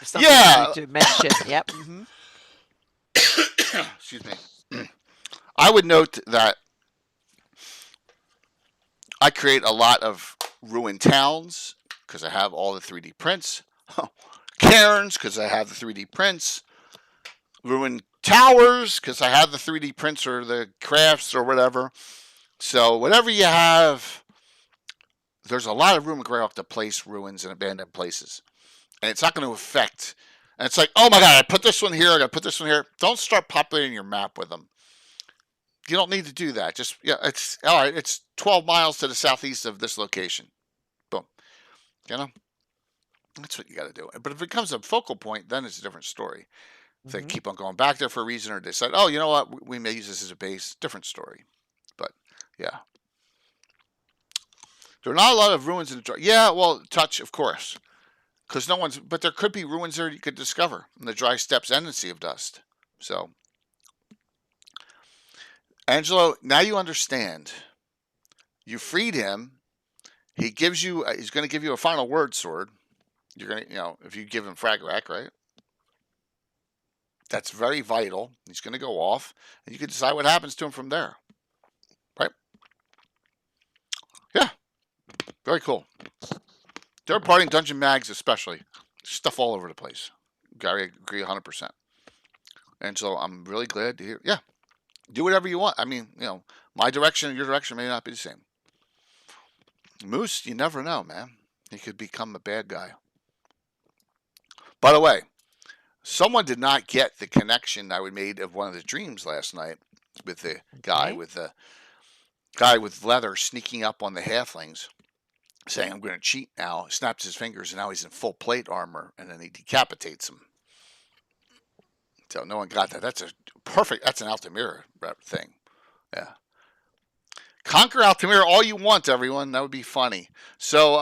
something we need to mention. Yep. Excuse me. I would note that I create a lot of ruined towns because I have all the 3D prints. Cairns because I have the 3D prints. Ruined towers because I have the 3D prints or the crafts or whatever. So whatever you have, there's a lot of room in GREYHAWK to place ruins and abandoned places, and it's not going to affect. And it's like, oh my God, I put this one here. I got to put this one here. Don't start populating your map with them. You don't need to do that. Just it's all right. It's 12 miles to the southeast of this location. Boom. That's what you got to do. But if it becomes a focal point, then it's a different story. If they keep on going back there for a reason, or decide, oh, you know what, we may use this as a base, different story. But yeah, there are not a lot of ruins in the dry. Yeah, well, touch, of course, because but there could be ruins there you could discover in the dry steppes and the Sea of Dust. So, Angelo, now you understand. You freed him. He's going to give you a final word sword. You're going to, if you give him frag rack, right? That's very vital. He's going to go off, and you can decide what happens to him from there. Right? Yeah. Very cool. Third-party dungeon mags especially. Stuff all over the place. Gary, I agree 100%. And so I'm really glad to hear. Yeah. Do whatever you want. I mean, my direction and your direction may not be the same. Moose, you never know, man. He could become a bad guy. By the way, someone did not get the connection I made of one of the dreams last night. with the Okay. guy with leather sneaking up on the halflings, saying, "I'm going to cheat now." Snaps his fingers, and now he's in full plate armor, and then he decapitates him. So no one got that. That's a perfect. That's an Altamira thing. Yeah. Conquer Altamira all you want, everyone. That would be funny. So,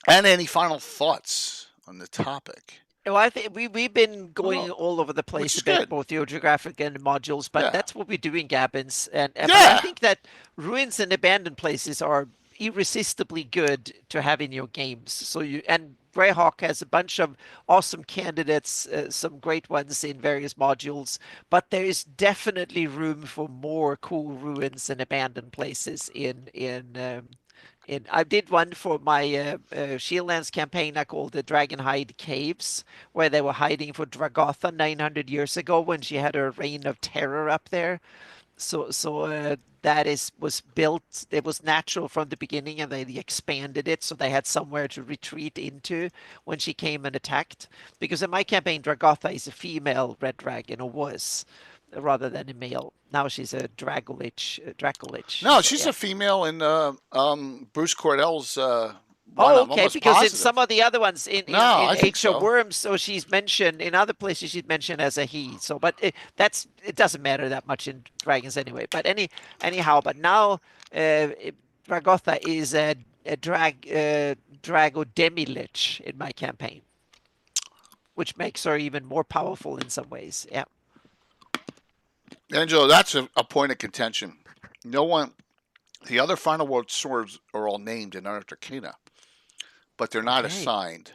and any final thoughts on the topic? Well, I think we've been going Well, all over the which place is a bit, good. both geographic and modules, but Yeah. that's what we do in Gabbins. And but I Yeah. think that ruins and abandoned places are irresistibly good to have in your games. So and Greyhawk has a bunch of awesome candidates, some great ones in various modules, but there is definitely room for more cool ruins and abandoned places in I did one for my Shieldlands campaign I called the Dragonhide Caves, where they were hiding for Dragotha 900 years ago when she had her reign of terror up there. So that was built. It was natural from the beginning, and they expanded it so they had somewhere to retreat into when she came and attacked. Because in my campaign, Dragotha is a female red dragon, or was, rather than a male. Now she's a Dracolich. No, So she's yeah. a female in Bruce Cordell's one. Oh, I'm okay. almost Because in positive. some of the other ones, No, in I think Age of so. Worms, so she's mentioned in other places. She's mentioned as a he. So, but it doesn't matter that much in Dragons anyway. But anyhow, but now Dragotha is a Drago Demi-Lich in my campaign, which makes her even more powerful in some ways. Yeah. Angelo, that's a point of contention. No one, the other Final World swords are all named in Arcana, but they're not Okay. assigned.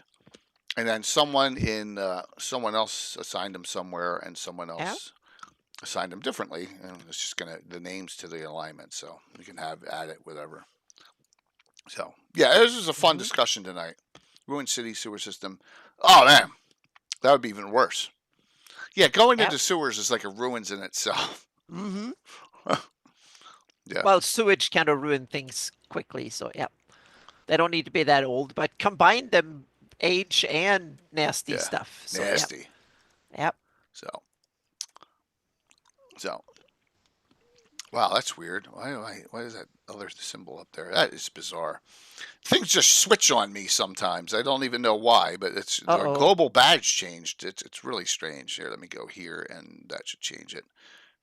And then someone else assigned them somewhere, and someone Yeah. else assigned them differently. And it's just the names to the alignment, so we can add it whatever. So yeah, this is a fun Mm-hmm. discussion tonight. Ruined city sewer system. Oh man, that would be even worse. Yeah, going Yeah. into sewers is like a ruins in itself. Mm-hmm. Yeah. Well, sewage kind of ruin things quickly. So yeah. They don't need to be that old, but combine them age and nasty Yeah. stuff. So yeah, Nasty. yep. So so wow, that's weird. Why is that other symbol up there? That is bizarre. Things just switch on me sometimes. I don't even know why, but it's our Uh-oh. global badge changed. It's really strange. Here, let me go here, and that should change it.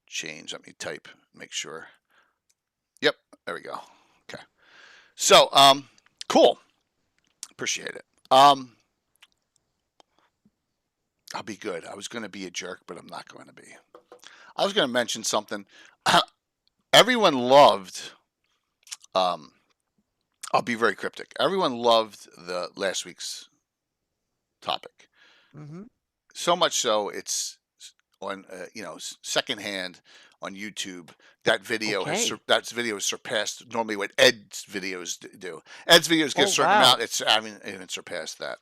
Change. Let me type. Make sure. Yep. There we go. Okay. So cool. Appreciate it. I'll be good. I was going to be a jerk, but I'm not going to be. I was going to mention something. Everyone loved. I'll be very cryptic. Everyone loved the last week's topic. Mm-hmm. So much so, it's on secondhand on YouTube. That video Okay. has surpassed normally what Ed's videos do. Ed's videos get Oh a certain amount. wow. It's I mean even surpassed that.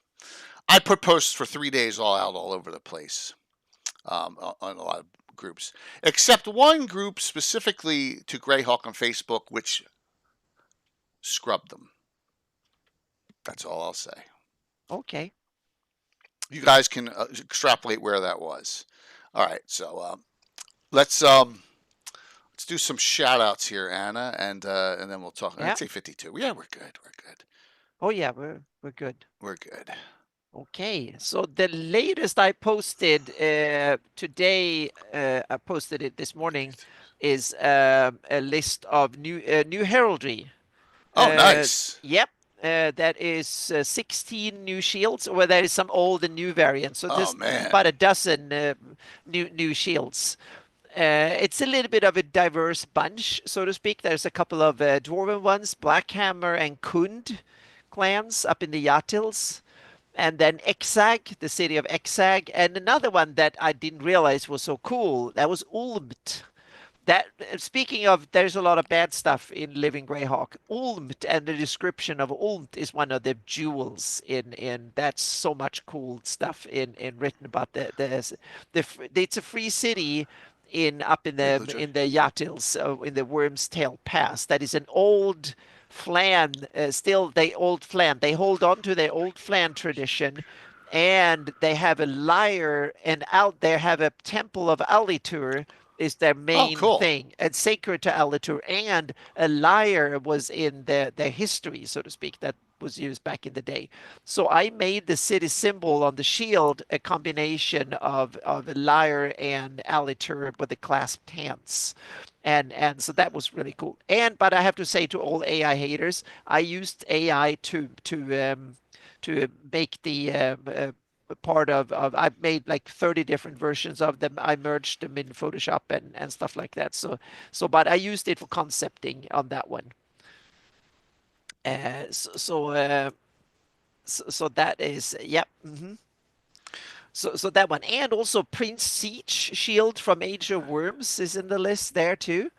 I put posts for 3 days all over the place on a lot of groups, except one group specifically to Greyhawk on Facebook, which scrubbed them. That's all I'll say. Okay. You guys can extrapolate where that was. All right, so let's do some shout outs here, Anna, and then we'll talk. Yeah. I'd say 52. Yeah, we're good. We're good. Oh yeah, we're good. We're good. Okay. So the latest I posted today, I posted it this morning, is a list of new heraldry. Oh, nice. Yep. That is 16 new shields, or there is some old and new variants. So Oh there's man. about a dozen new shields. It's a little bit of a diverse bunch, so to speak. There's a couple of dwarven ones, Blackhammer and Kund clans up in the Yatils. And then Exag, the city of Exag. And another one that I didn't realize was so cool, that was Ulmt. That speaking of, there's a lot of bad stuff in Living Greyhawk. Ulmt and the description of Ulmt is one of the jewels in that's so much cool stuff in written about the it's a free city in up in Hey, the Lucha. in the Yatils in the Worm's Tail Pass. That is an old flan, still the old flan. They hold on to their old flan tradition, and they have a lyre, and out there have a temple of Alitur is their Oh, main cool. thing, and sacred to Alitur, and a lyre was in their history, so to speak, that was used back in the day. So I made the city symbol on the shield a combination of a lyre and Alitur with the clasped hands. And so that was really cool. But I have to say to all AI haters, I used AI to make the part of I've made like 30 different versions of them. I merged them in Photoshop and stuff like that. But I used it for concepting on that one. Uh, so so, uh, so that is yep. So that one, and also Prince Siege shield from Age of Worms is in the list there too.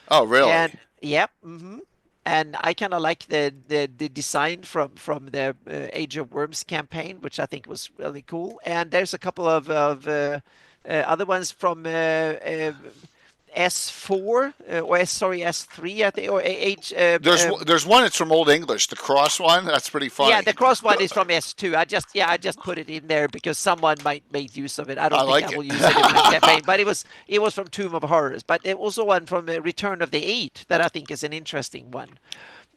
Oh, really? And yep. And I kind of like the design from the Age of Worms campaign, which I think was really cool. And there's a couple of other ones from S4 or sorry, S3, I think, or Age. There's one that's from Old English, the cross one. That's pretty Yeah, funny. the cross one is from S2. I just put it in there because someone might make use of it. I I don't think I like it. will use it in my campaign, but it was from Tomb of Horrors. But there was also one from Return of the Eight that I think is an interesting one.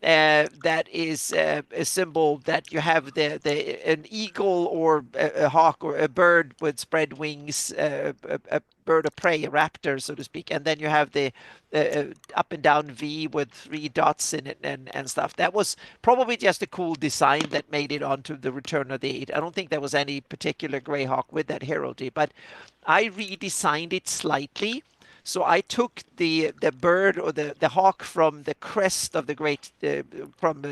That is a symbol that you have an eagle or a hawk or a bird with spread wings, a bird of prey, a raptor, so to speak, and then you have the up and down V with 3 dots in it and stuff. That was probably just a cool design that made it onto the Return of the Eight. I don't think there was any particular Greyhawk with that heraldry, but I redesigned it slightly. So I took the bird or the hawk from the crest of the great from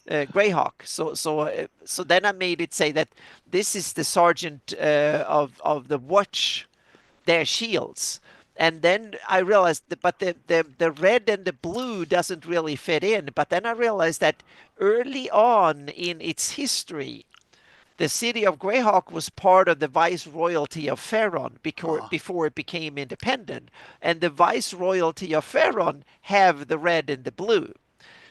Greyhawk. So then I made it say that this is the sergeant of the watch, their shields. And then I realized that, but the red and the blue doesn't really fit in. But then I realized that early on in its history, the city of Greyhawk was part of the viceroyalty of Ferron before it became independent. And the viceroyalty of Ferron have the red and the blue.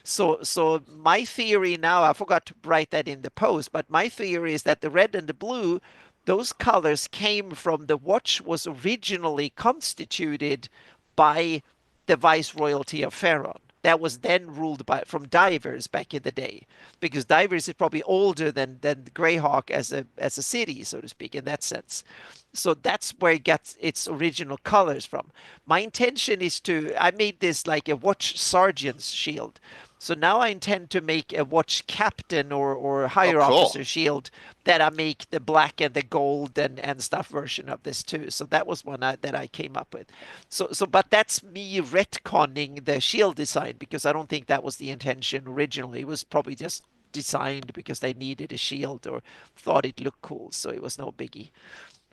So my theory now, I forgot to write that in the post, but my theory is that the red and the blue, those colors came from the watch was originally constituted by the viceroyalty of Ferron. That was then ruled by from divers back in the day, because divers is probably older than Greyhawk as a city, so to speak, in that sense. So that's where it gets its original colors from. My intention is I made this like a watch sergeant's shield. So now I intend to make a watch captain or Oh, higher cool. officer shield that I make the black and the gold and stuff version of this too. So that was one that I came up with. But that's me retconning the shield design because I don't think that was the intention originally. It was probably just designed because they needed a shield or thought it looked cool. So it was no biggie.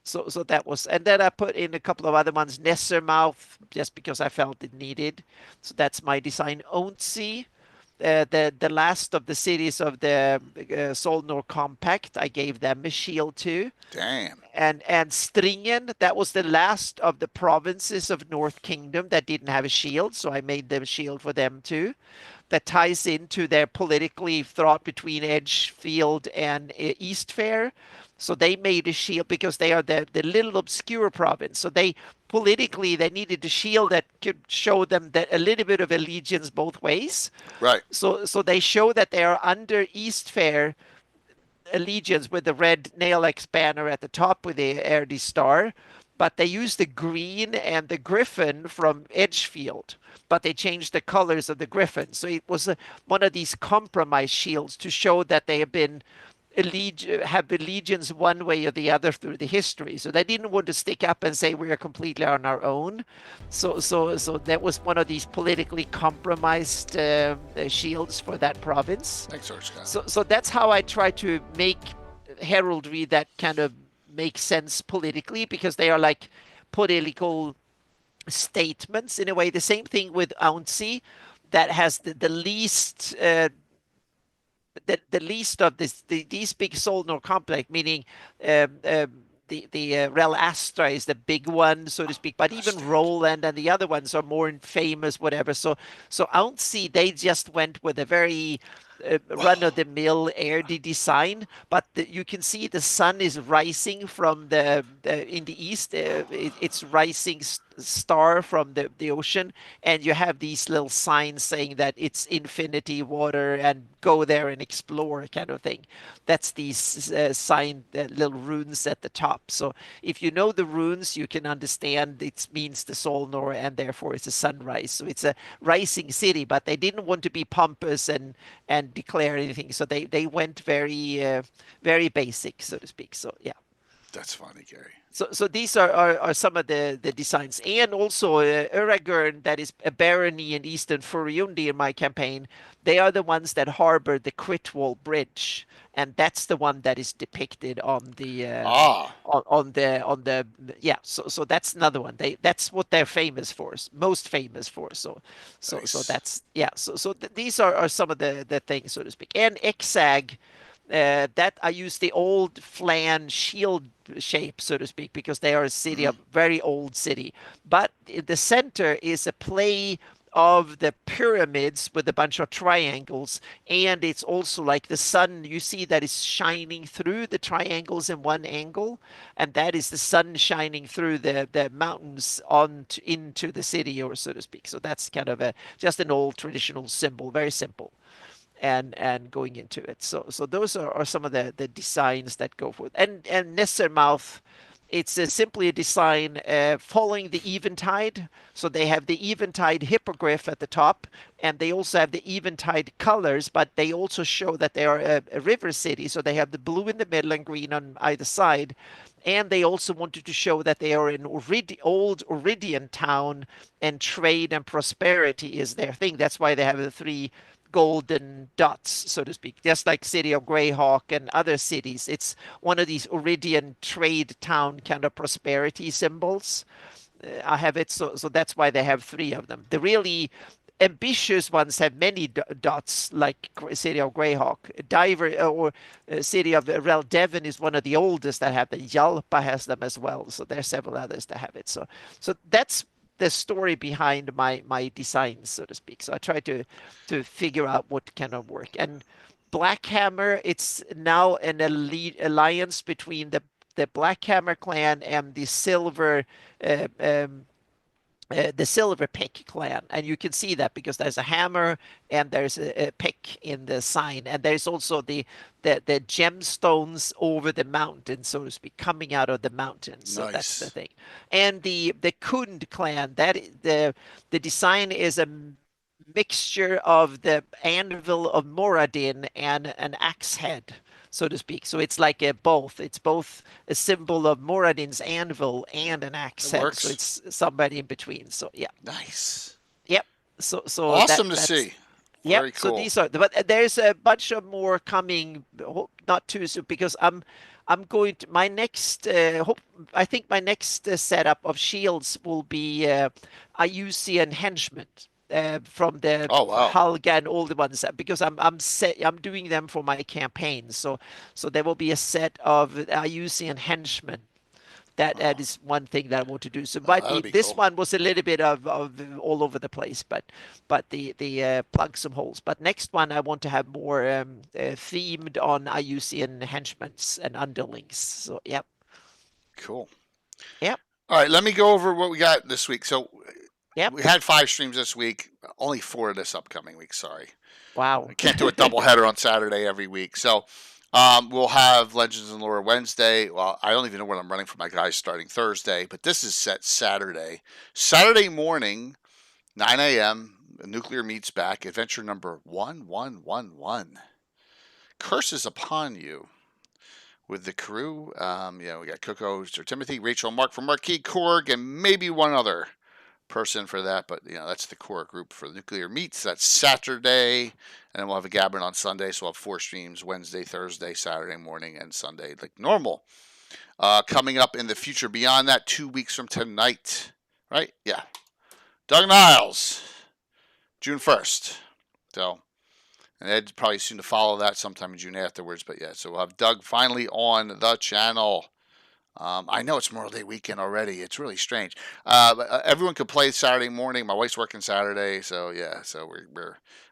So that was, and then I put in a couple of other ones, Nessermouth, just because I felt it needed. So that's my design. Ontzi, the last of the cities of the Solnor Compact, I gave them a shield too. Damn. And Stringen, that was the last of the provinces of North Kingdom that didn't have a shield, so I made them a shield for them too. That ties into their politically thought between Edgefield and Eastfair. So they made a shield because they are the little obscure province. So they politically they needed a shield that could show them that a little bit of allegiance both ways. Right. So they show that they are under Eastfair allegiance with the red nail X banner at the top with the Erdi star, but they used the green and the griffin from Edgefield, but they changed the colors of the griffin. So it was one of these compromise shields to show that they have allegiance one way or the other through the history. So they didn't want to stick up and say we are completely on our own. So that was one of these politically compromised shields for that province. Thanks, Orska. So that's how I try to make heraldry that kind of makes sense politically, because they are like political statements in a way. The same thing with Auncy, that has the least the least of these big Solnor complex, meaning the Rel Astra is the big one, so to speak, but even Roland and the other ones are more famous, whatever. So Auncy, they just went with a very run-of-the-mill airy design, but you can see the sun is rising from in the east. It's rising star from the ocean, and you have these little signs saying that it's infinity water and go there and explore kind of thing. That's these little runes at the top. So if you know the runes, you can understand it means the Solnor, and therefore it's a sunrise. So it's a rising city, but they didn't want to be pompous and declare anything. So they went very basic, so to speak. So yeah. That's funny, Gary. So these are some of the designs. And also Uragern, that is a barony in Eastern Furuundi in my campaign, they are the ones that harbor the Critwall Bridge. And that's the one that is depicted on the on the yeah. So that's another one. That's what they're famous for, most famous for. So Nice. that's yeah. These are some of the things, so to speak. And Exag, that I use the old flan shield shape, so to speak, because they are a city, a very old city. But the center is a play of the pyramids with a bunch of triangles, and it's also like the sun. You see that is shining through the triangles in one angle, and that is the sun shining through the mountains into the city, or so to speak. So that's kind of just an old traditional symbol, very simple, and going into it. So those are some of the designs that go for it. And Nessermouth, it's simply a design following the eventide. So they have the eventide hippogriff at the top, and they also have the eventide colors, but they also show that they are a river city. So they have the blue in the middle and green on either side. And they also wanted to show that they are an old Oridian town, and trade and prosperity is their thing. That's why they have the three golden dots, so to speak, just like city of Greyhawk and other cities. It's one of these Oridian trade town kind of prosperity symbols. I have it, so that's why they have three of them. The really ambitious ones have many dots, like city of Greyhawk. Diver or city of Devon is one of the oldest that have them. Jalpa has them as well. So there are several others that have it. So that's the story behind my designs, so to speak. So I try to figure out what kind of work. And Blackhammer, it's now an alliance between the Blackhammer clan and the uh, um, Silver Pick clan, and you can see that because there's a hammer and there's a pick in the sign, and there's also the gemstones over the mountain, so to speak, coming out of the mountains. So that's the thing. And the Kund clan, that the design is a mixture of the anvil of Moradin and an axe head, so to speak. So it's like both. It's both a symbol of Moradin's anvil and an axe head. Works. So it's somebody in between. So yeah. Nice. Yep. So awesome to see. Yep. Very cool. So these are, but there's a bunch of more coming. Not too soon, because I'm going to my next. I think my next setup of shields will be Iusian henchmen. From the Halga and all the ones, because I'm doing them for my campaign. So there will be a set of Iusian henchmen. That is one thing that I want to do. So this one was a little bit of all over the place, but the plug some holes. But next one I want to have more themed on Iusian henchmen and underlings. So yep. Cool. Yep. All right, let me go over what we got this week. So yep. We had 5 streams this week, only 4 this upcoming week. Sorry. Wow. I can't do a double header on Saturday every week. So we'll have Legends and Lore Wednesday. Well, I don't even know what I'm running for my guys starting Thursday, but this is set Saturday. Saturday morning, 9 a.m., Nuclear Meets back, adventure number 1111. Curses Upon You. With the crew, we got Coco, Sir Timothy, Rachel, Mark from Marquis, Korg, and maybe one other person for that, but that's the core group for Nuclear Meets. That's Saturday, and then we'll have a Gabbin on Sunday, so we'll have 4 streams: Wednesday, Thursday, Saturday morning, and Sunday like normal. Coming up in the future beyond that, 2 weeks from tonight, right? Yeah, Doug Niles, June 1st. So, and Ed's probably soon to follow that sometime in June afterwards. But yeah, so we'll have Doug finally on the channel. I know it's Memorial Day weekend already. It's really strange. But everyone could play Saturday morning. My wife's working Saturday, so yeah. So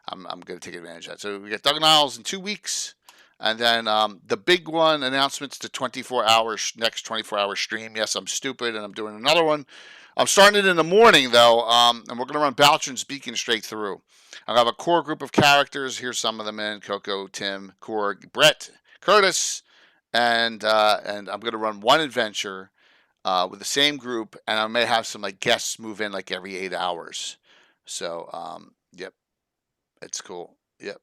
I'm going to take advantage of that. So we got Doug Niles in 2 weeks. And then the big one announcements to 24 hours next 24-hour stream. Yes, I'm stupid, and I'm doing another one. I'm starting it in the morning though, and we're gonna run Baltron's Beacon straight through. I have a core group of characters. Here's some of them in Coco, Tim, Korg, Brett, Curtis, and I'm gonna run one adventure with the same group, and I may have some like guests move in like every 8 hours. So yep, it's cool. Yep.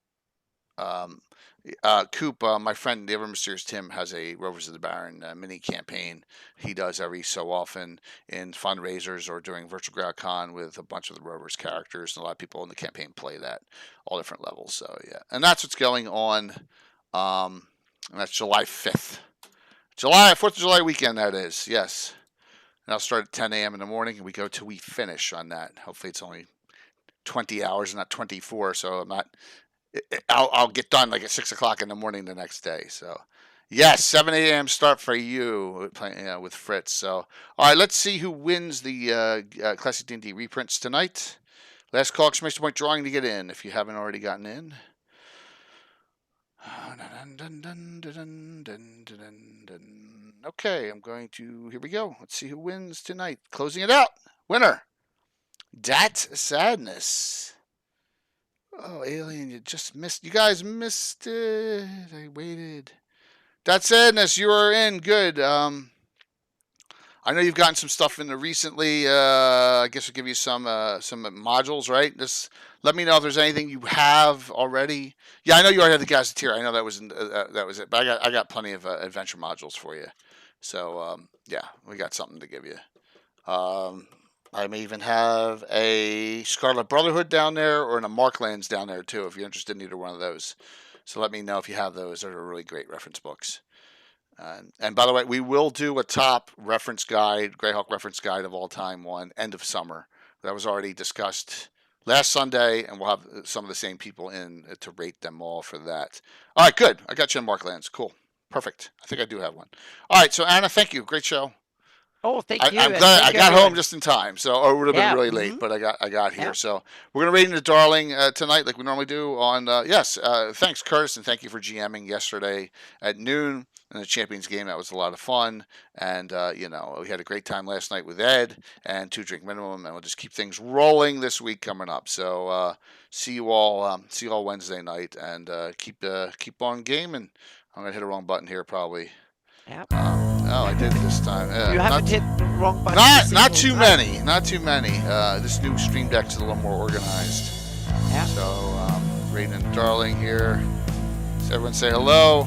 Coop, my friend, the ever mysterious Tim, has a Rovers of the Baron mini campaign he does every so often in fundraisers or during Virtual Greyhawk Con with a bunch of the Rovers characters, and a lot of people in the campaign play that, all different levels. So yeah, and that's what's going on. And that's July 5th, 4th of July weekend. That is, yes. And I'll start at 10 a.m. in the morning, and we go till we finish on that. Hopefully, it's only 20 hours, not 24. So I'm not. I'll get done like at 6 o'clock in the morning the next day. So, yes, 7 a.m. start for you playing with Fritz. So, all right, let's see who wins the Classic D&D reprints tonight. Last call, exclamation point, drawing to get in if you haven't already gotten in. Okay, I'm going to, here we go. Let's see who wins tonight. Closing it out. Winner. That's Sadness. Oh, Alien, you just missed. You guys missed it. I waited. That's Sadness. You are in. Good. I know you've gotten some stuff in there recently. I guess we'll give you some modules, right? Just let me know if there's anything you have already. Yeah, I know you already had the Gazetteer. I know that was it. But I got plenty of adventure modules for you. So yeah, we got something to give you. I may even have a Scarlet Brotherhood down there or a Marklands down there too, if you're interested in either one of those. So let me know if you have those. They're really great reference books. And by the way, we will do a top reference guide, Greyhawk reference guide of all time one, end of summer. That was already discussed last Sunday, and we'll have some of the same people in to rate them all for that. All right, good. I got you in Marklands. Cool. Perfect. I think I do have one. All right, so Anna, thank you. Great show. Oh, thank you. I'm glad I got home just in time. So or it would have been really late, but I got here. Yeah. So we're gonna rate into Darling tonight, like we normally do. On yes, thanks Curtis, and thank you for GMing yesterday at noon in the Champions game. That was a lot of fun, and we had a great time last night with Ed and 2 Drink Minimum, and we'll just keep things rolling this week coming up. So see you all Wednesday night, and keep on gaming. I'm gonna hit a wrong button here probably. Yep. Oh, I did it this time. You haven't hit the wrong button. Not too many. Not too many. This new Stream Deck's a little more organized. Yeah. So, Raiden and Darling here. So everyone say hello.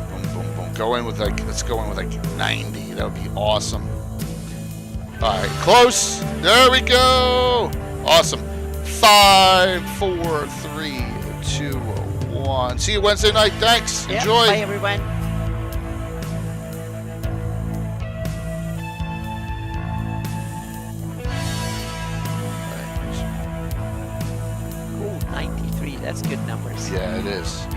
Boom, boom, boom. Let's go in with like 90. That would be awesome. All right, close. There we go. Awesome. 5, 4, 3, 2, 1. See you Wednesday night. Thanks. Yep. Enjoy. Bye, everyone. Cool. 93. That's good numbers. Yeah, it is.